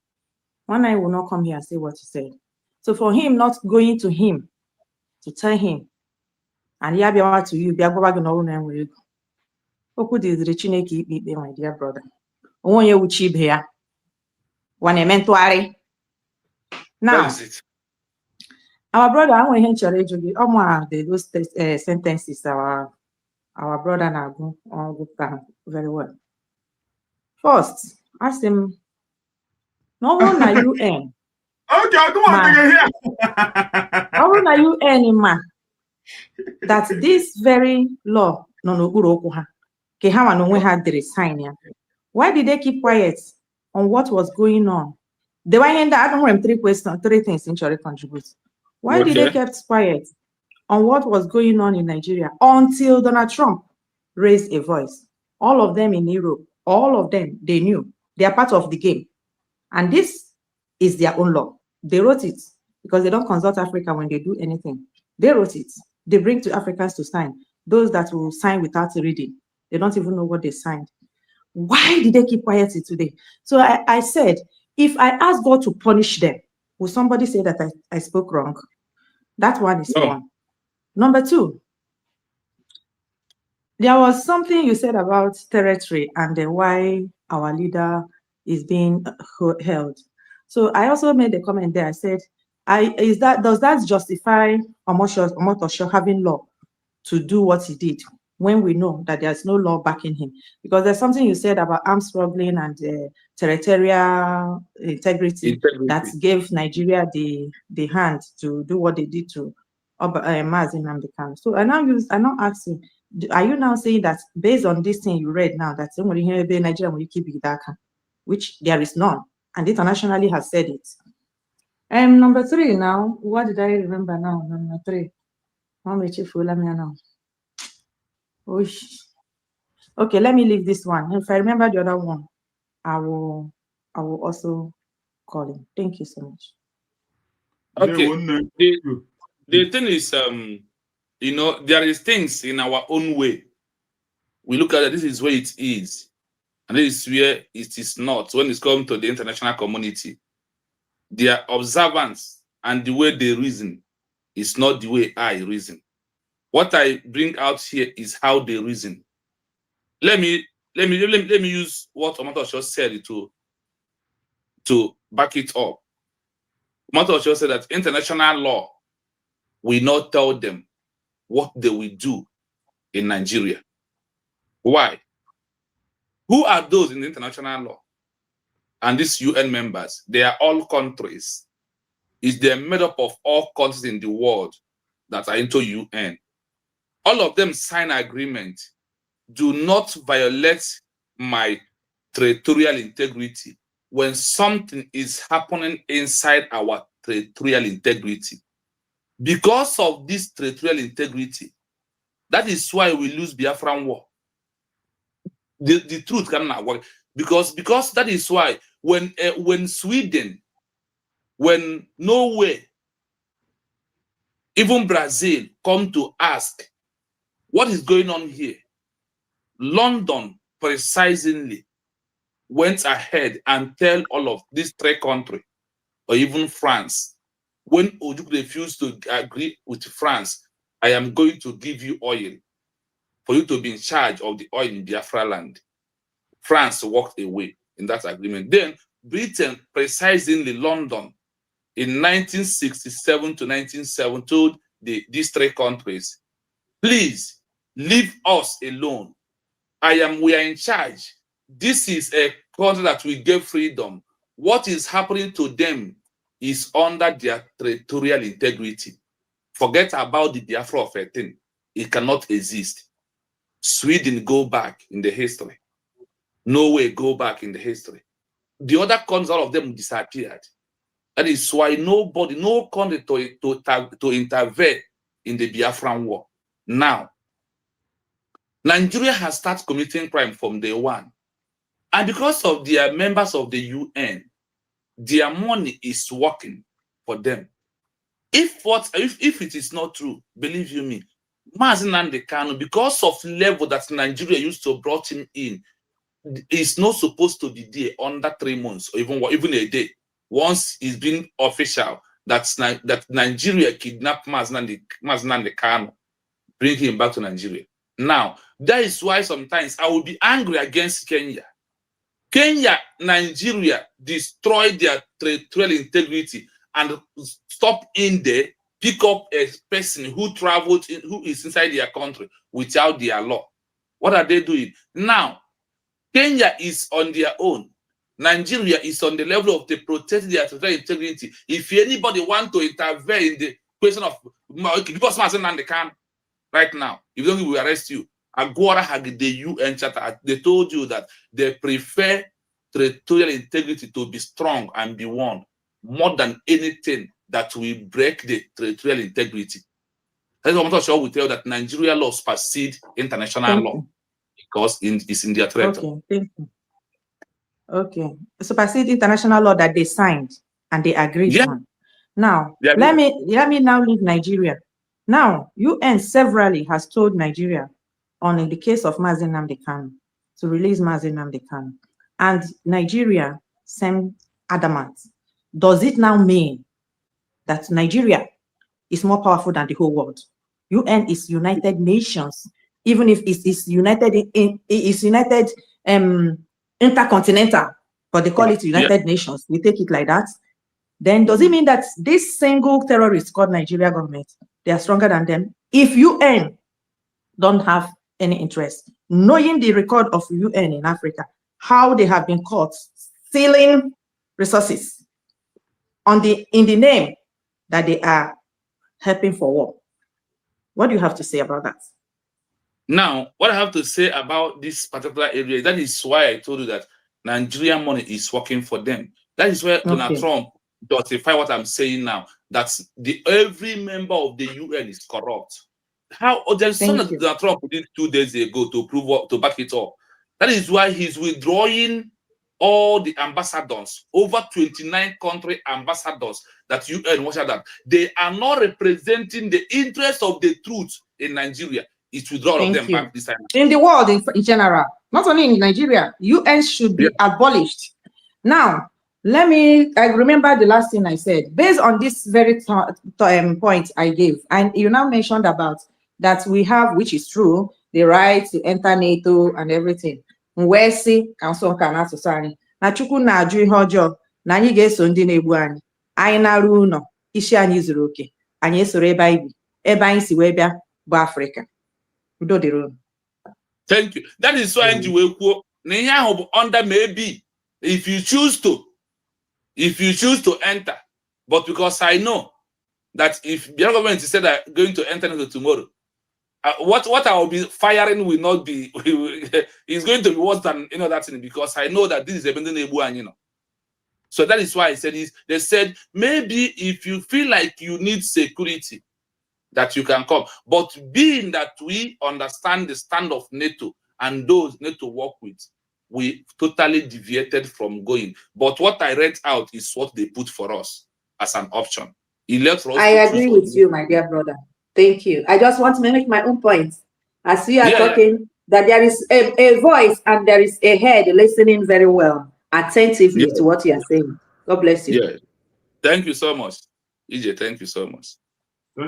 nwanne anyị will not come here and say what he said. So for him not going to him to tell him and ya bịawa to you bịa gwaba gị na ọ bụrụ na ya nwere ego, okwu dịziri Chineke ikpe ikpe, my dear brother. Onwe onye wuchi ibe ya wa na-eme ntụgharị. Now, our brother, I want him to read you those sentences our brother Nagu very well. First, ask him, no one na UN. Okay, come on, here. No one na UN ma that this very law no ha ke ha no when had the sign ya. Why did they keep quiet on what was going on? They were in that. I don't want three things in Chori contribute. Why did they kept quiet on what was going on in Nigeria until Donald Trump raised a voice? All of them in Europe, all of them, they knew they are part of the game. And this is their own law. They wrote it because they don't consult Africa when they do anything. They wrote it. They bring to Africans to sign. Those that will sign without reading, they don't even know what they signed. Why did they keep quiet today? So I said, if I ask God to punish them, will somebody say that I spoke wrong? That one is one. Number two, there was something you said about territory and why our leader is being held. So I also made a comment there. I said, does that justify Omotosho having law to do what he did when we know that there's no law backing him? Because there's something you said about arms smuggling and territorial integrity that gave Nigeria the hand to do what they did to Mazin Namdekan. So I now ask you, are you now saying that based on this thing you read now, that Nigeria will keep Bidaka, which there is none, and internationally has said it? Number three now, what did I remember now? Number three. Okay, let me leave this one. If I remember the other one, I will also call him. Thank you so much. Okay. The thing is, you know, there is things in our own way. We look at it, this is where it is, and this is where it is not. When it's come to the international community, their observance and the way they reason is not the way I reason. What I bring out here is how they reason. Let me use what Omotosho said to back it up. Omotosho said that international law will not tell them what they will do in Nigeria. Why? Who are those in the international law? And these UN members, they are all countries. They're made up of all countries in the world that are into UN. All of them sign agreement. Do not violate my territorial integrity when something is happening inside our territorial integrity. Because of this territorial integrity, that is why we lose Biafran war. The truth cannot work. Because that is why when Sweden, when Norway, even Brazil come to ask what is going on here, London precisely went ahead and tell all of these three countries, or even France, when Ojukwu refused to agree with France, I am going to give you oil for you to be in charge of the oil in Biafra land. France walked away in that agreement. Then Britain, precisely London, in 1967 to 1970, told these three countries, please leave us alone. We are in charge. This is a country that we gave freedom. What is happening to them is under their territorial integrity. Forget about the Biafra of a thing. It cannot exist. Sweden go back in the history. Norway go back in the history. The other countries, all of them disappeared. That is why nobody, no country to intervene in the Biafran war. Now, Nigeria has started committing crime from day one. And because of their members of the UN, their money is working for them. If it is not true, believe you me, Mazi Nnamdi Kanu, because of level that Nigeria used to brought him in, is not supposed to be there under 3 months or even a day. Once it's been official that Nigeria kidnapped Mazi Nnamdi Kanu, bring him back to Nigeria. Now, that is why sometimes I will be angry against Kenya. Nigeria destroyed their territorial integrity and stop in there, pick up a person who traveled, who is inside their country without their law. What are they doing? Now, Kenya is on their own. Nigeria is on the level of they protect their territorial integrity. If anybody want to intervene in the question of because right now, if you don't, we will arrest you. Agora had the UN charter. They told you that they prefer territorial integrity to be strong and be won more than anything that will break the territorial integrity. That's what I'm sure we tell that Nigeria law supersede international law because it's in their threat. Okay, thank you. Okay, supersede international law that they signed and they agreed on. Now, let me now leave Nigeria. Now, UN severally has told Nigeria on the case of Mazi Nnamdi Kanu to release Mazi Nnamdi Kanu, and Nigeria seemed adamant. Does it now mean that Nigeria is more powerful than the whole world? UN is United Nations, even if it is United Intercontinental, but they call it United Nations. We take it like that. Then does it mean that this single terrorist called Nigeria government, they are stronger than them? If UN don't have any interest, knowing the record of UN in Africa, how they have been caught stealing resources in the name that they are helping for war. What do you have to say about that? Now, what I have to say about this particular area, that is why I told you that Nigerian money is working for them. That is where Donald Trump justify what I'm saying now, that every member of the UN is corrupt. There's something that Donald Trump did 2 days ago to back it up. That is why he's withdrawing all the ambassadors, over 29 country ambassadors that UN was that they are not representing the interests of the truth in Nigeria. It's withdraw all of them back this time. In the world in general, not only in Nigeria, UN should be abolished. Now, I remember the last thing I said, based on this very point I gave, and you now mentioned about that we have, which is true, the right to enter NATO and everything. Where see council can society. Na chukwu na aju ihe ọjọọ na anyị ga-eso ndị na-egbu anyị. Anyị na-arụ ụlọ, isi anyị zuru oke. Anyị esoro ebe anyị bi. Ebe anyị si wee bịa bụ Africa. Udo dịrị unu. Thank you. That is why you will quote under maybe if you choose to enter, but because I know that if the government said that going to enter into tomorrow, what I will be firing will not be is going to be worse than that thing, because I know that this is a bending. So that is why I said this. They said maybe if you feel like you need security, that you can come. But being that we understand the stand of NATO and those NATO work with, we totally deviated from going. But what I read out is what they put for us as an option. I agree with you, my dear brother. Thank you. I just want to make my own point. As you are talking, that there is a voice and there is a head listening very well, attentively to what you are saying. God bless you. Yeah. Thank you so much. EJ, thank you so much.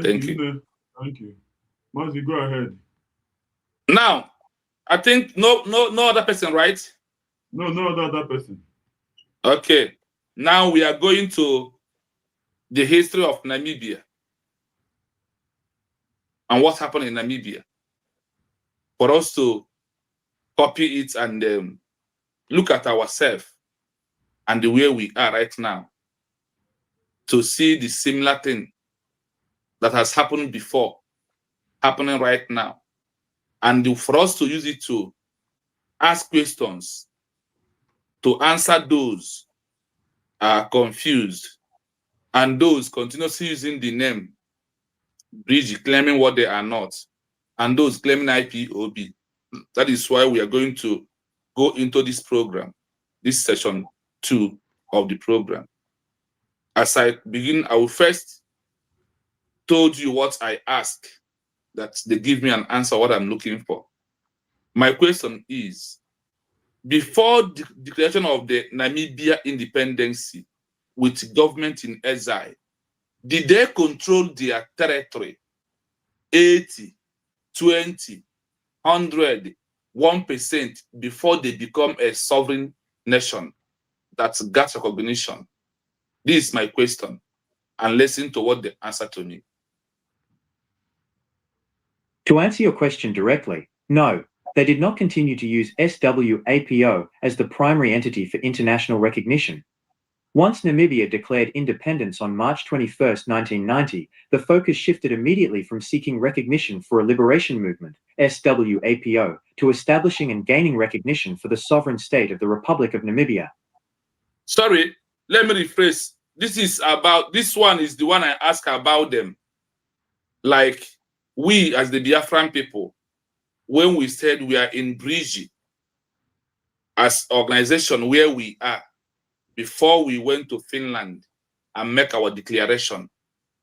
Thank you. Thank you. Mazi, go ahead. Now, I think no other person, right? No other person. Okay. Now we are going to the history of Namibia and what happened in Namibia, for us to copy it and look at ourselves and the way we are right now to see the similar thing that has happened before happening right now, and for us to use it to ask questions, to answer those are confused, and those continuously using the name Bridge, claiming what they are not, and those claiming IPOB. That is why we are going to go into this program, this session 2 of the program. As I begin, I will first told you what I ask, that they give me an answer what I'm looking for. My question is, before the declaration of the Namibia independence with government in exile, did they control their territory 80, 20, 100, 1% before they become a sovereign nation that got recognition? This is my question, and listen to what they answer to me. To answer your question directly, no, they did not continue to use SWAPO as the primary entity for international recognition. Once Namibia declared independence on March 21, 1990, the focus shifted immediately from seeking recognition for a liberation movement, SWAPO, to establishing and gaining recognition for the sovereign state of the Republic of Namibia. Sorry, let me rephrase. This one is the one I ask about them. Like, we as the Biafran people, when we said we are in Bridge as organization where we are, before we went to Finland and make our declaration,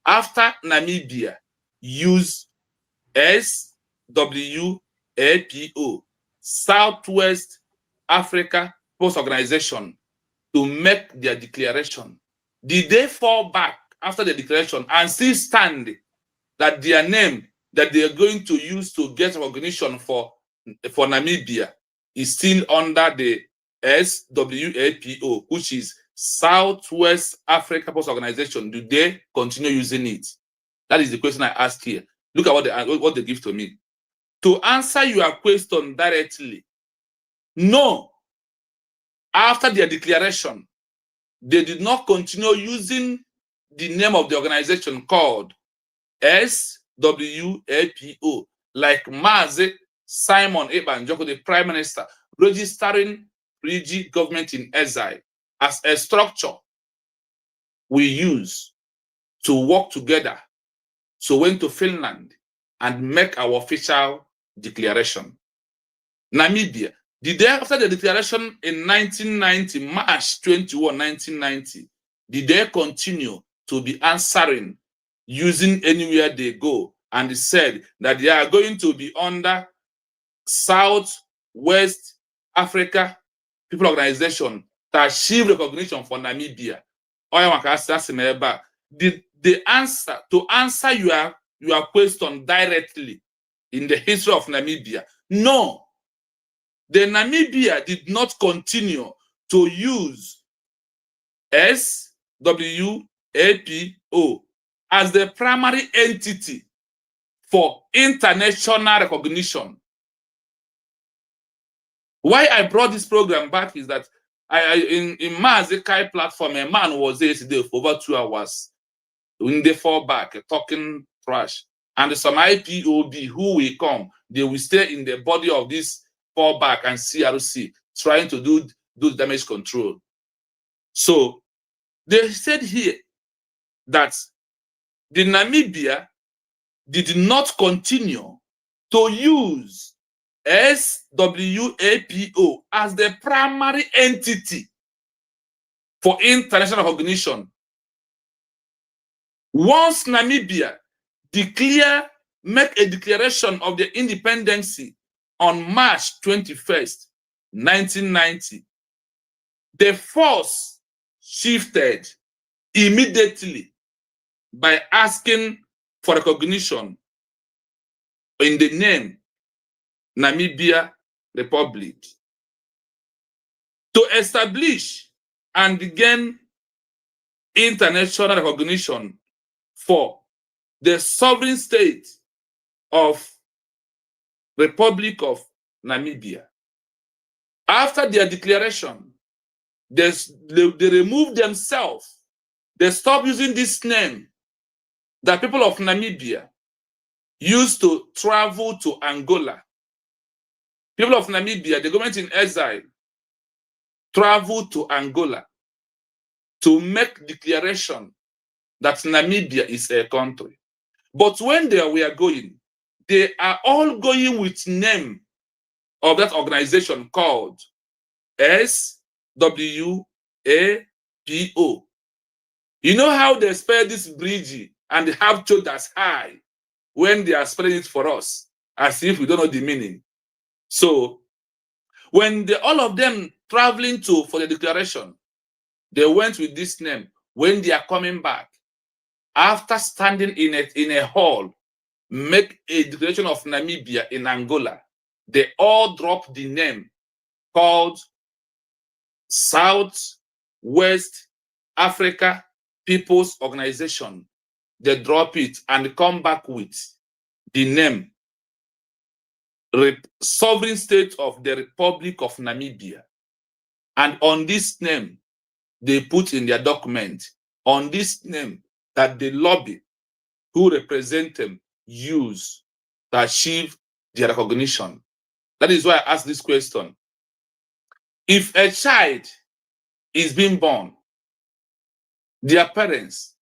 after Namibia use SWAPO, Southwest Africa Post Organization, to make their declaration, did they fall back after the declaration and still stand that their name that they are going to use to get recognition for Namibia is still under the SWAPO, which is Southwest Africa Post Organization? Do they continue using it? That is the question I ask here. Look at what they give to me. To answer your question directly, no. After their declaration, they did not continue using the name of the organization called SWAPO, like Mazi Simon Ebanjoko, the Prime Minister, registering Bridge government in exile as a structure we use to work together. So went to Finland and make our official declaration. Namibia, did they, after the declaration in 1990, March 21, 1990, did they continue to be answering using anywhere they go, and said that they are going to be under Southwest Africa People Organization to achieve recognition for Namibia? Did the answer to answer your question directly in the history of Namibia? No. The Namibia did not continue to use SWAPO as the primary entity for international recognition. Why I brought this program back is that in Mazi Kai platform, a man was there yesterday for over 2 hours when they fall back talking trash, and some IPOB who will come, they will stay in the body of this fallback and CRC trying to do damage control. So they said here that the Namibia did not continue to use SWAPO as the primary entity for international recognition. Once Namibia make a declaration of their independence on March 21st, 1990, the force shifted immediately by asking for recognition in the name Namibia Republic. To establish and gain international recognition for the sovereign state of Republic of Namibia. After their declaration, they removed themselves they stopped using this name that people of Namibia used to travel to Angola. People of Namibia, the government in exile, traveled to Angola to make declaration that Namibia is a country. But when they were going, they are all going with name of that organization called SWAPO. You know how they spell this bridge and they have shoulders high when they are spelling it for us, as if we don't know the meaning. So when all of them traveling for the declaration, they went with this name. When they are coming back, after standing in a hall, make a declaration of Namibia in Angola, they all dropped the name called South West Africa People's Organization. They drop it and come back with the name Sovereign State of the Republic of Namibia. And on this name, they put in their document, on this name that the lobby who represent them use to achieve their recognition. That is why I asked this question. If a child is being born, their parents,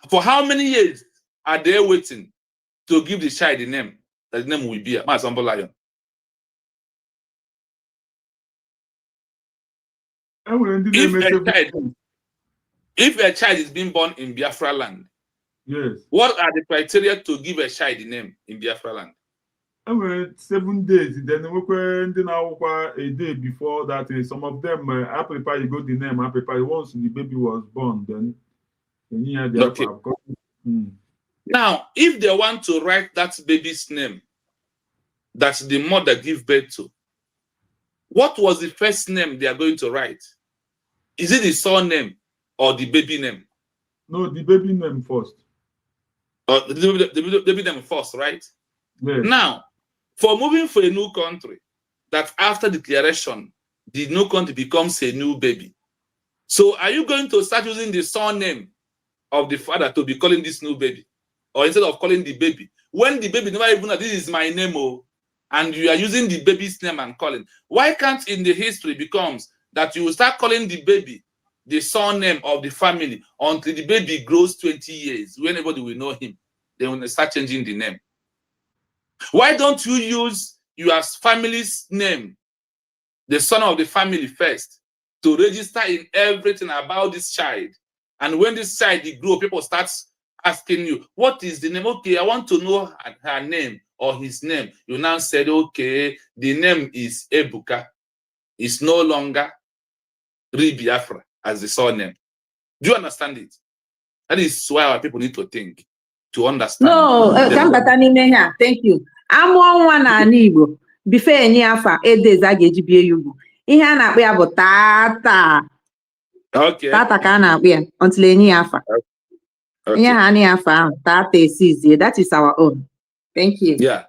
for how many years are they waiting to give the child the name? That the name will be Mazambo Lion. If a child is being born in Biafra land, yes, what are the criteria to give a child the name in Biafra land? 7 days, then a day before that. Some of them, I prepare you got the name, I prepare once the baby was born, then here they Okay. Now, if they want to write that baby's name that the mother gave birth to, what was the first name they are going to write? Is it the surname or the baby name? No, the baby name first. The baby name first, right? Yes. Now, for moving for a new country, that after declaration, the new country becomes a new baby. So are you going to start using the surname of the father to be calling this new baby? Or instead of calling the baby, when the baby never even know this is my name, and you are using the baby's name and calling, why can't in the history becomes that you will start calling the baby the surname of the family until the baby grows 20 years, when everybody will know him, then when they start changing the name? Why don't you use your family's name, the son of the family first, to register in everything about this child? And when this child grows, people start asking you, what is the name? Okay, I want to know her name or his name. You now said, okay, the name is Ebuka. It's no longer Biafra as the surname. Do you understand it? That is why our people need to think, to understand. No, thank you. Amụọ nwa n'ala Igbo before enye afa 8 days a ga-eji bie ya ugwu. Ihe a na-akpọ ya bụ tata. Okay. Tata ka a na-akpọ ya until enye ya afa. Ihe ha na afa ahụ tata esizie. That is our own. Thank you. Yeah.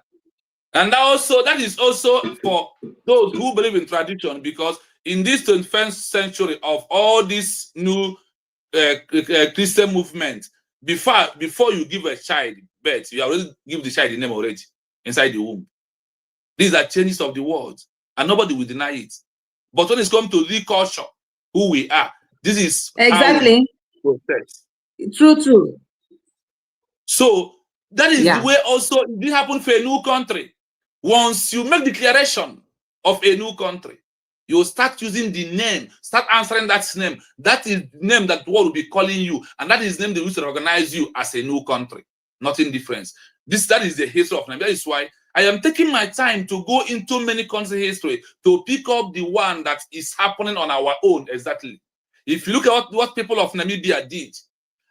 And that is also for those who believe in tradition, because in this 21st century of all these new Christian movement, before you give a child birth, you already give the child the name already inside the womb. These are changes of the world, and nobody will deny it. But when it's come to the culture, who we are, this is exactly true. So that is the way also it did happen for a new country. Once you make declaration of a new country, you start using the name, start answering that name. That is the name that the world will be calling you, and that is the name they will recognize you as a new country. Nothing different. That is the history of Namibia. That is why I am taking my time to go into many country history to pick up the one that is happening on our own exactly. If you look at what people of Namibia did,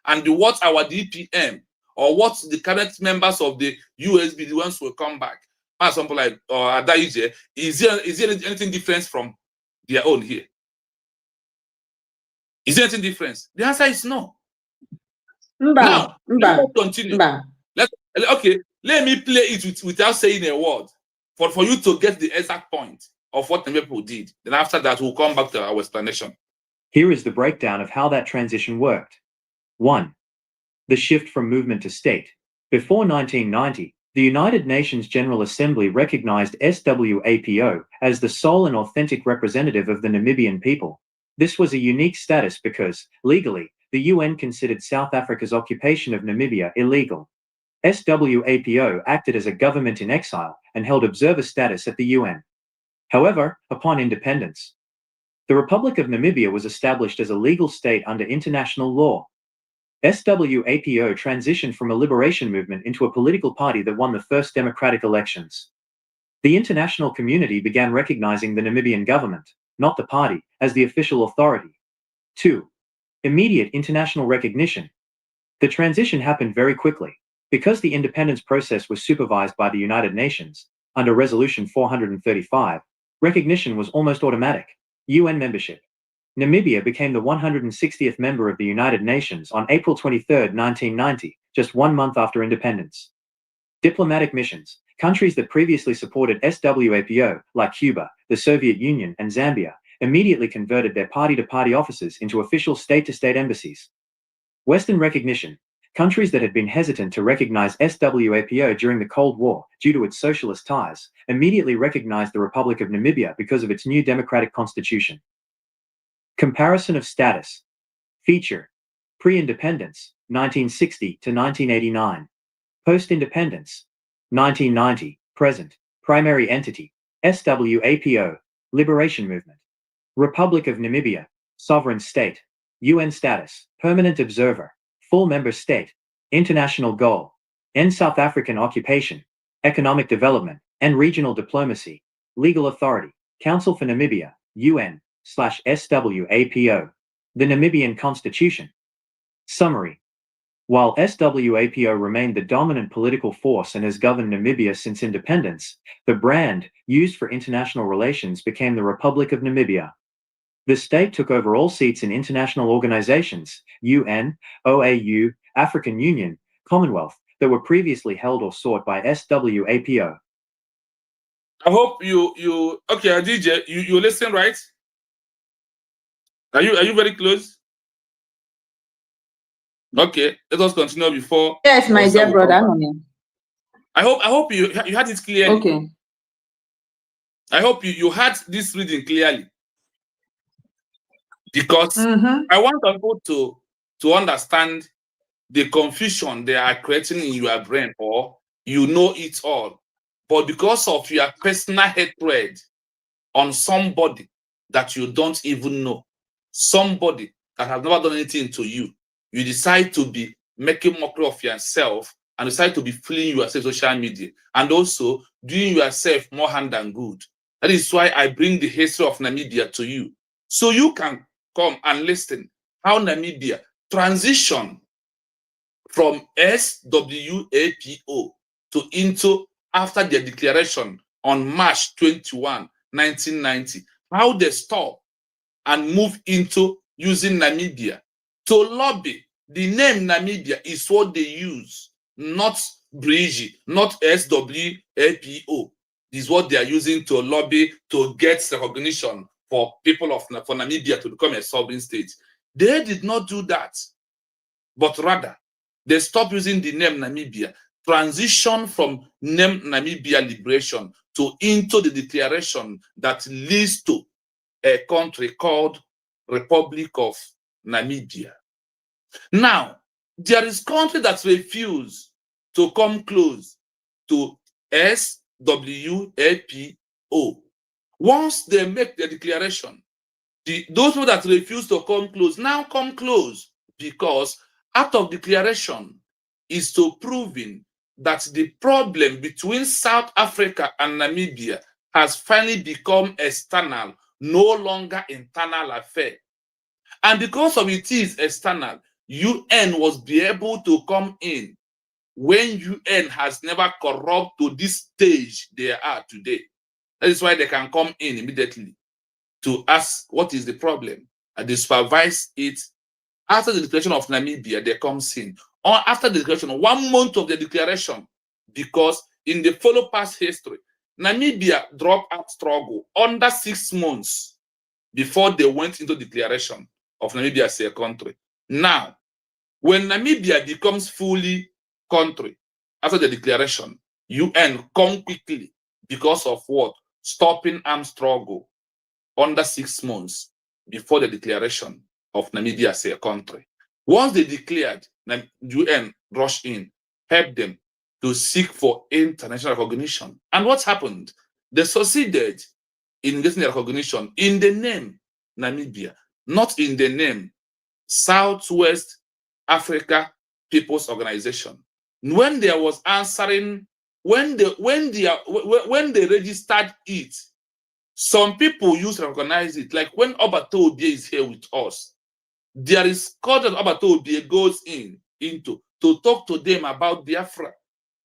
and what our DPM or what the cabinet members of the USB, the ones who will come back, as something like Adaije, is there anything different from their own here? Is there anything different? The answer is no. Now, let's continue. Let me play it without saying a word for you to get the exact point of what the people did. Then after that, we'll come back to our explanation. Here is the breakdown of how that transition worked. 1. The shift from movement to state. Before 1990, the United Nations General Assembly recognized SWAPO as the sole and authentic representative of the Namibian people. This was a unique status because, legally, the UN considered South Africa's occupation of Namibia illegal. SWAPO acted as a government in exile and held observer status at the UN. However, upon independence, the Republic of Namibia was established as a legal state under international law. SWAPO transitioned from a liberation movement into a political party that won the first democratic elections. The international community began recognizing the Namibian government, not the party, as the official authority. 2. Immediate international recognition. The transition happened very quickly. Because the independence process was supervised by the United Nations, under Resolution 435, recognition was almost automatic. UN membership. Namibia became the 160th member of the United Nations on April 23, 1990, just 1 month after independence. Diplomatic missions. Countries that previously supported SWAPO, like Cuba, the Soviet Union, and Zambia, immediately converted their party-to-party offices into official state-to-state embassies. Western recognition. Countries that had been hesitant to recognize SWAPO during the Cold War due to its socialist ties immediately recognized the Republic of Namibia because of its new democratic constitution. Comparison of status. Feature. Pre-independence, 1960 to 1989. Post-independence, 1990, present. Primary entity, SWAPO, Liberation Movement. Republic of Namibia, sovereign state. UN status, permanent observer. Full member state. International goal. End South African occupation. Economic development and regional diplomacy. Legal authority. Council for Namibia, UN/SWAPO. The Namibian Constitution. Summary. While SWAPO remained the dominant political force and has governed Namibia since independence, the brand used for international relations became the Republic of Namibia. The state took over all seats in international organizations, UN, OAU, African Union, Commonwealth, that were previously held or sought by SWAPO. I hope you okay, DJ, you listen, right? Are you very close? Okay, let us continue before. Yes, my dear brother. I hope you had it clearly. Okay. I hope you had this reading clearly. Because I want people to understand the confusion they are creating in your brain, or you know it all. But because of your personal hatred on somebody that you don't even know, somebody that has never done anything to you, you decide to be making mockery of yourself and decide to be fleeing yourself social media and also doing yourself more harm than good. That is why I bring the history of Namibia to you, so you can come and listen how Namibia transitioned from SWAPO to into after their declaration on March 21, 1990, how they stopped and moved into using Namibia to lobby. The name Namibia is what they use, not Brigi, not SWAPO. This is what they are using to lobby to get recognition for people for Namibia to become a sovereign state. They did not do that, but rather they stopped using the name Namibia, transition from name Namibia Liberation to into the declaration that leads to a country called Republic of Namibia. Now, there is country that refuse to come close to SWAPO. Once they make the declaration, those people that refuse to come close now come close, because out of declaration is to proving that the problem between South Africa and Namibia has finally become external, no longer internal affair. And because of it is external, UN was be able to come in when UN has never corrupt to this stage they are today. That is why they can come in immediately to ask what is the problem, and they supervise it. After the declaration of Namibia, they come in. Or after the declaration, 1 month of the declaration, because in the follow past history, Namibia dropped out struggle under 6 months before they went into declaration. of Namibia as a country. Now, when Namibia becomes fully country after the declaration, UN come quickly because of what? Stopping armed struggle under 6 months before the declaration of Namibia as a country. Once they declared, UN rushed in, helped them to seek for international recognition. And what happened? They succeeded in getting the recognition in the name Namibia, not in the name Southwest Africa People's Organization. When there was answering, when they registered it, some people used to recognize it. Like when Obato Obie is here with us, there is code that Obato Obie goes into to talk to them about Biafra.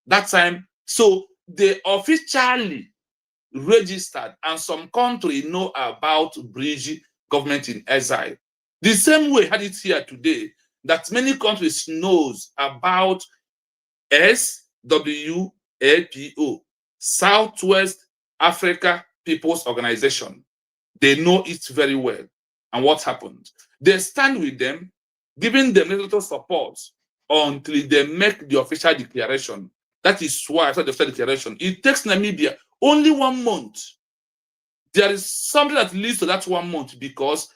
That time, so they officially registered, and some country know about Bridge government in exile. The same way had it here today, that many countries knows about SWAPO, Southwest Africa People's Organization. They know it very well. And what happened? They stand with them, giving them little support until they make the official declaration. That is why after the official declaration, it takes Namibia only 1 month. There is something that leads to that 1 month, because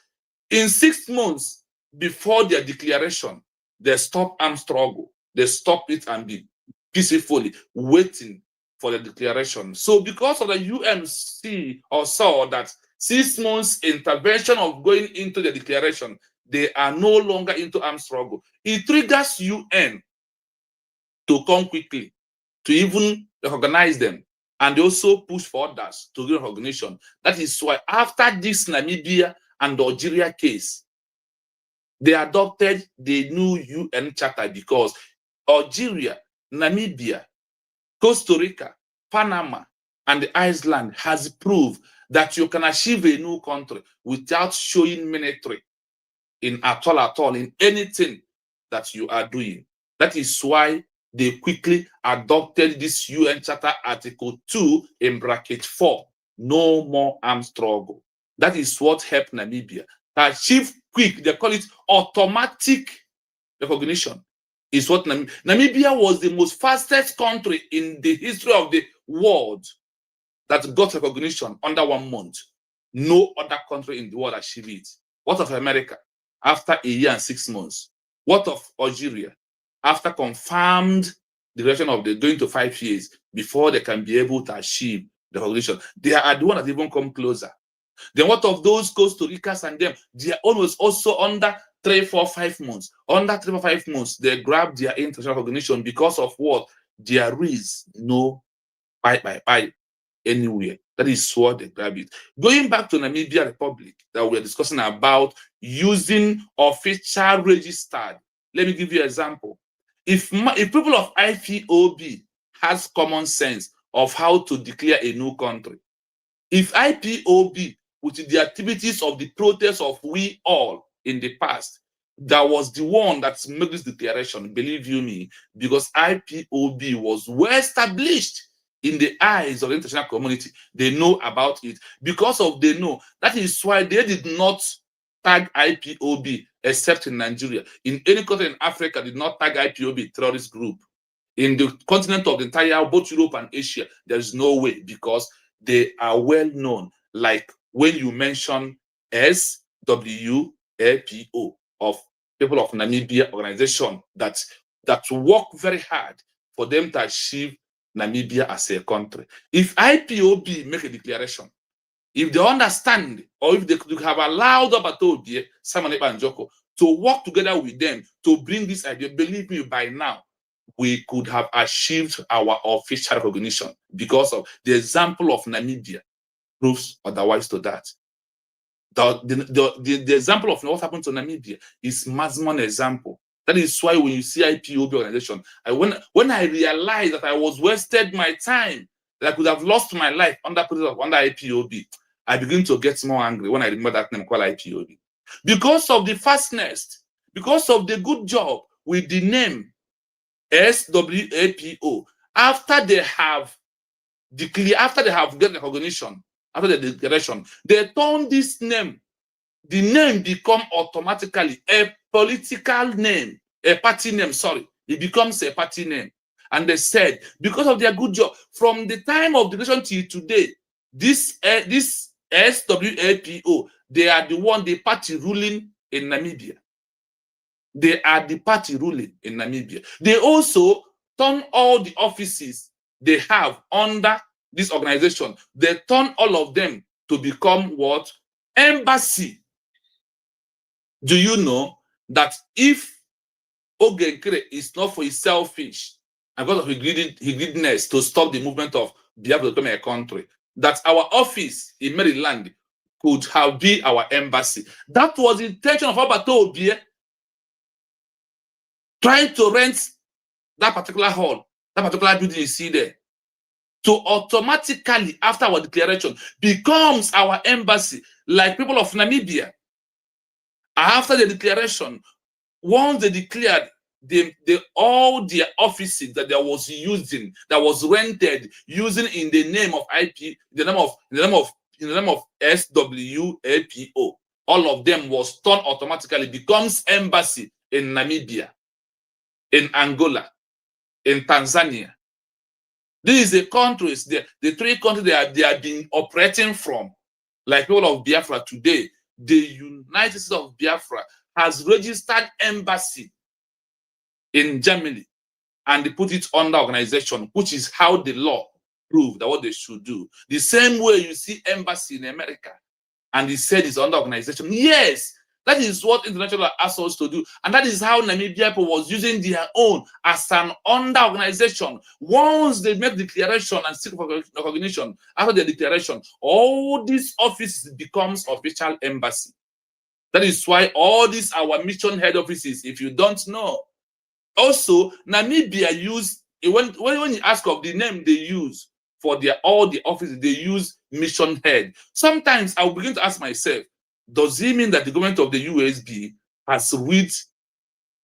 in 6 months before their declaration, they stop armed struggle. They stop it and be peacefully waiting for the declaration. So because of the UNC or saw that 6 months intervention of going into the declaration, they are no longer into armed struggle. It triggers UN to come quickly to even recognize them, and they also push for others to get recognition. That is why after this Namibia and Algeria case, they adopted the new UN Charter, because Algeria, Namibia, Costa Rica, Panama, and Iceland has proved that you can achieve a new country without showing military at all in anything that you are doing. That is why they quickly adopted this UN Charter Article 2 in bracket 4. No more armed struggle. That is what helped Namibia to achieve quick, they call it automatic recognition. Is what Namibia was the most fastest country in the history of the world that got recognition under 1 month. No other country in the world achieved it. What of America? After 1 year and 6 months. What of Algeria? After confirmed duration of the going to 5 years before they can be able to achieve the recognition. They are the one that even come closer. Then what of those Costa Ricas and them? They are almost also under 3, 4, 5 months. Under 3 or 5 months, they grab their international recognition because of what? There is no bye anywhere. That is what they grab it. Going back to Namibia Republic that we're discussing about using official registered. Let me give you an example. If people of IPOB has common sense of how to declare a new country, if IPOB, with the activities of the protest of we all in the past, that was the one that made this declaration, believe you me, because IPOB was well established in the eyes of the international community. They know about it. Because of they know, that is why they did not tag IPOB except in Nigeria. In any country in Africa, did not tag IPOB terrorist group. In the continent of the entire, both Europe and Asia, there is no way, because they are well known. Like when you mention SWAPO of people of Namibia organization that work very hard for them to achieve Namibia as a country. If IPOB make a declaration, if they understand, or if they could have allowed Obato Obie, Simon Ekpa and Joko to work together with them to bring this idea, believe me, by now, we could have achieved our official recognition, because of the example of Namibia proves otherwise to that. The example of what happened to Namibia is maximum example. That is why when you see IPOB organization, when I realized that I was wasted my time, that I could have lost my life under IPOB, I begin to get more angry when I remember that name called IPOB. Because of the fastness, because of the good job with the name SWAPO, after they have declared, after they have get recognition, after the declaration, they turn this name the name become automatically a political name, a party name, sorry. It becomes a party name. And they said, because of their good job, from the time of the election till today, this SWAPO, they are the party ruling in Namibia. They are the party ruling in Namibia. They also turn all the offices they have under this organization, they turn all of them to become what? Embassy. Do you know that if Ogenkere is not for his selfish and because of his greediness to stop the movement of Biafra to become a country, that our office in Maryland could have been our embassy. That was the intention of Alberto Obie, trying to rent that particular hall, that particular building you see there, to automatically, after our declaration, becomes our embassy, like people of Namibia. After the declaration, once they declared all their offices that they was using, that was rented, using in the name of IP, in the name of SWAPO, all of them was turned automatically, becomes embassy in Namibia, in Angola, in Tanzania. These are the countries, the three countries they have been operating from, like people of Biafra today. The United States of Biafra has registered embassy in Germany, and they put it under organization, which is how the law proved that what they should do. The same way you see embassy in America, and he said it's under organization. Yes, that is what international asked us to do, and that is how Namibia was using their own as an under organization. Once they make declaration and seek recognition, after the declaration, all these offices becomes official embassy. That is why all these our mission head offices, if you don't know. Also, Namibia use when you ask of the name they use for all the offices, they use mission head. Sometimes I will begin to ask myself, does it mean that the government of the USB has read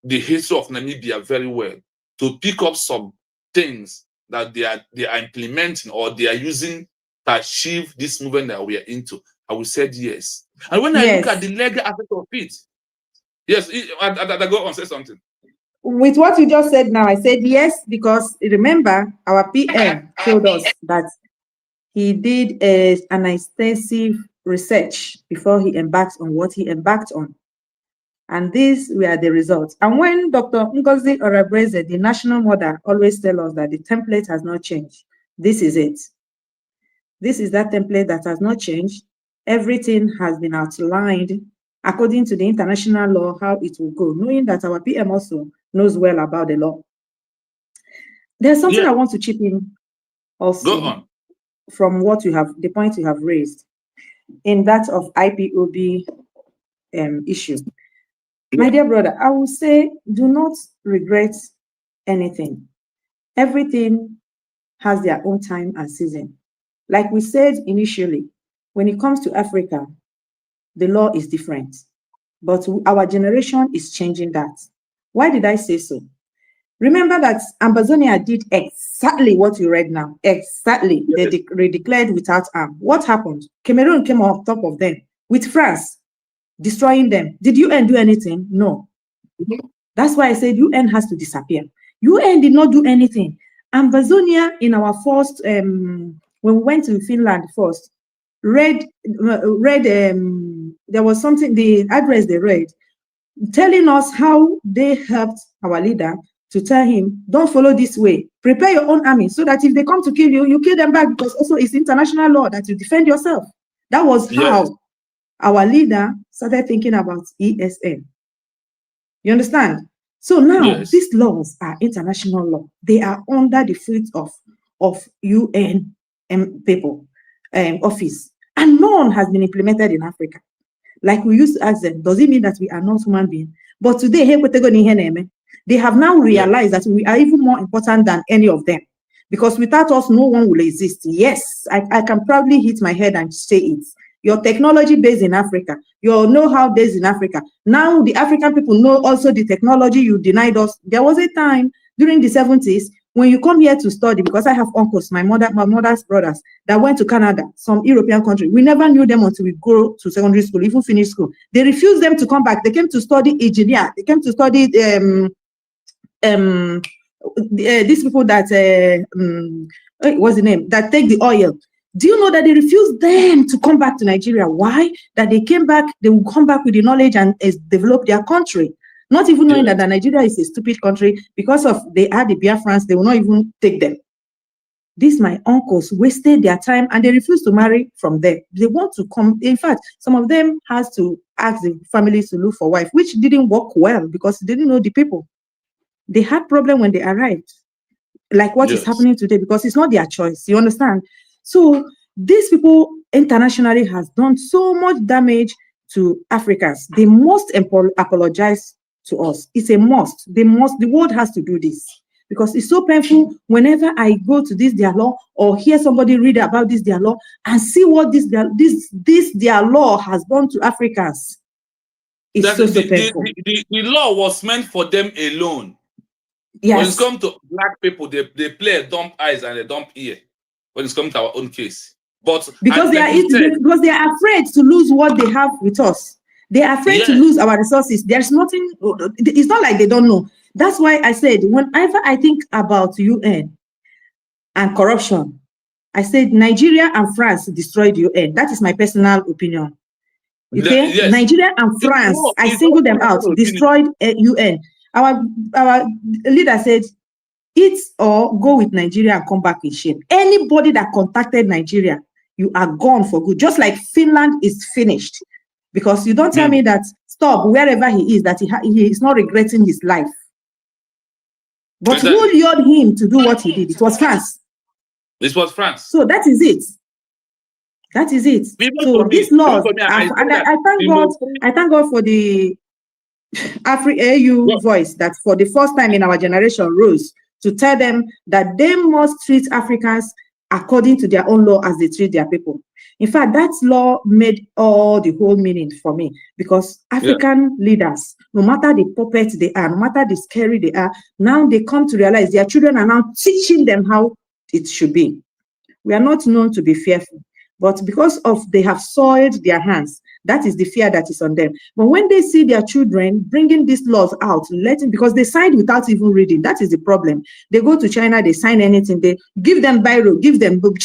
the history of Namibia very well to pick up some things that they are implementing or they are using to achieve this movement that we are into? I will say yes. And when I look at the legal aspect of it, yes, I go on say something. With what you just said now, I said yes, because remember, our PM told us that he did an extensive research before he embarked on what he embarked on. And these were the results. And when Dr. Ngozi Orabreze, the national mother, always tells us that the template has not changed, this is it. This is that template that has not changed. Everything has been outlined according to the international law, how it will go, knowing that our PM also knows well about the law. There's something I want to chip in also from what you have, the point you have raised in that of IPOB issue. My dear brother, I will say, do not regret anything. Everything has their own time and season. Like we said initially, when it comes to Africa, the law is different, but our generation is changing that. Why did I say so? Remember that Ambazonia did exactly what you read now. Exactly. They declared without arm. What happened? Cameroon came on top of them with France destroying them. Did UN do anything? No. That's why I said UN has to disappear. UN did not do anything. Ambazonia, in our first, when we went to Finland first, there was something, the address they read, telling us how they helped our leader to tell him, don't follow this way. Prepare your own army so that if they come to kill you, you kill them back, because also it's international law that you defend yourself. That was how our leader started thinking about ESN. You understand? So now these laws are international law. They are under the feet of UN people office. And none has been implemented in Africa. Like we used to ask them, does it mean that we are not human beings? But today, they have now realized that we are even more important than any of them. Because without us, no one will exist. Yes, I can proudly hit my head and say it. Your technology based in Africa, your know-how based in Africa. Now the African people know also the technology you denied us. There was a time during the 70s when you come here to study, because I have uncles, my mother's brothers that went to Canada, some European country, we never knew them until we go to secondary school, even finish school. They refused them to come back. They came to study engineer. They came to study these people that what's the name, that take the oil. Do you know that they refused them to come back to Nigeria? Why? That they came back, they will come back with the knowledge and develop their country. Not even knowing that Nigeria is a stupid country because of they are the Biafrans, they will not even take them. These my uncles wasted their time and they refused to marry from there. They want to come. In fact, some of them has to ask the families to look for wife, which didn't work well because they didn't know the people. They had problem when they arrived, like what is happening today, because it's not their choice. You understand? So these people internationally has done so much damage to Africans. They must apologize to us. It's a must. They must. The world has to do this because it's so painful. Whenever I go to this their law or hear somebody read about this their law and see what this their law has done to Africans, it's so painful. The law was meant for them alone. Yes. When it comes to black people, they play a dump eyes and a dump ear. When it's come to our own case, but because they are afraid to lose what they have with us. They are afraid to lose our resources. There's nothing. It's not like they don't know. That's why I said whenever I think about UN and corruption, I said Nigeria and France destroyed UN. That is my personal opinion. Okay, yes. Nigeria and France, I singled them out, destroyed UN. Our leader said, eat or go with Nigeria and come back in shame. Anybody that contacted Nigeria, you are gone for good. Just like Finland is finished. Because you don't tell me that stop wherever he is, that he is not regretting his life. But who lured him to do what he did? It was France. This was France. So that is it. That is it. So these laws, I thank God for the AU voice that for the first time in our generation rose to tell them that they must treat Africans according to their own law as they treat their people. In fact, that law made all the whole meaning for me because African leaders, no matter the puppets they are, no matter the scary they are, now they come to realize their children are now teaching them how it should be. We are not known to be fearful, but because of they have soiled their hands, that is the fear that is on them. But when they see their children bringing these laws out, because they signed without even reading, that is the problem. They go to China, they sign anything, they give them biro, give them book.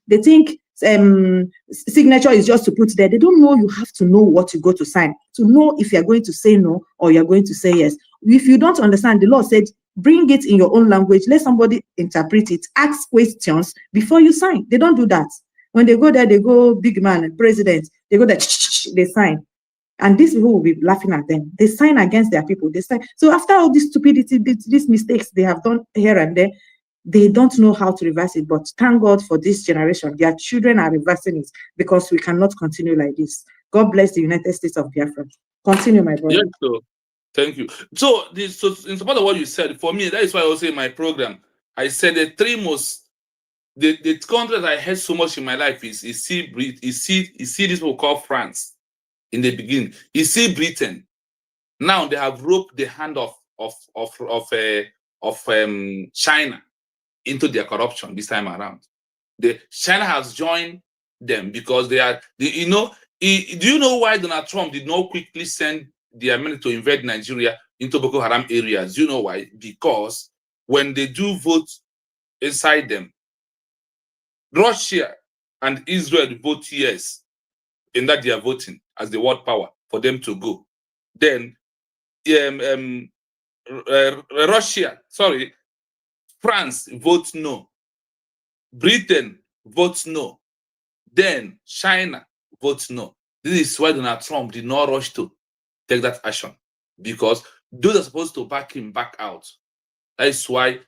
They think signature is just to put there. They don't know you have to know what you go to sign to know if you're going to say no or you're going to say yes. If you don't understand, the law said, bring it in your own language, let somebody interpret it, ask questions before you sign. They don't do that. When they go there, they go big man, president, they go there, they sign. And these people will be laughing at them. They sign against their people. They sign. So after all this stupidity, these mistakes they have done here and there, they don't know how to reverse it. But thank God for this generation. Their children are reversing it because we cannot continue like this. God bless the United States of Biafra. Continue, my brother. Yes, so thank you. So in support of what you said, for me, that is why I also in my program, I said the three most the country that I heard so much in my life is see this people call France in the beginning. You see Britain. Now they have roped the hand of China into their corruption this time around. China has joined them because they are. Do you know why Donald Trump did not quickly send the men to invade Nigeria into Boko Haram areas? You know why? Because when they do vote inside them, Russia and Israel vote yes in that they are voting as the world power for them to go. Then France votes no. Britain votes no. Then China votes no. This is why Donald Trump did not rush to take that action, because those are supposed to back him back out. That is why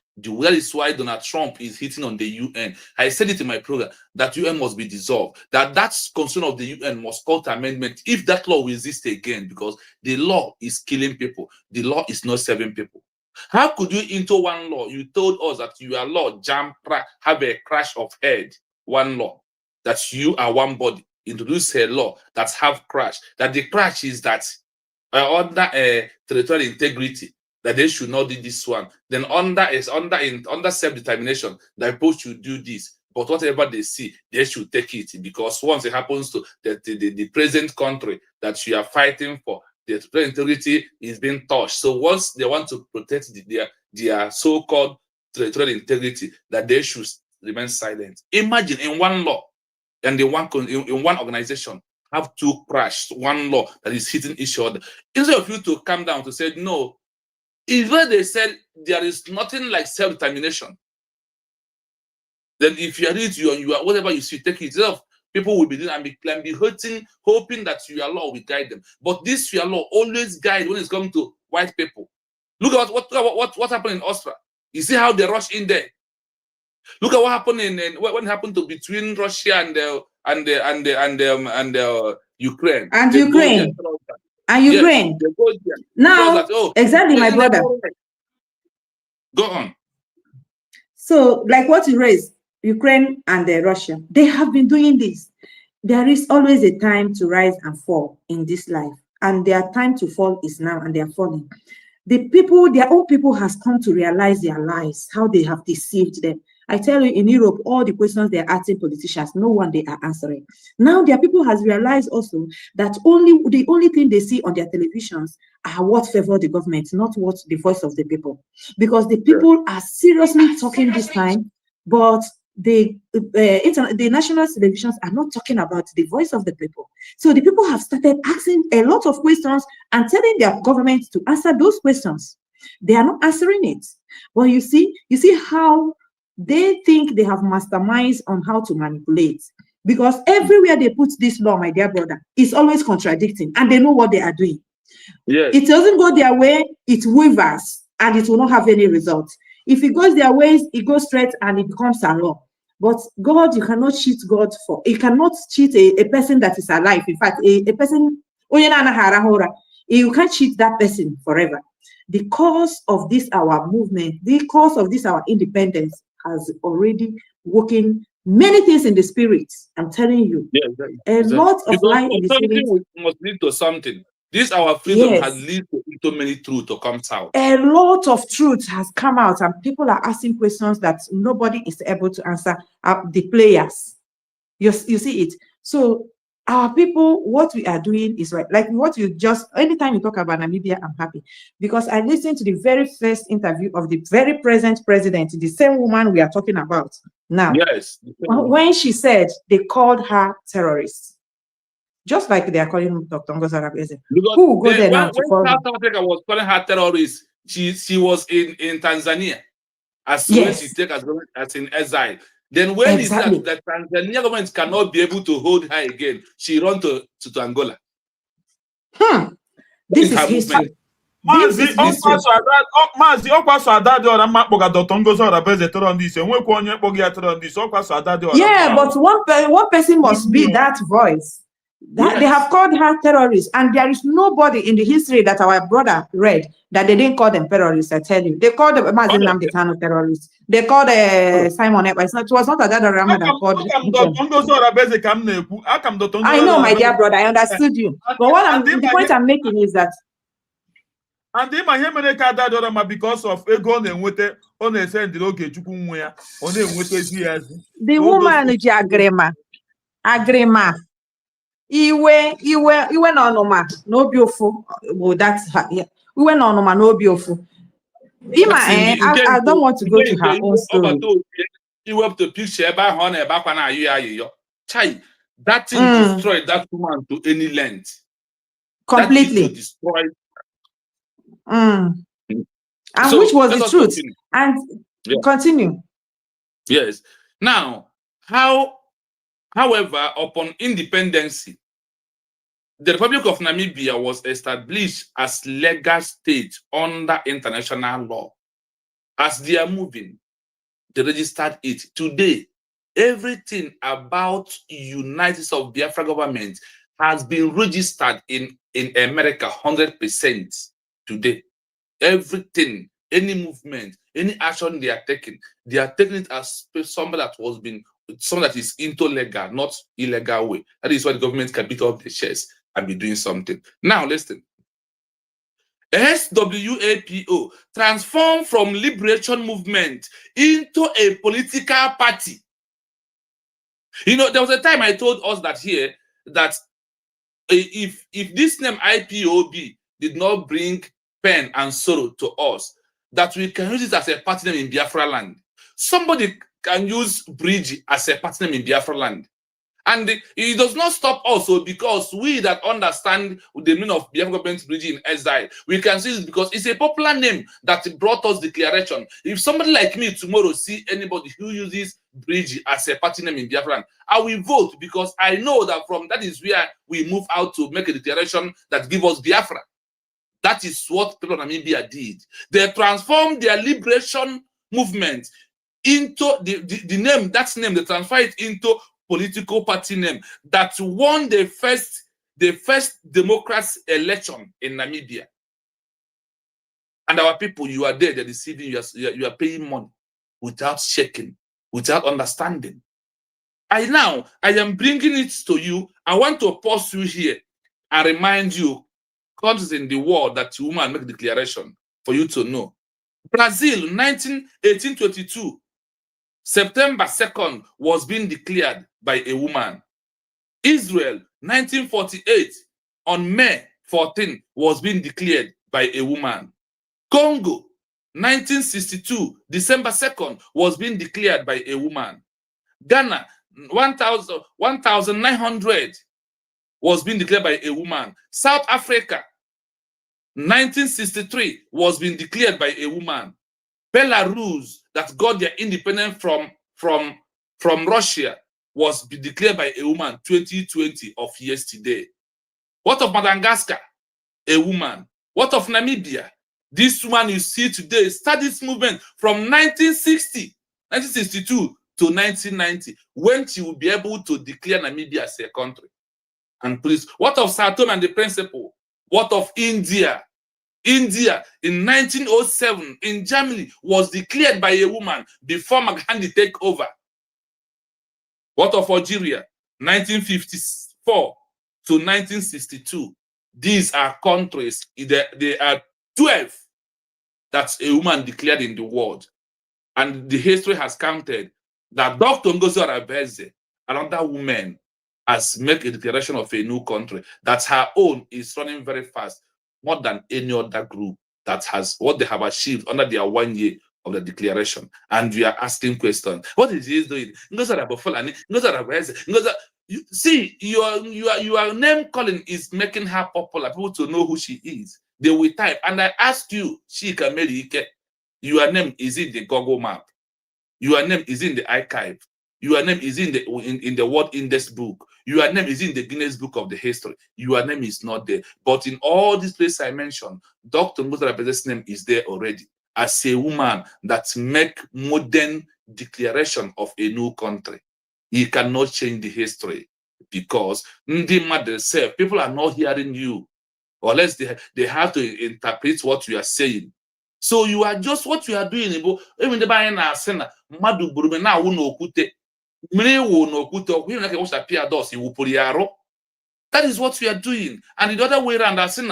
Donald Trump is hitting on the UN. I said it in my program that UN must be dissolved. That's concern of the UN must call to amendment if that law will exist again, because the law is killing people. The law is not serving people. How could you into one law? You told us that your law have a crash of head. One law that you are one body. Introduce a law that have crash. That the crash is that under territorial integrity. that they should not do this one. Then under self-determination, that people should do this. But whatever they see, they should take it, because once it happens to the present country that you are fighting for, the integrity is being touched. So once they want to protect their so-called territorial integrity, that they should remain silent. Imagine in one law and in one organization have two crashed, one law that is hitting each other. Instead of you to come down to say no, even they said there is nothing like self-determination. Then if you are it, you are whatever you see, take it. Instead of people will be doing and be hurting, hoping that your law will guide them. But this your law always guide when it's coming to white people. Look at what happened in Austria. You see how they rush in there. Look at what happened when it happened to between Russia and Ukraine. And Ukraine. And Ukraine. Yes, they go there. Now, That, oh, exactly, my brother. Go on. So, like what you raised, Ukraine and Russia, they have been doing this. There is always a time to rise and fall in this life, and their time to fall is now, and they are falling. The people, their own people, has come to realize their lies, how they have deceived them. I tell you, in Europe, all the questions they're asking politicians, no one they are answering. Now their people has realized also that the only thing they see on their televisions are what favor the government, not what the voice of the people. Because the people are seriously talking this time, but the national televisions are not talking about the voice of the people. So the people have started asking a lot of questions and telling their government to answer those questions. They are not answering it. Well, you see how they think they have masterminds on how to manipulate, because everywhere they put this law, my dear brother, is always contradicting, and they know what they are doing. Yes. It doesn't go their way, it wavers, and it will not have any result. If it goes their ways, it goes straight and it becomes a law. But God, you cannot cheat God for. You cannot cheat a person that is alive. In fact, a person, you can't cheat that person forever. The cause of this our movement, the cause of this our independence has already woken many things in the spirit. I'm telling you. Yeah, exactly. A lot of because light in the spirit. something must lead to something. This our freedom Yes. has led to many truths to come out. A lot of truth has come out, and people are asking questions that nobody is able to answer. The players, you see it. So our people, what we are doing is right. Like what you just, anytime you talk about Namibia, I'm happy, because I listened to the very first interview of the very present president, the same woman we are talking about now. Yes. When she said they called her terrorists, just like they are calling Dr. Ngozi Arabeze. Who will go there now to call her? South Africa was calling her terrorist, she was in Tanzania as Yes. when she take as in exile. Then when Exactly. is that the Tanzania government cannot be able to hold her again, she run to Angola. This is history. Maazị ọkwaso ada dị ọra mma kpọga Dr. Ngozi Arabeze tọrọ ndị ise, nwekwa onye kpọga ya tọrọ ndị ise, ọkwaso ada dị ọra. Yeah, but one person must be that voice. That they have called her terrorists, and there is nobody in the history that our brother read that they didn't call them terrorists. I tell you, they called Mazi Nnamdi Kanu terrorists. They called Simon Ekpa. It was not Adada Rama that called them. I know, my dear brother, I understood you. But the point I'm making is that. And they might have made a dada because of ego and enwete on a send the Okechukwu nwe ya, on enwete the woman agrema. Iwe no ma no beautiful. Well, that's her. Yeah. Iwe no ma no beautiful. I don't want to go to her own story. You have to picture about honey back when you chai. That thing destroyed that woman to any length. Completely destroyed. And so, which was the truth? Continue. And continue. Yes. Now, however, upon independence, the Republic of Namibia was established as legal state under international law. As they are moving, they registered it. Today, everything about United States of Biafra government has been registered in America 100%. Today, everything, any movement, any action they are taking it as somebody that is into legal, not illegal way. That is why the government can beat up the chest and be doing something. Now, listen. SWAPO transformed from liberation movement into a political party. You know, there was a time I told us that here that if this name IPOB did not bring pain and sorrow to us, that we can use it as a party name in Biafra land. Somebody can use Bridge as a party name in Biafra land. And it does not stop also, because we that understand the meaning of Biafra government Bridge in exile, we can see it because it's a popular name that brought us declaration. If somebody like me tomorrow see anybody who uses Bridge as a party name in Biafra land, I will vote, because I know that from that is where we move out to make a declaration that give us Biafra. That is what people of Namibia did. They transformed their liberation movement into the name, that's name, they transfer it into political party name that won the first democracy election in Namibia. And our people, you are there, they're deceiving you, you are paying money without checking, without understanding. I am bringing it to you. I want to pause you here and remind you countries in the world that women make declaration for you to know. Brazil, 1822, September 2nd was being declared by a woman. Israel, 1948, on May 14, was being declared by a woman. Congo, 1962, December 2nd, was being declared by a woman. Ghana, 1900, was being declared by a woman. South Africa, 1963, was being declared by a woman. Belarus, that got their independence from Russia, was declared by a woman 2020 of yesterday. What of Madagascar? A woman. What of Namibia? This woman you see today started this movement from 1962 to 1990, when she will be able to declare Namibia as a country. And please, what of Sao Tome and the Principe? What of India? India in 1907 in Germany was declared by a woman before Maghandi take over. What of Algeria? 1954 to 1962. These are countries, they are 12 that a woman declared in the world. And the history has counted that Dr. Ngozi Arabeze, another woman, has made a declaration of a new country that her own is running very fast, more than any other group that has what they have achieved under their 1 year of the declaration. And we are asking questions. What is he doing? See, your name calling is making her popular. People to know who she is. They will type. And I ask you, Chika Merike, your name is in the Google map. Your name is in the archive. Your name is in the World Index book. Your name is in the Guinness Book of the History. Your name is not there. But in all these places I mentioned, Dr. Ngozi Arabeze's name is there already as a woman that make modern declaration of a new country. You cannot change the history because people are not hearing you, unless they have to interpret what you are saying. So you are just what you are doing. Even the buying a sinner, Madu Burumena no kute. That is what we are doing. And the other way around, nobody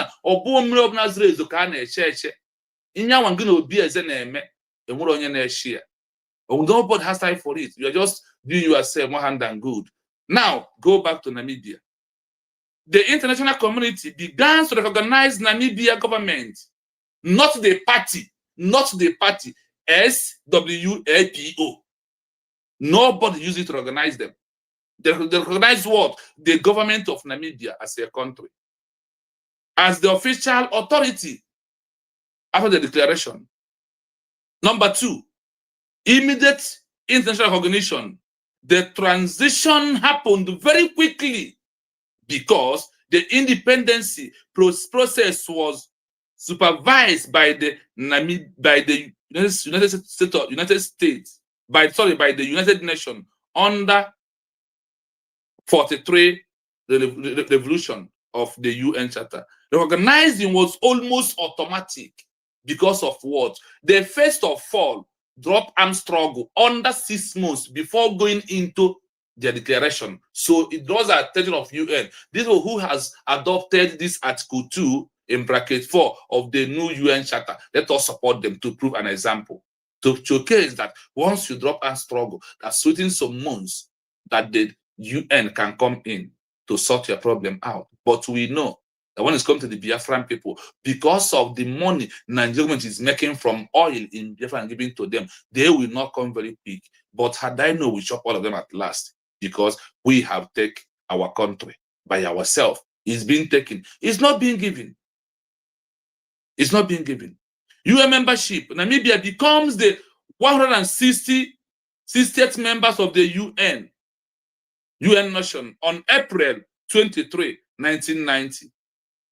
has time for it. You are just doing yourself more hand than good. Now, go back to Namibia. The international community began to recognize Namibia government, not the party, SWAPO. Nobody used it to recognize them. They recognize what? The government of Namibia as a country, as the official authority after the declaration. Number two, immediate international recognition. The transition happened very quickly because the independence process was supervised by the United Nations under 43 the revolution of the UN Charter. The organizing was almost automatic because of what? They first of all dropped armed struggle under 6 months before going into their declaration. So it draws the attention of UN. This is who has adopted this Article 2 in bracket 4 of the new UN Charter. Let us support them to prove an example. To showcase that once you drop and struggle, that's within some months that the UN can come in to sort your problem out. But we know that when it's come to the Biafran people, because of the money Nigerian government is making from oil in Biafra and giving to them, they will not come very quick. But had I know, we chop all of them at last, because we have taken our country by ourselves. It's being taken. It's not being given. It's not being given. UN membership, Namibia becomes the 160th members of the UN nation on April 23, 1990.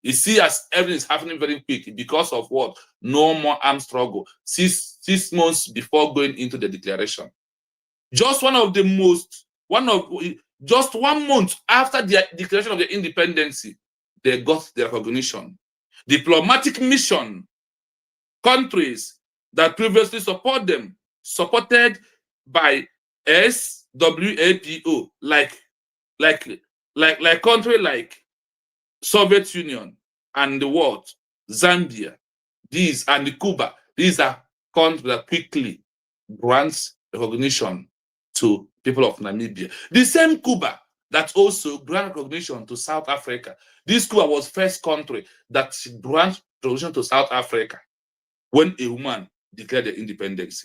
You see, as everything is happening very quick because of what? No more armed struggle. Six months before going into the declaration. Just 1 month after the declaration of the independence, they got the recognition. Diplomatic mission countries that previously support them, supported by SWAPO, like country like Soviet Union and the world, Zambia, these and the Cuba, these are countries that quickly grants recognition to people of Namibia. The same Cuba that also grant recognition to South Africa. This Cuba was first country that grant recognition to South Africa when a woman declared their independence.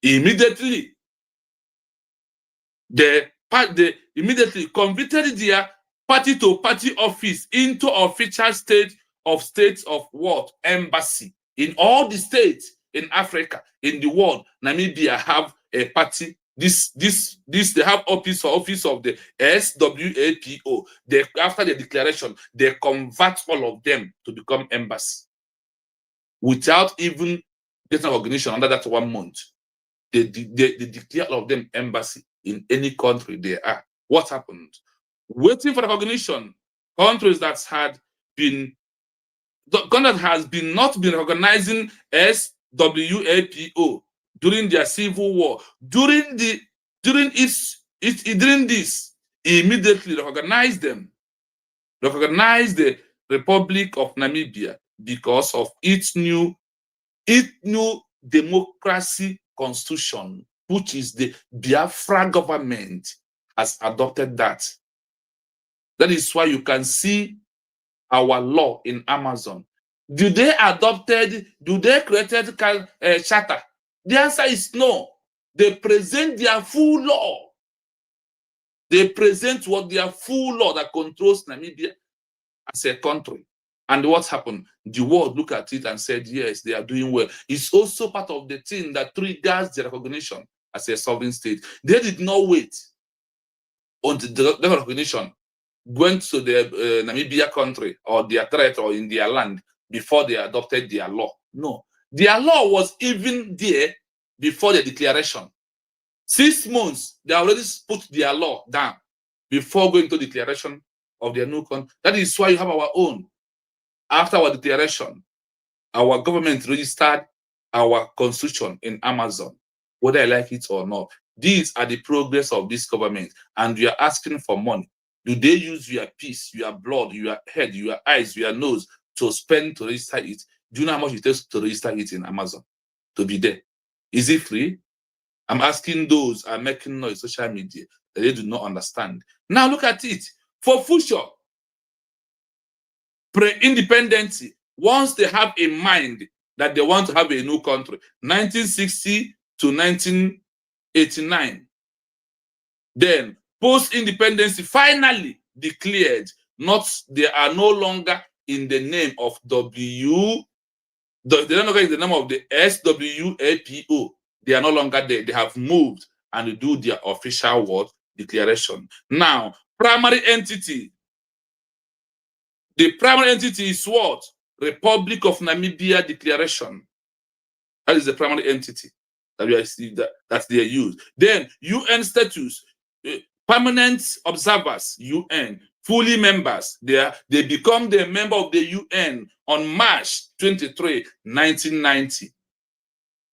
Immediately, they immediately converted their party-to-party office into official state of what? Embassy. In all the states in Africa, in the world, Namibia have a party. They have office of the SWAPO. After the declaration, they convert all of them to become embassy. Without even getting recognition under that 1 month. They declare all of them embassy in any country they are. What happened? Waiting for recognition, countries that has not been recognizing SWAPO during their civil war, during this, immediately recognize them, recognize the Republic of Namibia because of its new democracy constitution, which is the Biafra government has adopted that. That is why you can see our law in Amazon. Do they created a charter? The answer is no. They present their full law. They present their full law that controls Namibia as a country. And what happened? The world looked at it and said, yes, they are doing well. It's also part of the thing that triggers the recognition as a sovereign state. They did not wait until the recognition went to the Namibia country or their territory or in their land before they adopted their law. No. Their law was even there before the declaration. 6 months, they already put their law down before going to declaration of their new country. That is why you have our own. After our declaration, our government registered our constitution in Amazon, whether I like it or not. These are the progress of this government, and we are asking for money. Do they use your piece, your blood, your head, your eyes, your nose to spend to register it? Do you know how much it takes to register it in Amazon to be there? Is it free? I'm asking those who are making noise on social media that they do not understand. Now look at it. For future, pre-independence, once they have in mind that they want to have a new country, 1960 to 1989, then post-independence finally declared, they are no longer in the name of they're no longer in the name of the SWAPO. They are no longer there. They have moved and do their official word declaration. Now, primary entity. The primary entity is what? Republic of Namibia Declaration. That is the primary entity that they use. Then UN status, permanent observers, UN, fully members. They become the member of the UN on March 23, 1990.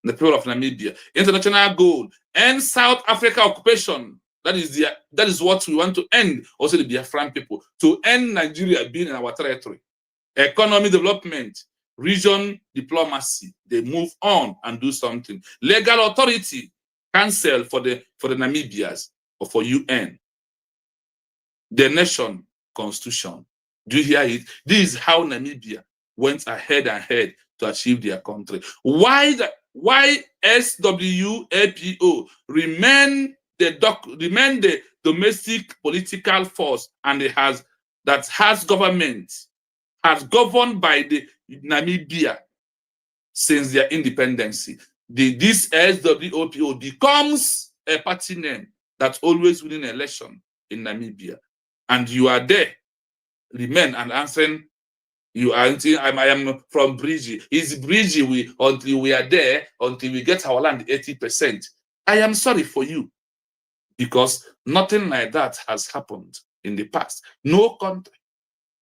The people of Namibia. International goal: end South Africa occupation. That is what we want to end. Also, the Biafran people, to end Nigeria being in our territory. economy development, region diplomacy. They move on and do something. Legal authority, council for the Namibians or for UN. The nation constitution. Do you hear it? This is how Namibia went ahead to achieve their country. Why SWAPO remain the domestic political force and has government, has governed by the Namibia since their independence. This SWAPO becomes a party name that always winning election in Namibia. And you are there, remain and answering. You are I am from Bridgie. Is Bridgie until we are there, until we get our land 80%. I am sorry for you, because nothing like that has happened in the past. No country,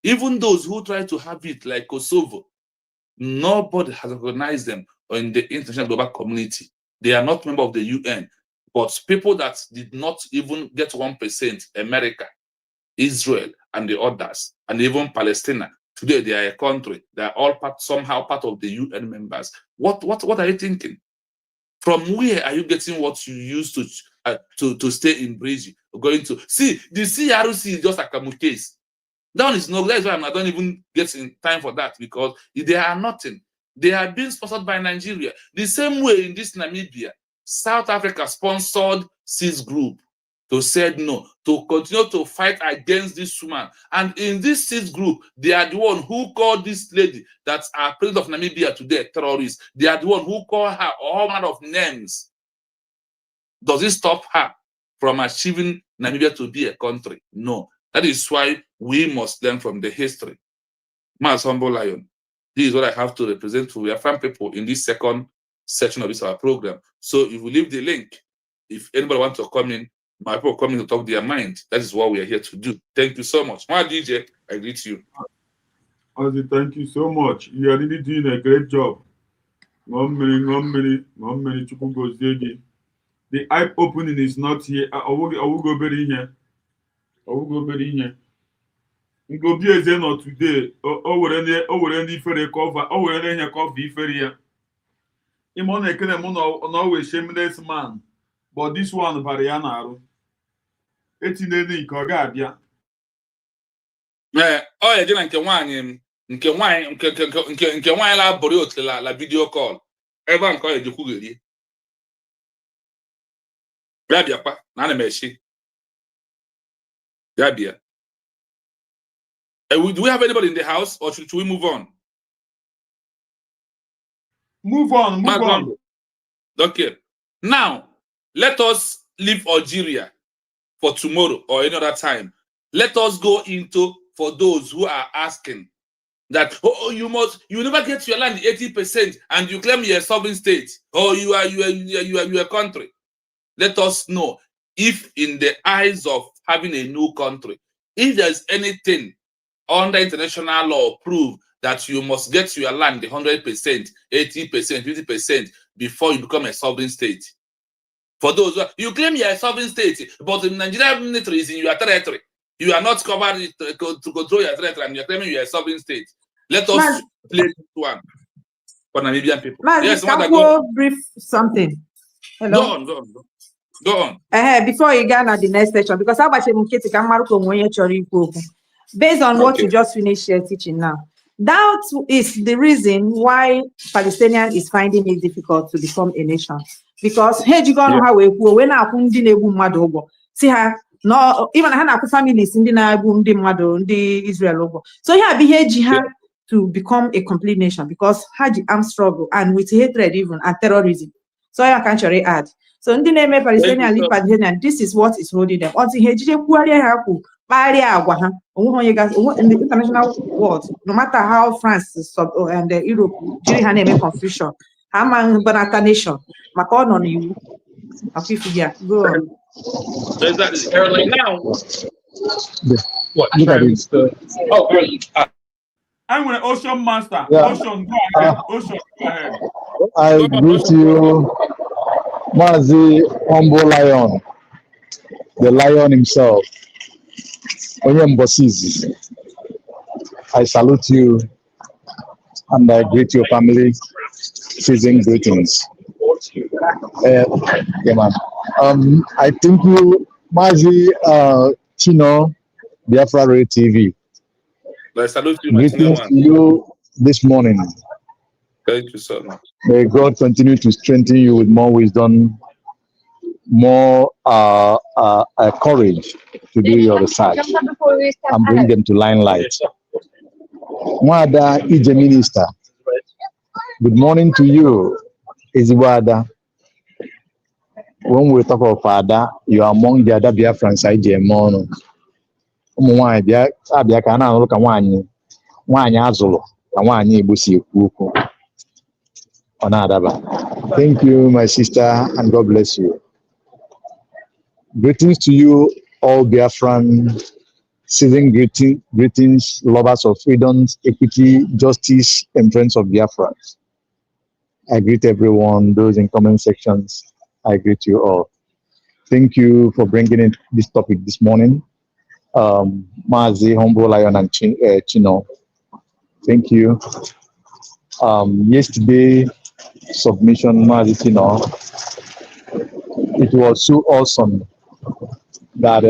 even those who try to have it like Kosovo, nobody has recognized them in the international global community. They are not members of the UN, but people that did not even get 1%, America, Israel, and the others, and even Palestine. Today they are a country. They are all somehow part of the UN members. What are you thinking? From where are you getting what you used to stay in Bridge? Going to see the CRC is just like a case. That is no. That's why I don't even get in time for that, because they are nothing. They are being sponsored by Nigeria. The same way in this Namibia, South Africa sponsored CIS group to said no, to continue to fight against this woman. And in this CIS group, they are the one who called this lady that's our president of Namibia today terrorist. They are the one who call her all manner of names. Does it stop her from achieving Namibia to be a country? No. That is why we must learn from the history. Mas Humble Lion, this is what I have to represent to Biafran people in this second section of this our program. So if we leave the link, if anybody wants to come in, my people coming to talk their mind. That is what we are here to do. Thank you so much. My DJ, I greet you. Ozzy, thank you so much. You are really doing a great job. One minute. The eye opening is not here. I will go very here. We go be a zen or today. Over any further cover. Over any coffee feria. Imon always shameless man. But this one, Variana. It's in the Kogadia. Oh, yeah, nke nwaanyị la bori la video call. Eva nke oye jekwu geri. Ya biakwa na ana meshi. Ya bia. Do we have anybody in the house, or should we move on? Move on. Okay. Now, let us leave Algeria for tomorrow or any other time. Let us go into, for those who are asking that, you never get your land 80% and you claim you're a sovereign state, or you are a country. Let us know if in the eyes of having a new country, if there's anything under international law prove that you must get your land 100%, 80%, 50% before you become a sovereign state. For those you claim you're a sovereign state, but the Nigerian military is in your territory. You are not covered to control your territory, and you're claiming you're a sovereign state. Let us play this one for Namibian people. Yes, can go brief something. Hello? Go on. Before you get at the next section, because based on what you just finished teaching now, that is the reason why Palestinian is finding it difficult to become a nation. Because see her no even families in the Israel. So here be jihad to become a complete nation, because had the armed struggle and with hatred even and terrorism. So I can't add. So in the name of Palestinian live Palestinian, this is what is holding them. Until in the international world, no matter how France and Europe during her name confusion, I'm a nation. Macron on you. Go on. Exactly. Early now. What? Look at this. I'm an Ocean Master. Yeah. Ocean, go ahead. Ocean, go ahead. I greet you, Mazi Humble Lion, the lion himself. Onyem Bosizi. I salute you and I greet your family. Season greetings. Yeah, man. I think you, Mazi Chino, Biafra Radio TV. Let's salute you, my Greetings man. to you this morning. Thank you so much. May God continue to strengthen you with more wisdom, more courage to do your research and bring them to limelight. Mwada Ije Minister, good morning to you, Iziwada. When we talk of Father, you are among the other Biafrans, Ije Mono. Abia ka na look at one azolo, and one Ibusi Kuku. Thank you, my sister, and God bless you. Greetings to you, all Biafran, season greetings, lovers of freedom, equity, justice, and friends of Biafra. I greet everyone, those in comment sections. I greet you all. Thank you for bringing in this topic this morning. Mazi, Humble Lion, and Chino. Thank you. Yesterday, submission, Mazi Chino, it was so awesome that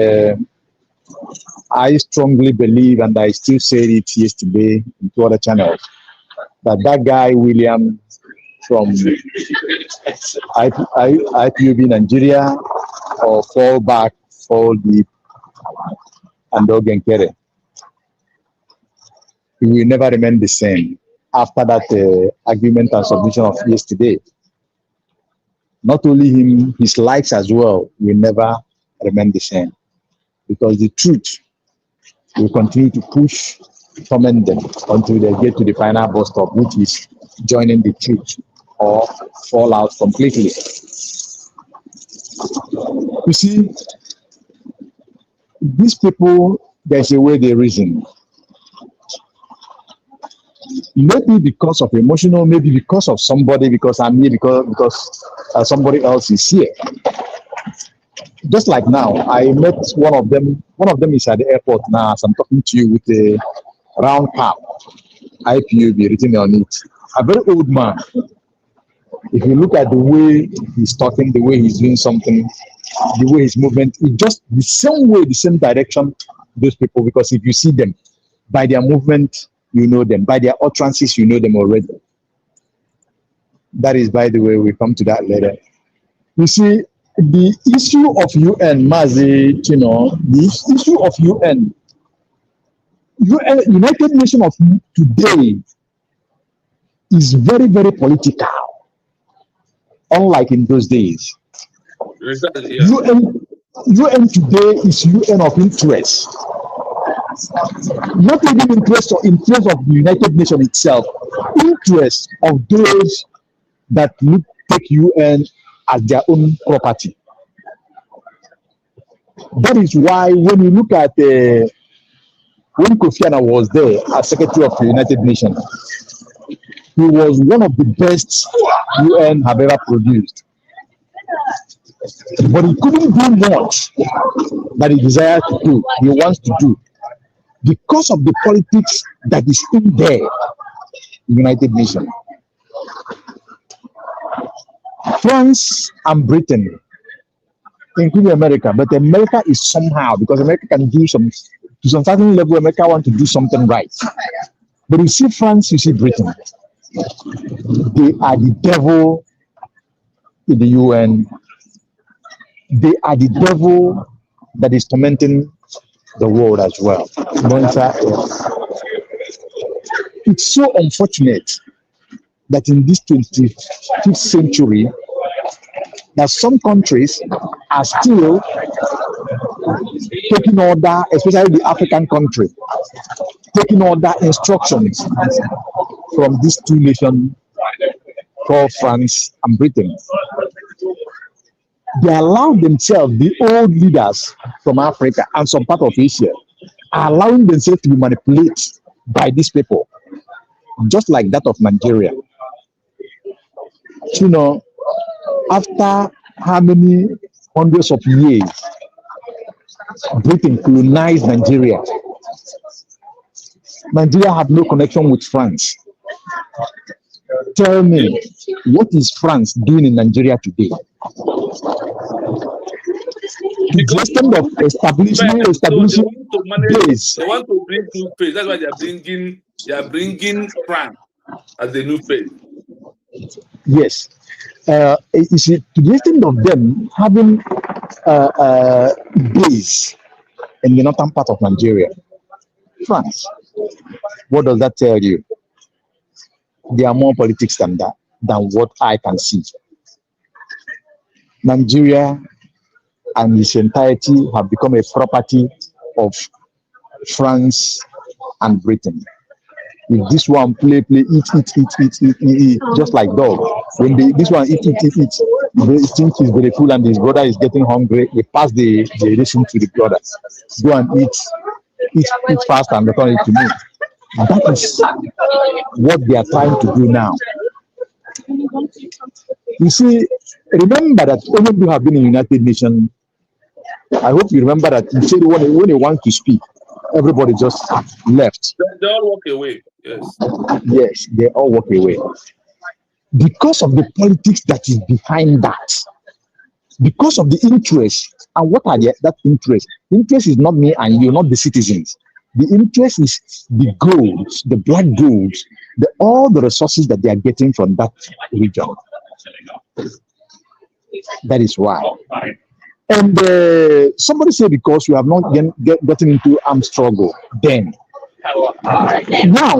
I strongly believe, and I still said it yesterday in two other channels, that guy, William, from IPOB Nigeria, or fall back, fall deep, and Ogenkere, he will never remain the same after that argument and submission of yesterday. Not only him, his likes as well will never remain the same, because the truth will continue to push, torment them until they get to the final bus stop, which is joining the truth or fall out completely. You see, these people, there's a way they reason. Maybe because of emotional, maybe because of somebody, because I'm here, because somebody else is here. Just like now, I met one of them. One of them is at the airport now, as I'm talking to you, with a round cap, IPOB written on it. A very old man. If you look at the way he's talking, the way he's doing something, the way his movement, it's just the same way, the same direction, those people, because if you see them, by their movement, you know them. By their utterances, you know them already. That is, by the way, we come to that later. You see, the issue of UN, Mazi, you know, the issue of UN, United Nations of today is very, very political, unlike in those days. UN today is UN of interest. Not even interest of the United Nations itself, interest of those that take UN as their own property. That is why when you look at when Kofi Annan was there as Secretary of the United Nations, he was one of the best UN have ever produced. But he couldn't do much that he desired to do, he wants to do, because of the politics that is in there, United Nations. France and Britain, including America, but America is somehow, because America can do some, to some certain level, America want to do something right. But you see France, you see Britain, they are the devil in the UN. They are the devil that is tormenting the world as well. It's so unfortunate that in this 25th century, that some countries are still taking order, especially the African country, taking order instructions from these two nations called France and Britain. They allow themselves, the old leaders from Africa and some part of Asia, are allowing themselves to be manipulated by these people, just like that of Nigeria. You know, after how many hundreds of years Britain colonized Nigeria, Nigeria had no connection with France. Tell me, what is France doing in Nigeria today? To the extent of establishing They base. want to bring new face. That's why they are bringing France as a new face. Yes. You see, to the extent of them having base in the northern part of Nigeria, France. What does that tell you? There are more politics than that, than what I can see. Nigeria and its entirety have become a property of France and Britain. If this one play, eat, just like dog. When this one eat, they think he's very full and his brother is getting hungry, they pass the ration to the brother. Go and eat fast and return it to me. That is what they are trying to do now. You see, remember that even you have been in United Nations, I hope you remember that you said when you want to speak, everybody just left. They all walk away. Yes. Yes, they all walk away. Because of the politics that is behind that. Because of the interest. And what are that interest? Interest is not me and you, not the citizens. The interest is the gold, the black gold, all the resources that they are getting from that region. That is why. And somebody said because we have not gotten into armed struggle then. Now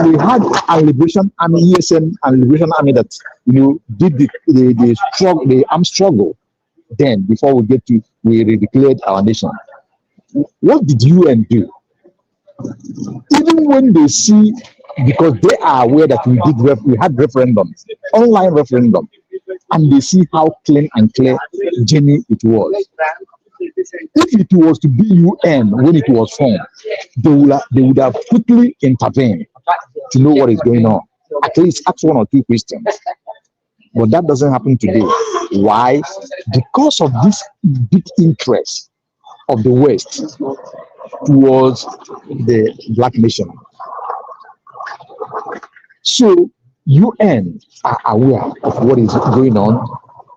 we had a liberation army, ESN and liberation army that did the armed struggle. Then before we declared our nation. What did UN do? Even when they see, because they are aware that we had referendum, online referendum, and they see how clean and clear genuine it was. If it was to be UN when it was formed, they would have quickly intervened to know what is going on. At least ask one or two questions. But that doesn't happen today. Why? Because of this big interest of the West towards the black nation. So UN are aware of what is going on.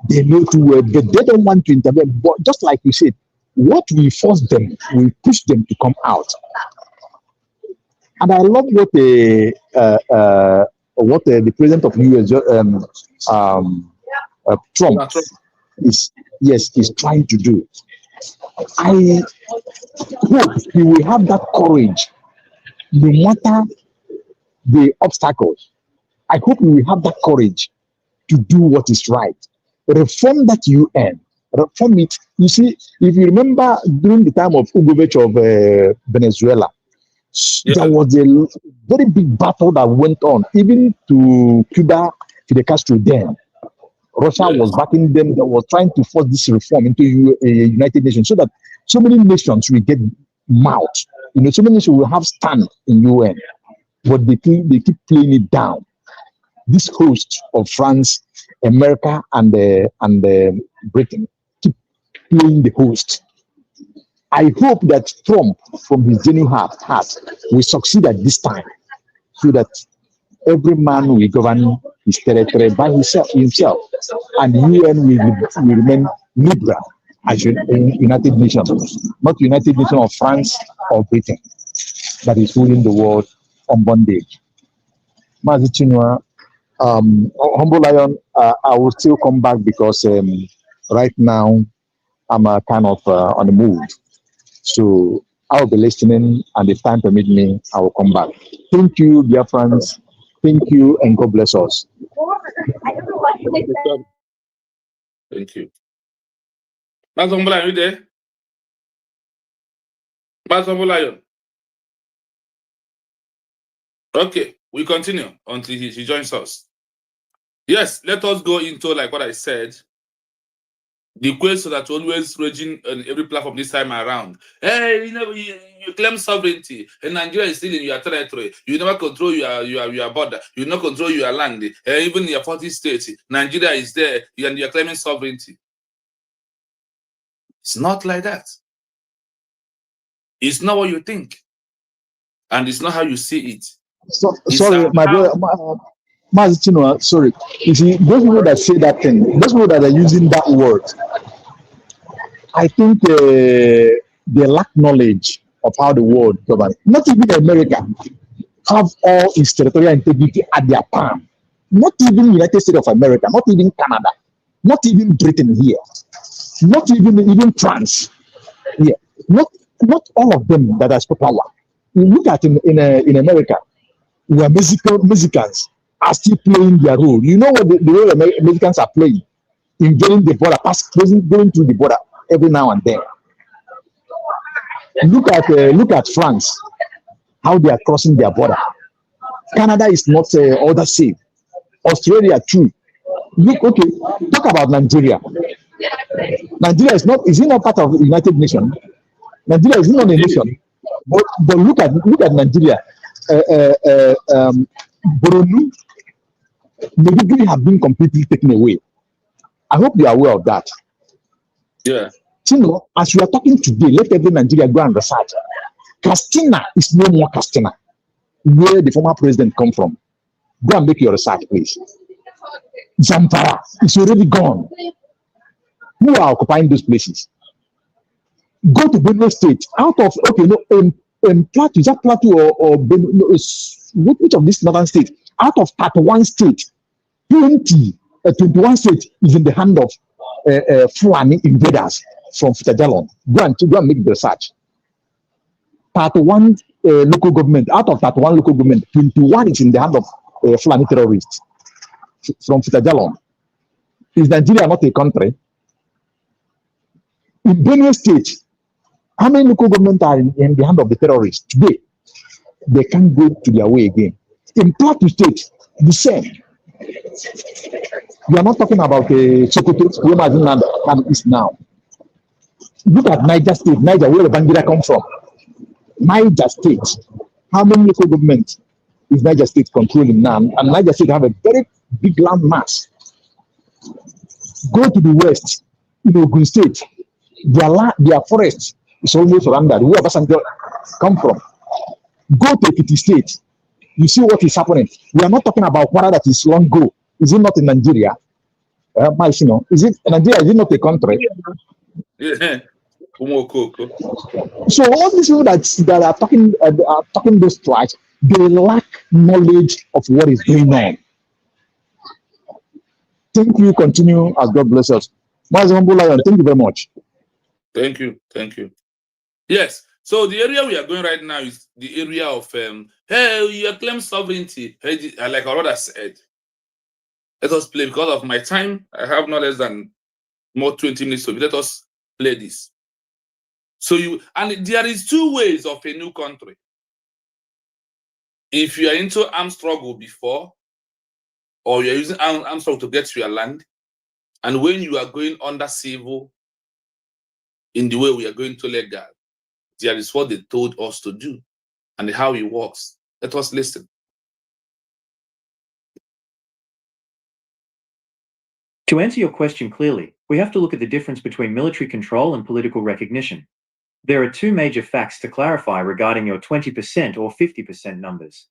They know too well, but they don't want to intervene. But just like you said, what we force them, we push them to come out. And I love what the president of US, Trump, is trying to do. I hope he will have that courage, no matter the obstacles. I hope he will have that courage to do what is right. Reform that UN. Reform it. You see, if you remember during the time of Ugovich of Venezuela, there was a very big battle that went on, even to Cuba, Fidel Castro then. Russia was backing them, that was trying to force this reform into United Nations so that so many nations will get mouth. So many nations will have stand in UN, but they keep playing it down. This host of France, America, and Britain keep playing the host. I hope that Trump, from his genuine heart, will succeed at this time, so that every man will govern his territory by himself, and the UN will remain liberal as United Nations, not United Nations of France or Britain that is ruling the world on bondage. Mazi Chinua, Humble Lion, I will still come back because right now I'm kind of on the move. So I'll be listening, and if time permits me, I will come back. Thank you, dear friends. Thank you, and God bless us. Thank you. Humble Lion, are you there? Humble Lion. Okay, we continue until he joins us. Yes, let us go into, like what I said, the question that always raging on every platform this time around. Hey, you claim sovereignty, and Nigeria is still in your territory. You never control your border. You not control your land. Even in your 40 states, Nigeria is there, and you're claiming sovereignty. It's not like that. It's not what you think, and it's not how you see it. Sorry, my brother. Sorry. You see, those people that say that thing, those people that are using that word, I think they lack knowledge of how the world governs. Not even America have all its territorial integrity at their palm. Not even United States of America, not even Canada, not even Britain here, not even France here. Not all of them that has power. You look at in America, where Mexicans are still playing their role. You know what the role Mexicans are playing in getting the border, going through the border every now and then. Look at France, how they are crossing their border. Canada is not all that safe. Australia too. Look, okay, talk about Nigeria. Nigeria is it not part of the United Nations? Nigeria is not a nation. But look at Nigeria. Boronu, Maiduguri have been completely taken away. I hope you are aware of that. Yeah. As we are talking today, let every Nigeria go and research. Castina is no more Castina. Where the former president come from. Go and make your research, please. Zamfara is already gone. Who are occupying those places? Go to Benue State. Out of Plateau, is that Plateau or Benue? No, which of these northern states? Out of 31 states, 21 states is in the hand of Fulani invaders from Fitajalon. Go and make the research. 31 local government, out of 31 local government, 21 is in the hand of Fulani terrorists from Fitajalon. Is Nigeria not a country? In Benue State, how many local governments are in the hand of the terrorists today? They can't go to their way again. In Plateau State, the same. We are not talking about Sokoto, where is now. Look at Niger State, where the Bangira come from. Niger State, how many local governments is Niger State controlling now? And Niger State have a very big land mass. Go to the west, in Ogun State, their forest is almost surrounded. Where Obasanjo come from? Go to Ekiti State, you see what is happening. We are not talking about water that is long ago. Is it not in Nigeria? Is it Nigeria? Is it not a country? Yeah. So all these people that are talking those tracks, they lack knowledge of what is going on. Thank you. Continue as God bless us. Thank you very much. Thank you. Yes. So the area we are going right now is the area of hey, you claim sovereignty. Hey, like our brother said, let us play because of my time. I have no less than more 20 minutes. So let us play this. So there is two ways of a new country. If you are into armed struggle before, or you're using armed struggle to get to your land, and when you are going under civil, in the way we are going to legal, there is what they told us to do and how it works. Let us listen. To answer your question clearly, we have to look at the difference between military control and political recognition. There are two major facts to clarify regarding your 20% or 50% numbers.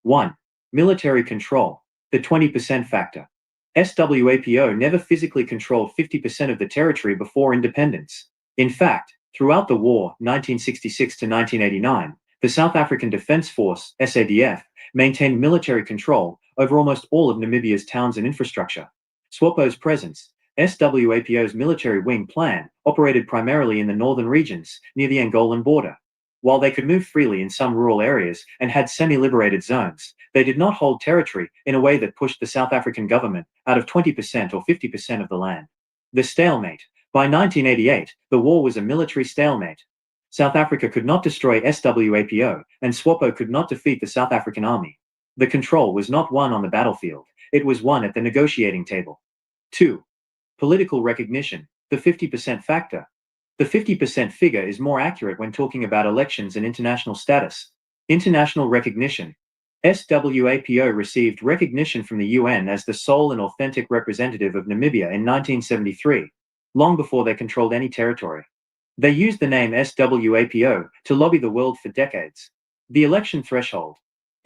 1. Military control, the 20% factor. SWAPO never physically controlled 50% of the territory before independence. In fact, throughout the war, 1966 to 1989, the South African Defence Force, SADF, maintained military control over almost all of Namibia's towns and infrastructure. SWAPO's presence, SWAPO's military wing plan, operated primarily in the northern regions near the Angolan border. While they could move freely in some rural areas and had semi-liberated zones, they did not hold territory in a way that pushed the South African government out of 20% or 50% of the land. The stalemate. By 1988, the war was a military stalemate. South Africa could not destroy SWAPO, and SWAPO could not defeat the South African army. The control was not won on the battlefield, it was won at the negotiating table. 2. Political recognition, the 50% factor. The 50% figure is more accurate when talking about elections and international status. International recognition. SWAPO received recognition from the UN as the sole and authentic representative of Namibia in 1973, long before they controlled any territory. They used the name SWAPO to lobby the world for decades. The election threshold.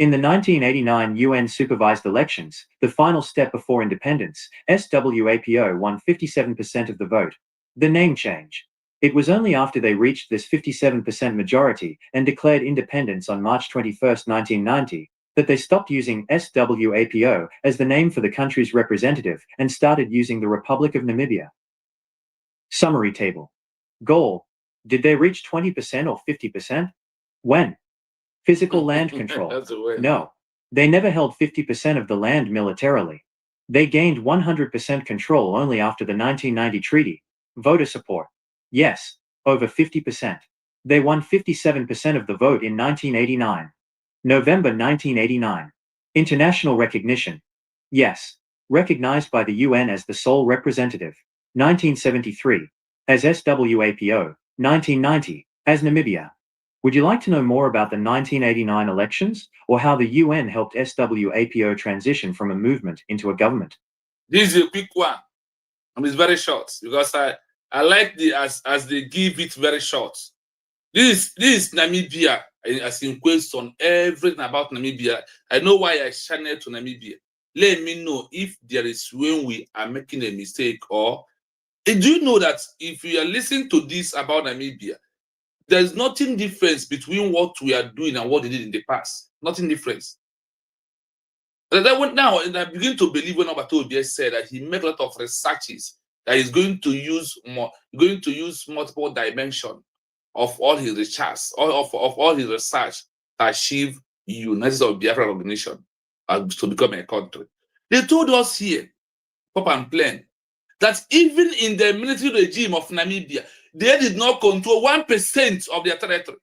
In the 1989 UN-supervised elections, the final step before independence, SWAPO won 57% of the vote. The name change. It was only after they reached this 57% majority and declared independence on March 21, 1990, that they stopped using SWAPO as the name for the country's representative and started using the Republic of Namibia. Summary table. Goal. Did they reach 20% or 50%? When? Physical land control. No. They never held 50% of the land militarily. They gained 100% control only after the 1990 treaty. Voter support. Yes, over 50%. They won 57% of the vote in 1989. November 1989. International recognition. Yes, recognized by the UN as the sole representative. 1973. As SWAPO. 1990. As Namibia. Would you like to know more about the 1989 elections, or how the UN helped SWAPO transition from a movement into a government? This is a quick one, and it's very short because I like the as they give it very short. This is Namibia, as in question everything about Namibia. I know why I channel to Namibia. Let me know if there is when we are making a mistake, or do you know that if you are listening to this about Namibia, there's nothing difference between what we are doing and what they did in the past. Nothing difference. And now, and I begin to believe when Obatobia said that he made a lot of researches that he's going to use multiple dimensions of all his research, of all his research to achieve United of Biafra organization to become a country. They told us here, pop and plain, that even in the military regime of Namibia, they did not control 1% of their territory.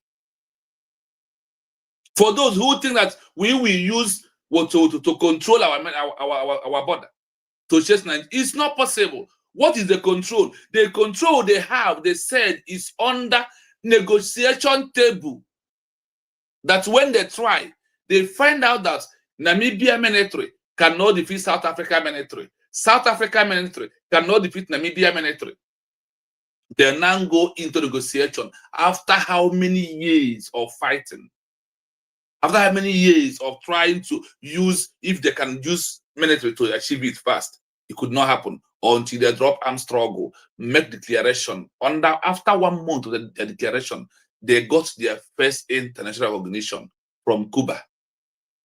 For those who think that we will use to control our border, to chase Nigeria, it's not possible. What is the control? The control they have, they said, is under negotiation table. That when they try, they find out that Namibia military cannot defeat South Africa military. South Africa military cannot defeat Namibia military. They now go into negotiation after how many years of fighting? After how many years of trying to use, if they can use military to achieve it fast, it could not happen until they drop arm struggle, make declaration. After 1 month of the declaration, they got their first international recognition from Cuba,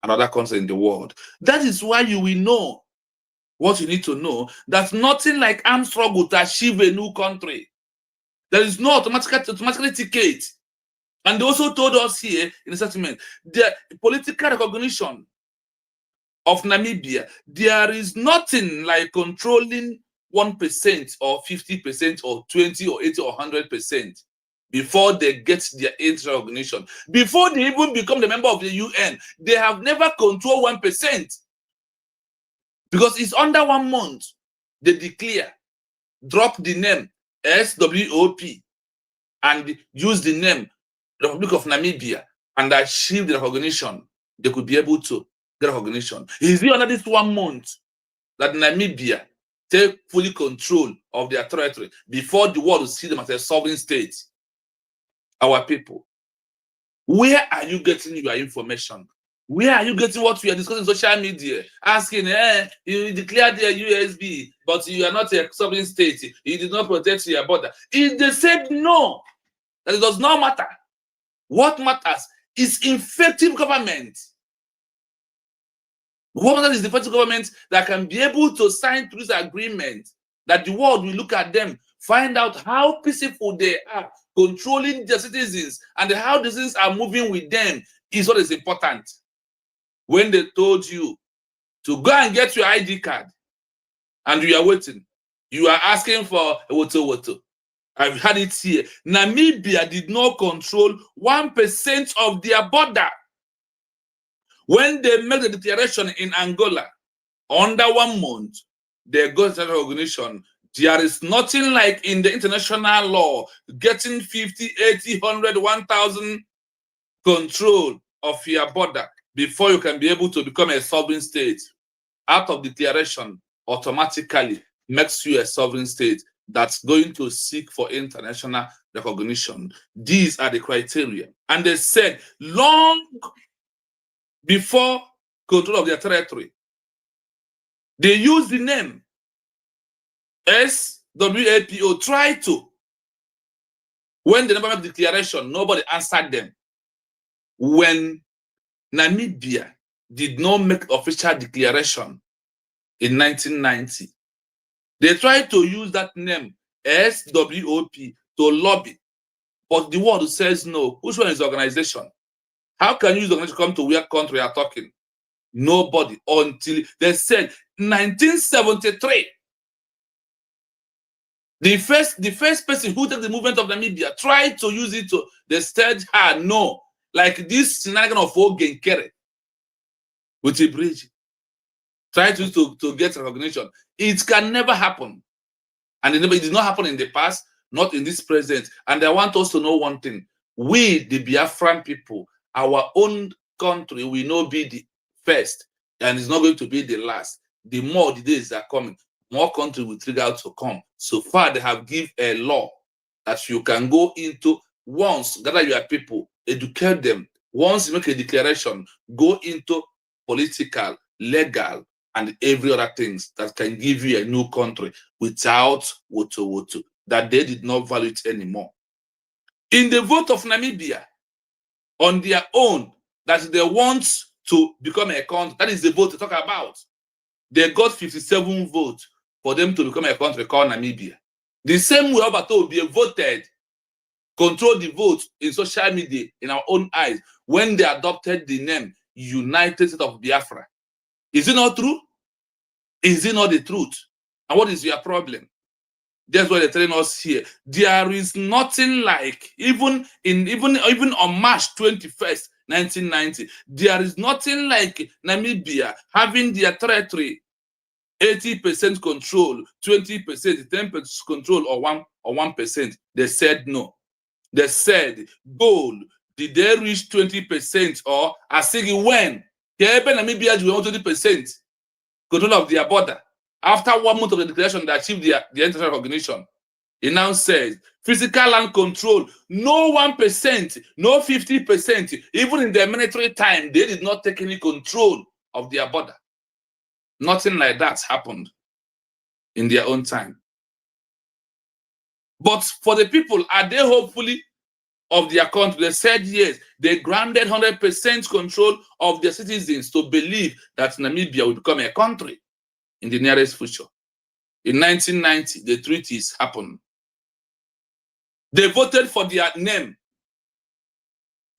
another country in the world. That is why you will know what you need to know, that nothing like armed struggle to achieve a new country. There is no automatically ticket. And they also told us here in the settlement, the political recognition of Namibia, there is nothing like controlling 1% or 50% or 20 or 80 or 100% before they get their international recognition. Before they even become the member of the UN, they have never controlled 1%. Because it's under 1 month, they declare, drop the name SWOP, and use the name Republic of Namibia and achieve the recognition. They could be able to get recognition. Is it under this 1 month that Namibia take fully control of their territory before the world will see them as a sovereign state? Our people, where are you getting your information? Where are you getting what we are discussing on social media? Asking, you declared the USB, but you are not a sovereign state. You did not protect your border. If they said no, that it does not matter. What matters is effective government. What matters is the effective government that can be able to sign to this agreement, that the world will look at them, find out how peaceful they are, controlling their citizens, and how the citizens are moving with them is what is important. When they told you to go and get your ID card and you are waiting, you are asking for a woto. I've had it here. Namibia did not control 1% of their border. When they made the declaration in Angola, under 1 month, they got that recognition. There is nothing like in the international law getting 50, 80, 100, 1,000 control of your border before you can be able to become a sovereign state. Out of declaration automatically makes you a sovereign state that's going to seek for international recognition. These are the criteria. And they said long before control of their territory. They use the name SWAPO, try to. When they never made declaration, nobody answered them. When Namibia did not make official declaration in 1990, they tried to use that name SWOP to lobby, but the world says no. Which one is the organization? How can you use the organization to come to where country are talking? Nobody, until they said 1973. The first person who took the movement of Namibia tried to use it to, they said, no, like this scenario of Ogenkere with a bridge. Try to get recognition. It can never happen. And it did not happen in the past, not in this present. And I want us to know one thing. We, the Biafran people, our own country will not be the first, and it's not going to be the last. The more the days are coming, more countries will trigger out to come. So far, they have given a law that you can go into once, gather your people, educate them. Once you make a declaration, go into political, legal, and every other things that can give you a new country without woto, that they did not value it anymore. In the vote of Namibia, on their own, that they want to become a country, that is the vote to talk about. They got 57 votes for them to become a country called Namibia. The same way Obato Obie voted, control the vote in social media, in our own eyes, when they adopted the name United States of Biafra. Is it not true? Is it not the truth? And what is your problem? That's what they're telling us here. There is nothing like, even on March 21st, 1990, there is nothing like Namibia having their territory 80% control, 20%, 10% control, or 1%. They said no. They said, goal, did they reach 20% or asigi when? Namibia 20% control of their border. After 1 month of the declaration, they achieved their international recognition. It now says physical land control, no 1%, no 50%. Even in their military time, they did not take any control of their border. Nothing like that happened in their own time. But for the people, are they hopefully of their country? They said yes. They granted 100% control of their citizens to believe that Namibia will become a country in the nearest future. In 1990, the treaties happened. They voted for their name.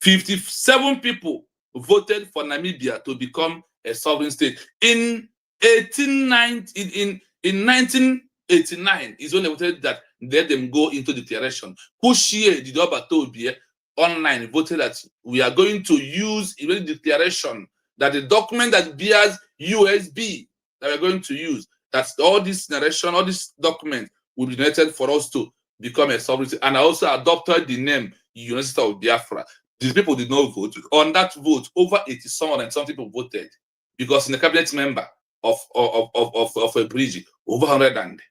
57 people voted for Namibia to become a sovereign state. In 1989 is when they voted that let them go into declaration. Pushie Didobatobi online voted that we are going to use even declaration, that the document that bears USB that we're going to use, that all this narration, all this document will be donated for us to become a sovereign state. And I also adopted the name United States of Biafra. These people did not vote. On that vote, over 80 and some people voted, because in the cabinet member of a bridge, over 100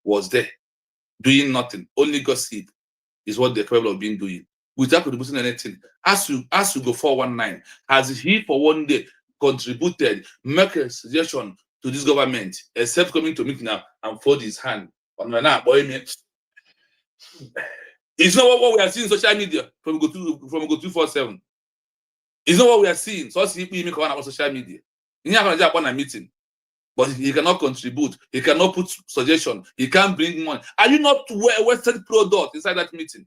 was there doing nothing. Only gossip is what they're capable of being doing without contributing anything. As you go 419, has he for one day contributed, make a suggestion to this government, except coming to meet now and fold his hand on the now, boy, it's not what we are seeing in social media from go 247. It's not what we are seeing. So people come on social media. He's not going to a meeting, but he cannot contribute. He cannot put suggestion. He can't bring money. Are you not a Western product inside that meeting?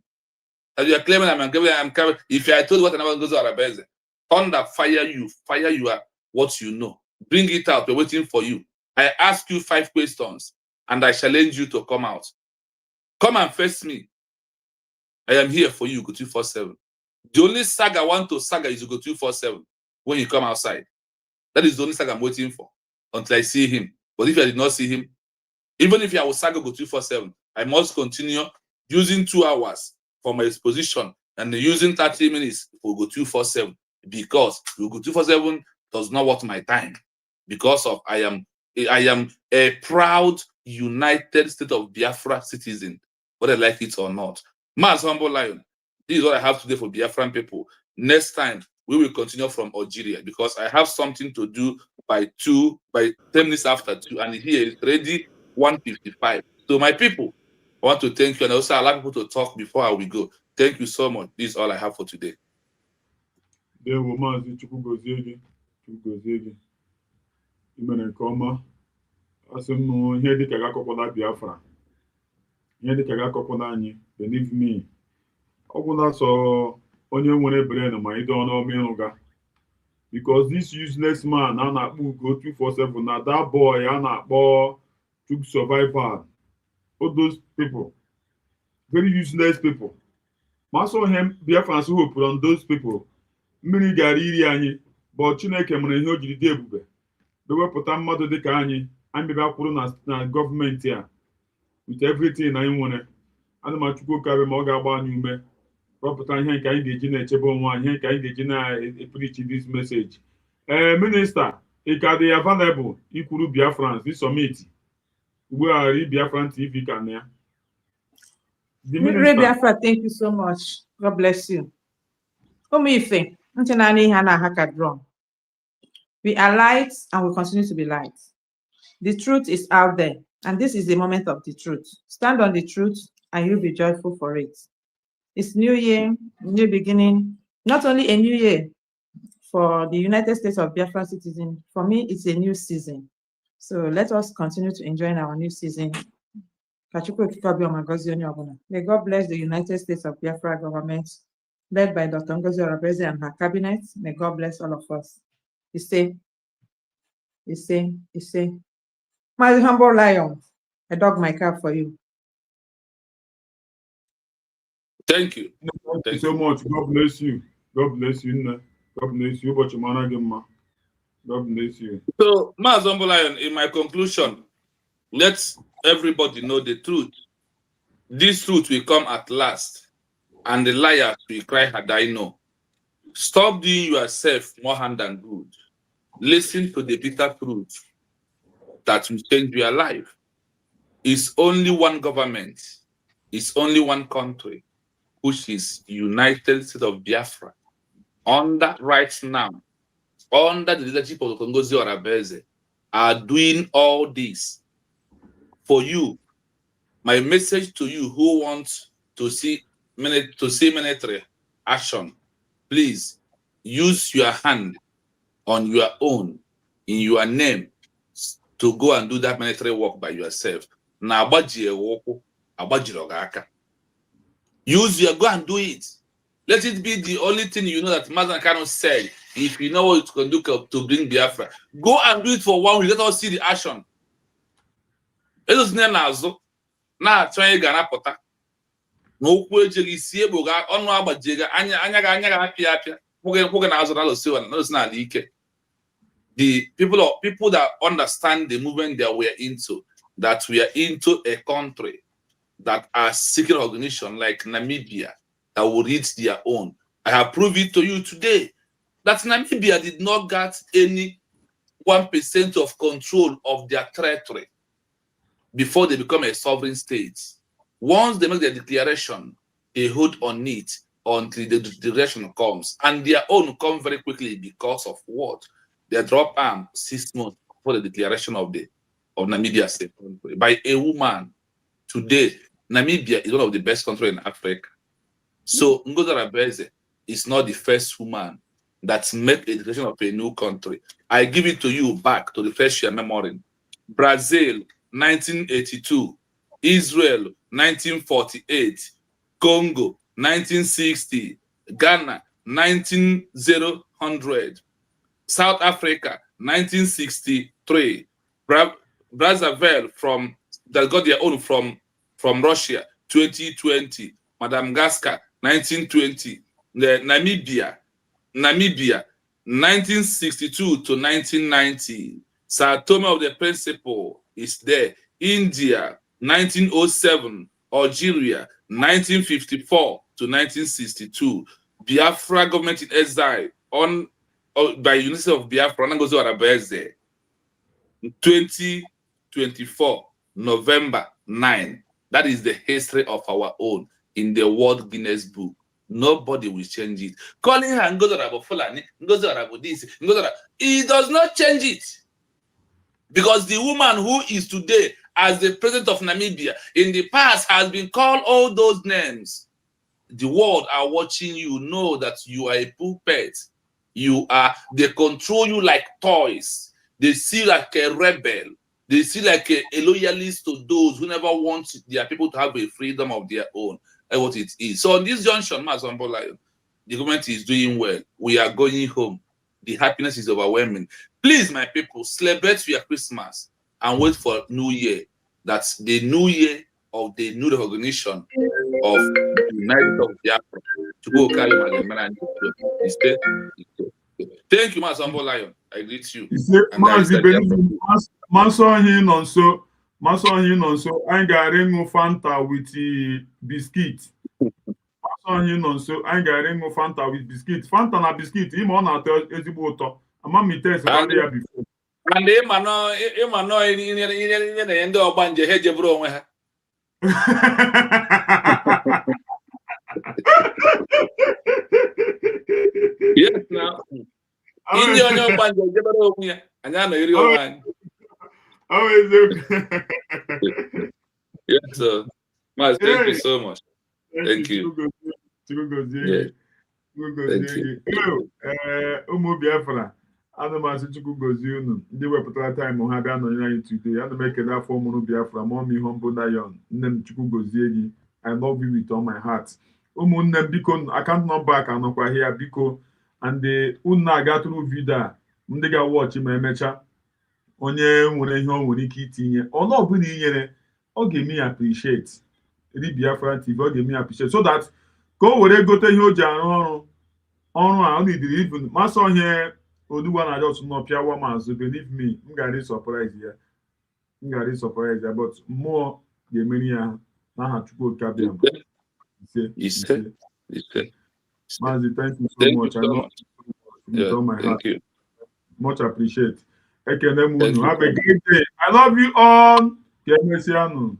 As you are claiming, I'm coming. If I told what another goes to Arabese, thunder fire you are what you know. Bring it out. We're waiting for you. I ask you 5 questions, and I challenge you to come out. Come and face me. I am here for you, go 247. The only saga I want to saga is to go 247 when you come outside. That is the only saga I'm waiting for until I see him. But if I did not see him, even if I will saga go 247, I must continue using 2 hours for my exposition and using 30 minutes for go 247, because go 247 does not worth my time, because of I am a proud United States of Biafra citizen, whether I like it or not. Mass Humble Lion, this is what I have today for Biafran people. Next time, we will continue from Algeria because I have something to do by 10 minutes after 2, and here it's already 1:55. So my people, I want to thank you, and also allow people to talk before we go. Thank you so much. This is all I have for today. Dewo Maazị Chukwu gozie gị. Chukwu gozie gị. I mere nke ọma. Asị m ihe dịka ga-akọkwala Biafra. Ihe dịka ga-akọkwala anyị. Believe me. Ọ gwụla sọ onye nwere brain ma ịdị ọnụ ọma ịrụga. Because this useless man a na-akpọ Ugo 247 na that boy a na-akpọ Chuk Survival. All those people. Very useless people. Ma so him Biafrans hope on those people. Mmiri gara iri anyị bụ Chineke mere ihe o jiri dị ebube bewepụta mmadụ dịka anyị bịa kwuru na gọọmenti a with everything anyị nwere. Ana m achukwu oke ma ọ ga-agba anyị ume wepụta ihe nke anyị ga-eji na-echebe onwe anyị, ihe nke anyị ga-eji na-epreach this message. Minista, ị ka dị available ikwuru Biafrans this summit ugbu a Biafran TV ka na ya. Biafra, thank you so much. God bless you. Umife. We are light and we continue to be light. The truth is out there, and this is the moment of the truth. Stand on the truth and you'll be joyful for it. It's New Year, new beginning. Not only a new year for the United States of Biafra citizens, for me, it's a new season. So let us continue to enjoy our new season. May God bless the United States of Biafra government, led by Dr. Ngozi Orabeze and her cabinet. May God bless all of us. He say, my humble lion, I dog my cap for you. Thank you. Thank you so much. God bless you. God bless you. God bless you. God bless you. So, my humble lion, in my conclusion, let everybody know the truth. This truth will come at last. And the liars will cry, had I known. Stop doing yourself more harm than good. Listen to the bitter truth that will change your life. It's only one government. It's only one country, which is United States of Biafra. Under right now, under the leadership of Ngozi Orabeze, are doing all this for you. My message to you who want to see military action, please use your hand on your own, in your name, to go and do that military work by yourself. Use your, go and do it. Let it be the only thing you know that Mazan cannot say. If you know what you can do to bring Biafra, go and do it for 1 week. Let us see the action. It is na trying to pota. No kwejeri sie boga onu agbajega anya ga apia poge na azora lo siwa no na like. The people that understand the movement that we are into, that we are into a country that are seeking recognition like Namibia that will reach their own. I have proved it to you today that Namibia did not get any 1% of control of their territory before they become a sovereign state. Once they make their declaration, they hold on it until the declaration comes. And their own come very quickly because of what? They drop arm 6 months before the declaration of Namibia state by a woman. Today, Namibia is one of the best countries in Africa. So Ngozi Orabeze is not the first woman that made a declaration of a new country. I give it to you back to refresh your memory. Brazil, 1982. Israel, 1948. Congo, 1960. Ghana, 1900. South Africa, 1963. Brazzaville that got their own from Russia, 2020. Madagascar, 1920. Namibia, 1962 to 1990. Sao Tome of the Principe is there. India, 1907. Algeria, 1954 to 1962. Biafra government in exile by University of Biafra, Ngozi Orabeze, 2024, November 9. That is the history of our own in the World Guinness Book. Nobody will change it. Calling her Ngozarabo Fulani, Ngozarabo this, Ngozarabo, it does not change it. Because the woman who is today as the president of Namibia in the past has been called all those names. The world are watching you, know that you are a puppet. They control you like toys. They see like a rebel. They see like a loyalist to those who never want their people to have a freedom of their own. And what it is. So on this junction, the government is doing well. We are going home. The happiness is overwhelming. Please, my people, celebrate your Christmas and wait for New Year. That's the New Year of the new recognition of the United of Biafra to go carry my Thank you, Masambo Lion. I greet you. Maso hin nso anyị ga-arị ịṅụ Fanta with biscuit. Maso hin nso anyị ga-arị ịṅụ Fanta with biscuit. Fanta na biscuit ime ọ na-atọ ezigbo ụtọ. Ama m ite esi ya before. And ịma nọ ihe na ndị ọgbanje ha ejeburu onwe ha. Yes, now. Ndị onye ọgbanje ejebere onwe ya, anyị anọghịrị onwe anyị. Yes, sir. Mas, thank you so much. Thank you. Ụmụ Biafra, ana m asị Chukwu gozie unu ndị wepụtara taịm ha bịa nọnyere anyị today. Ana m ekele afọ mụrụ Biafra, Mommy Humble Lion. Nne m Chukwu gozie gị. I love you with all my heart. Ụmụnne m biko account number ka nọkwa here biko and unu na-aga tụrụ vidio a ndị ga-wọchị ma emechaa. Onye nwere ihe o nwere ike itinye ọnụ ọbụla inyere ọ ga-eme ya appreciate Biafra TV ọ ga-eme ya appreciate so that ka o were gote ihe o ji arụ ọrụ a ọ nidiri even masị ọhịa Olugbo na just nọ pịawa m azụ believe me m ga-adị surprise ya but mmụọ ga-emeri ya n'aha Chukwu Okabịa ise. Maazị, thank you so much. I know with all my heart. Much appreciate. Ekene m unu. Have a great day. I love you all. Ka emesịa nụ.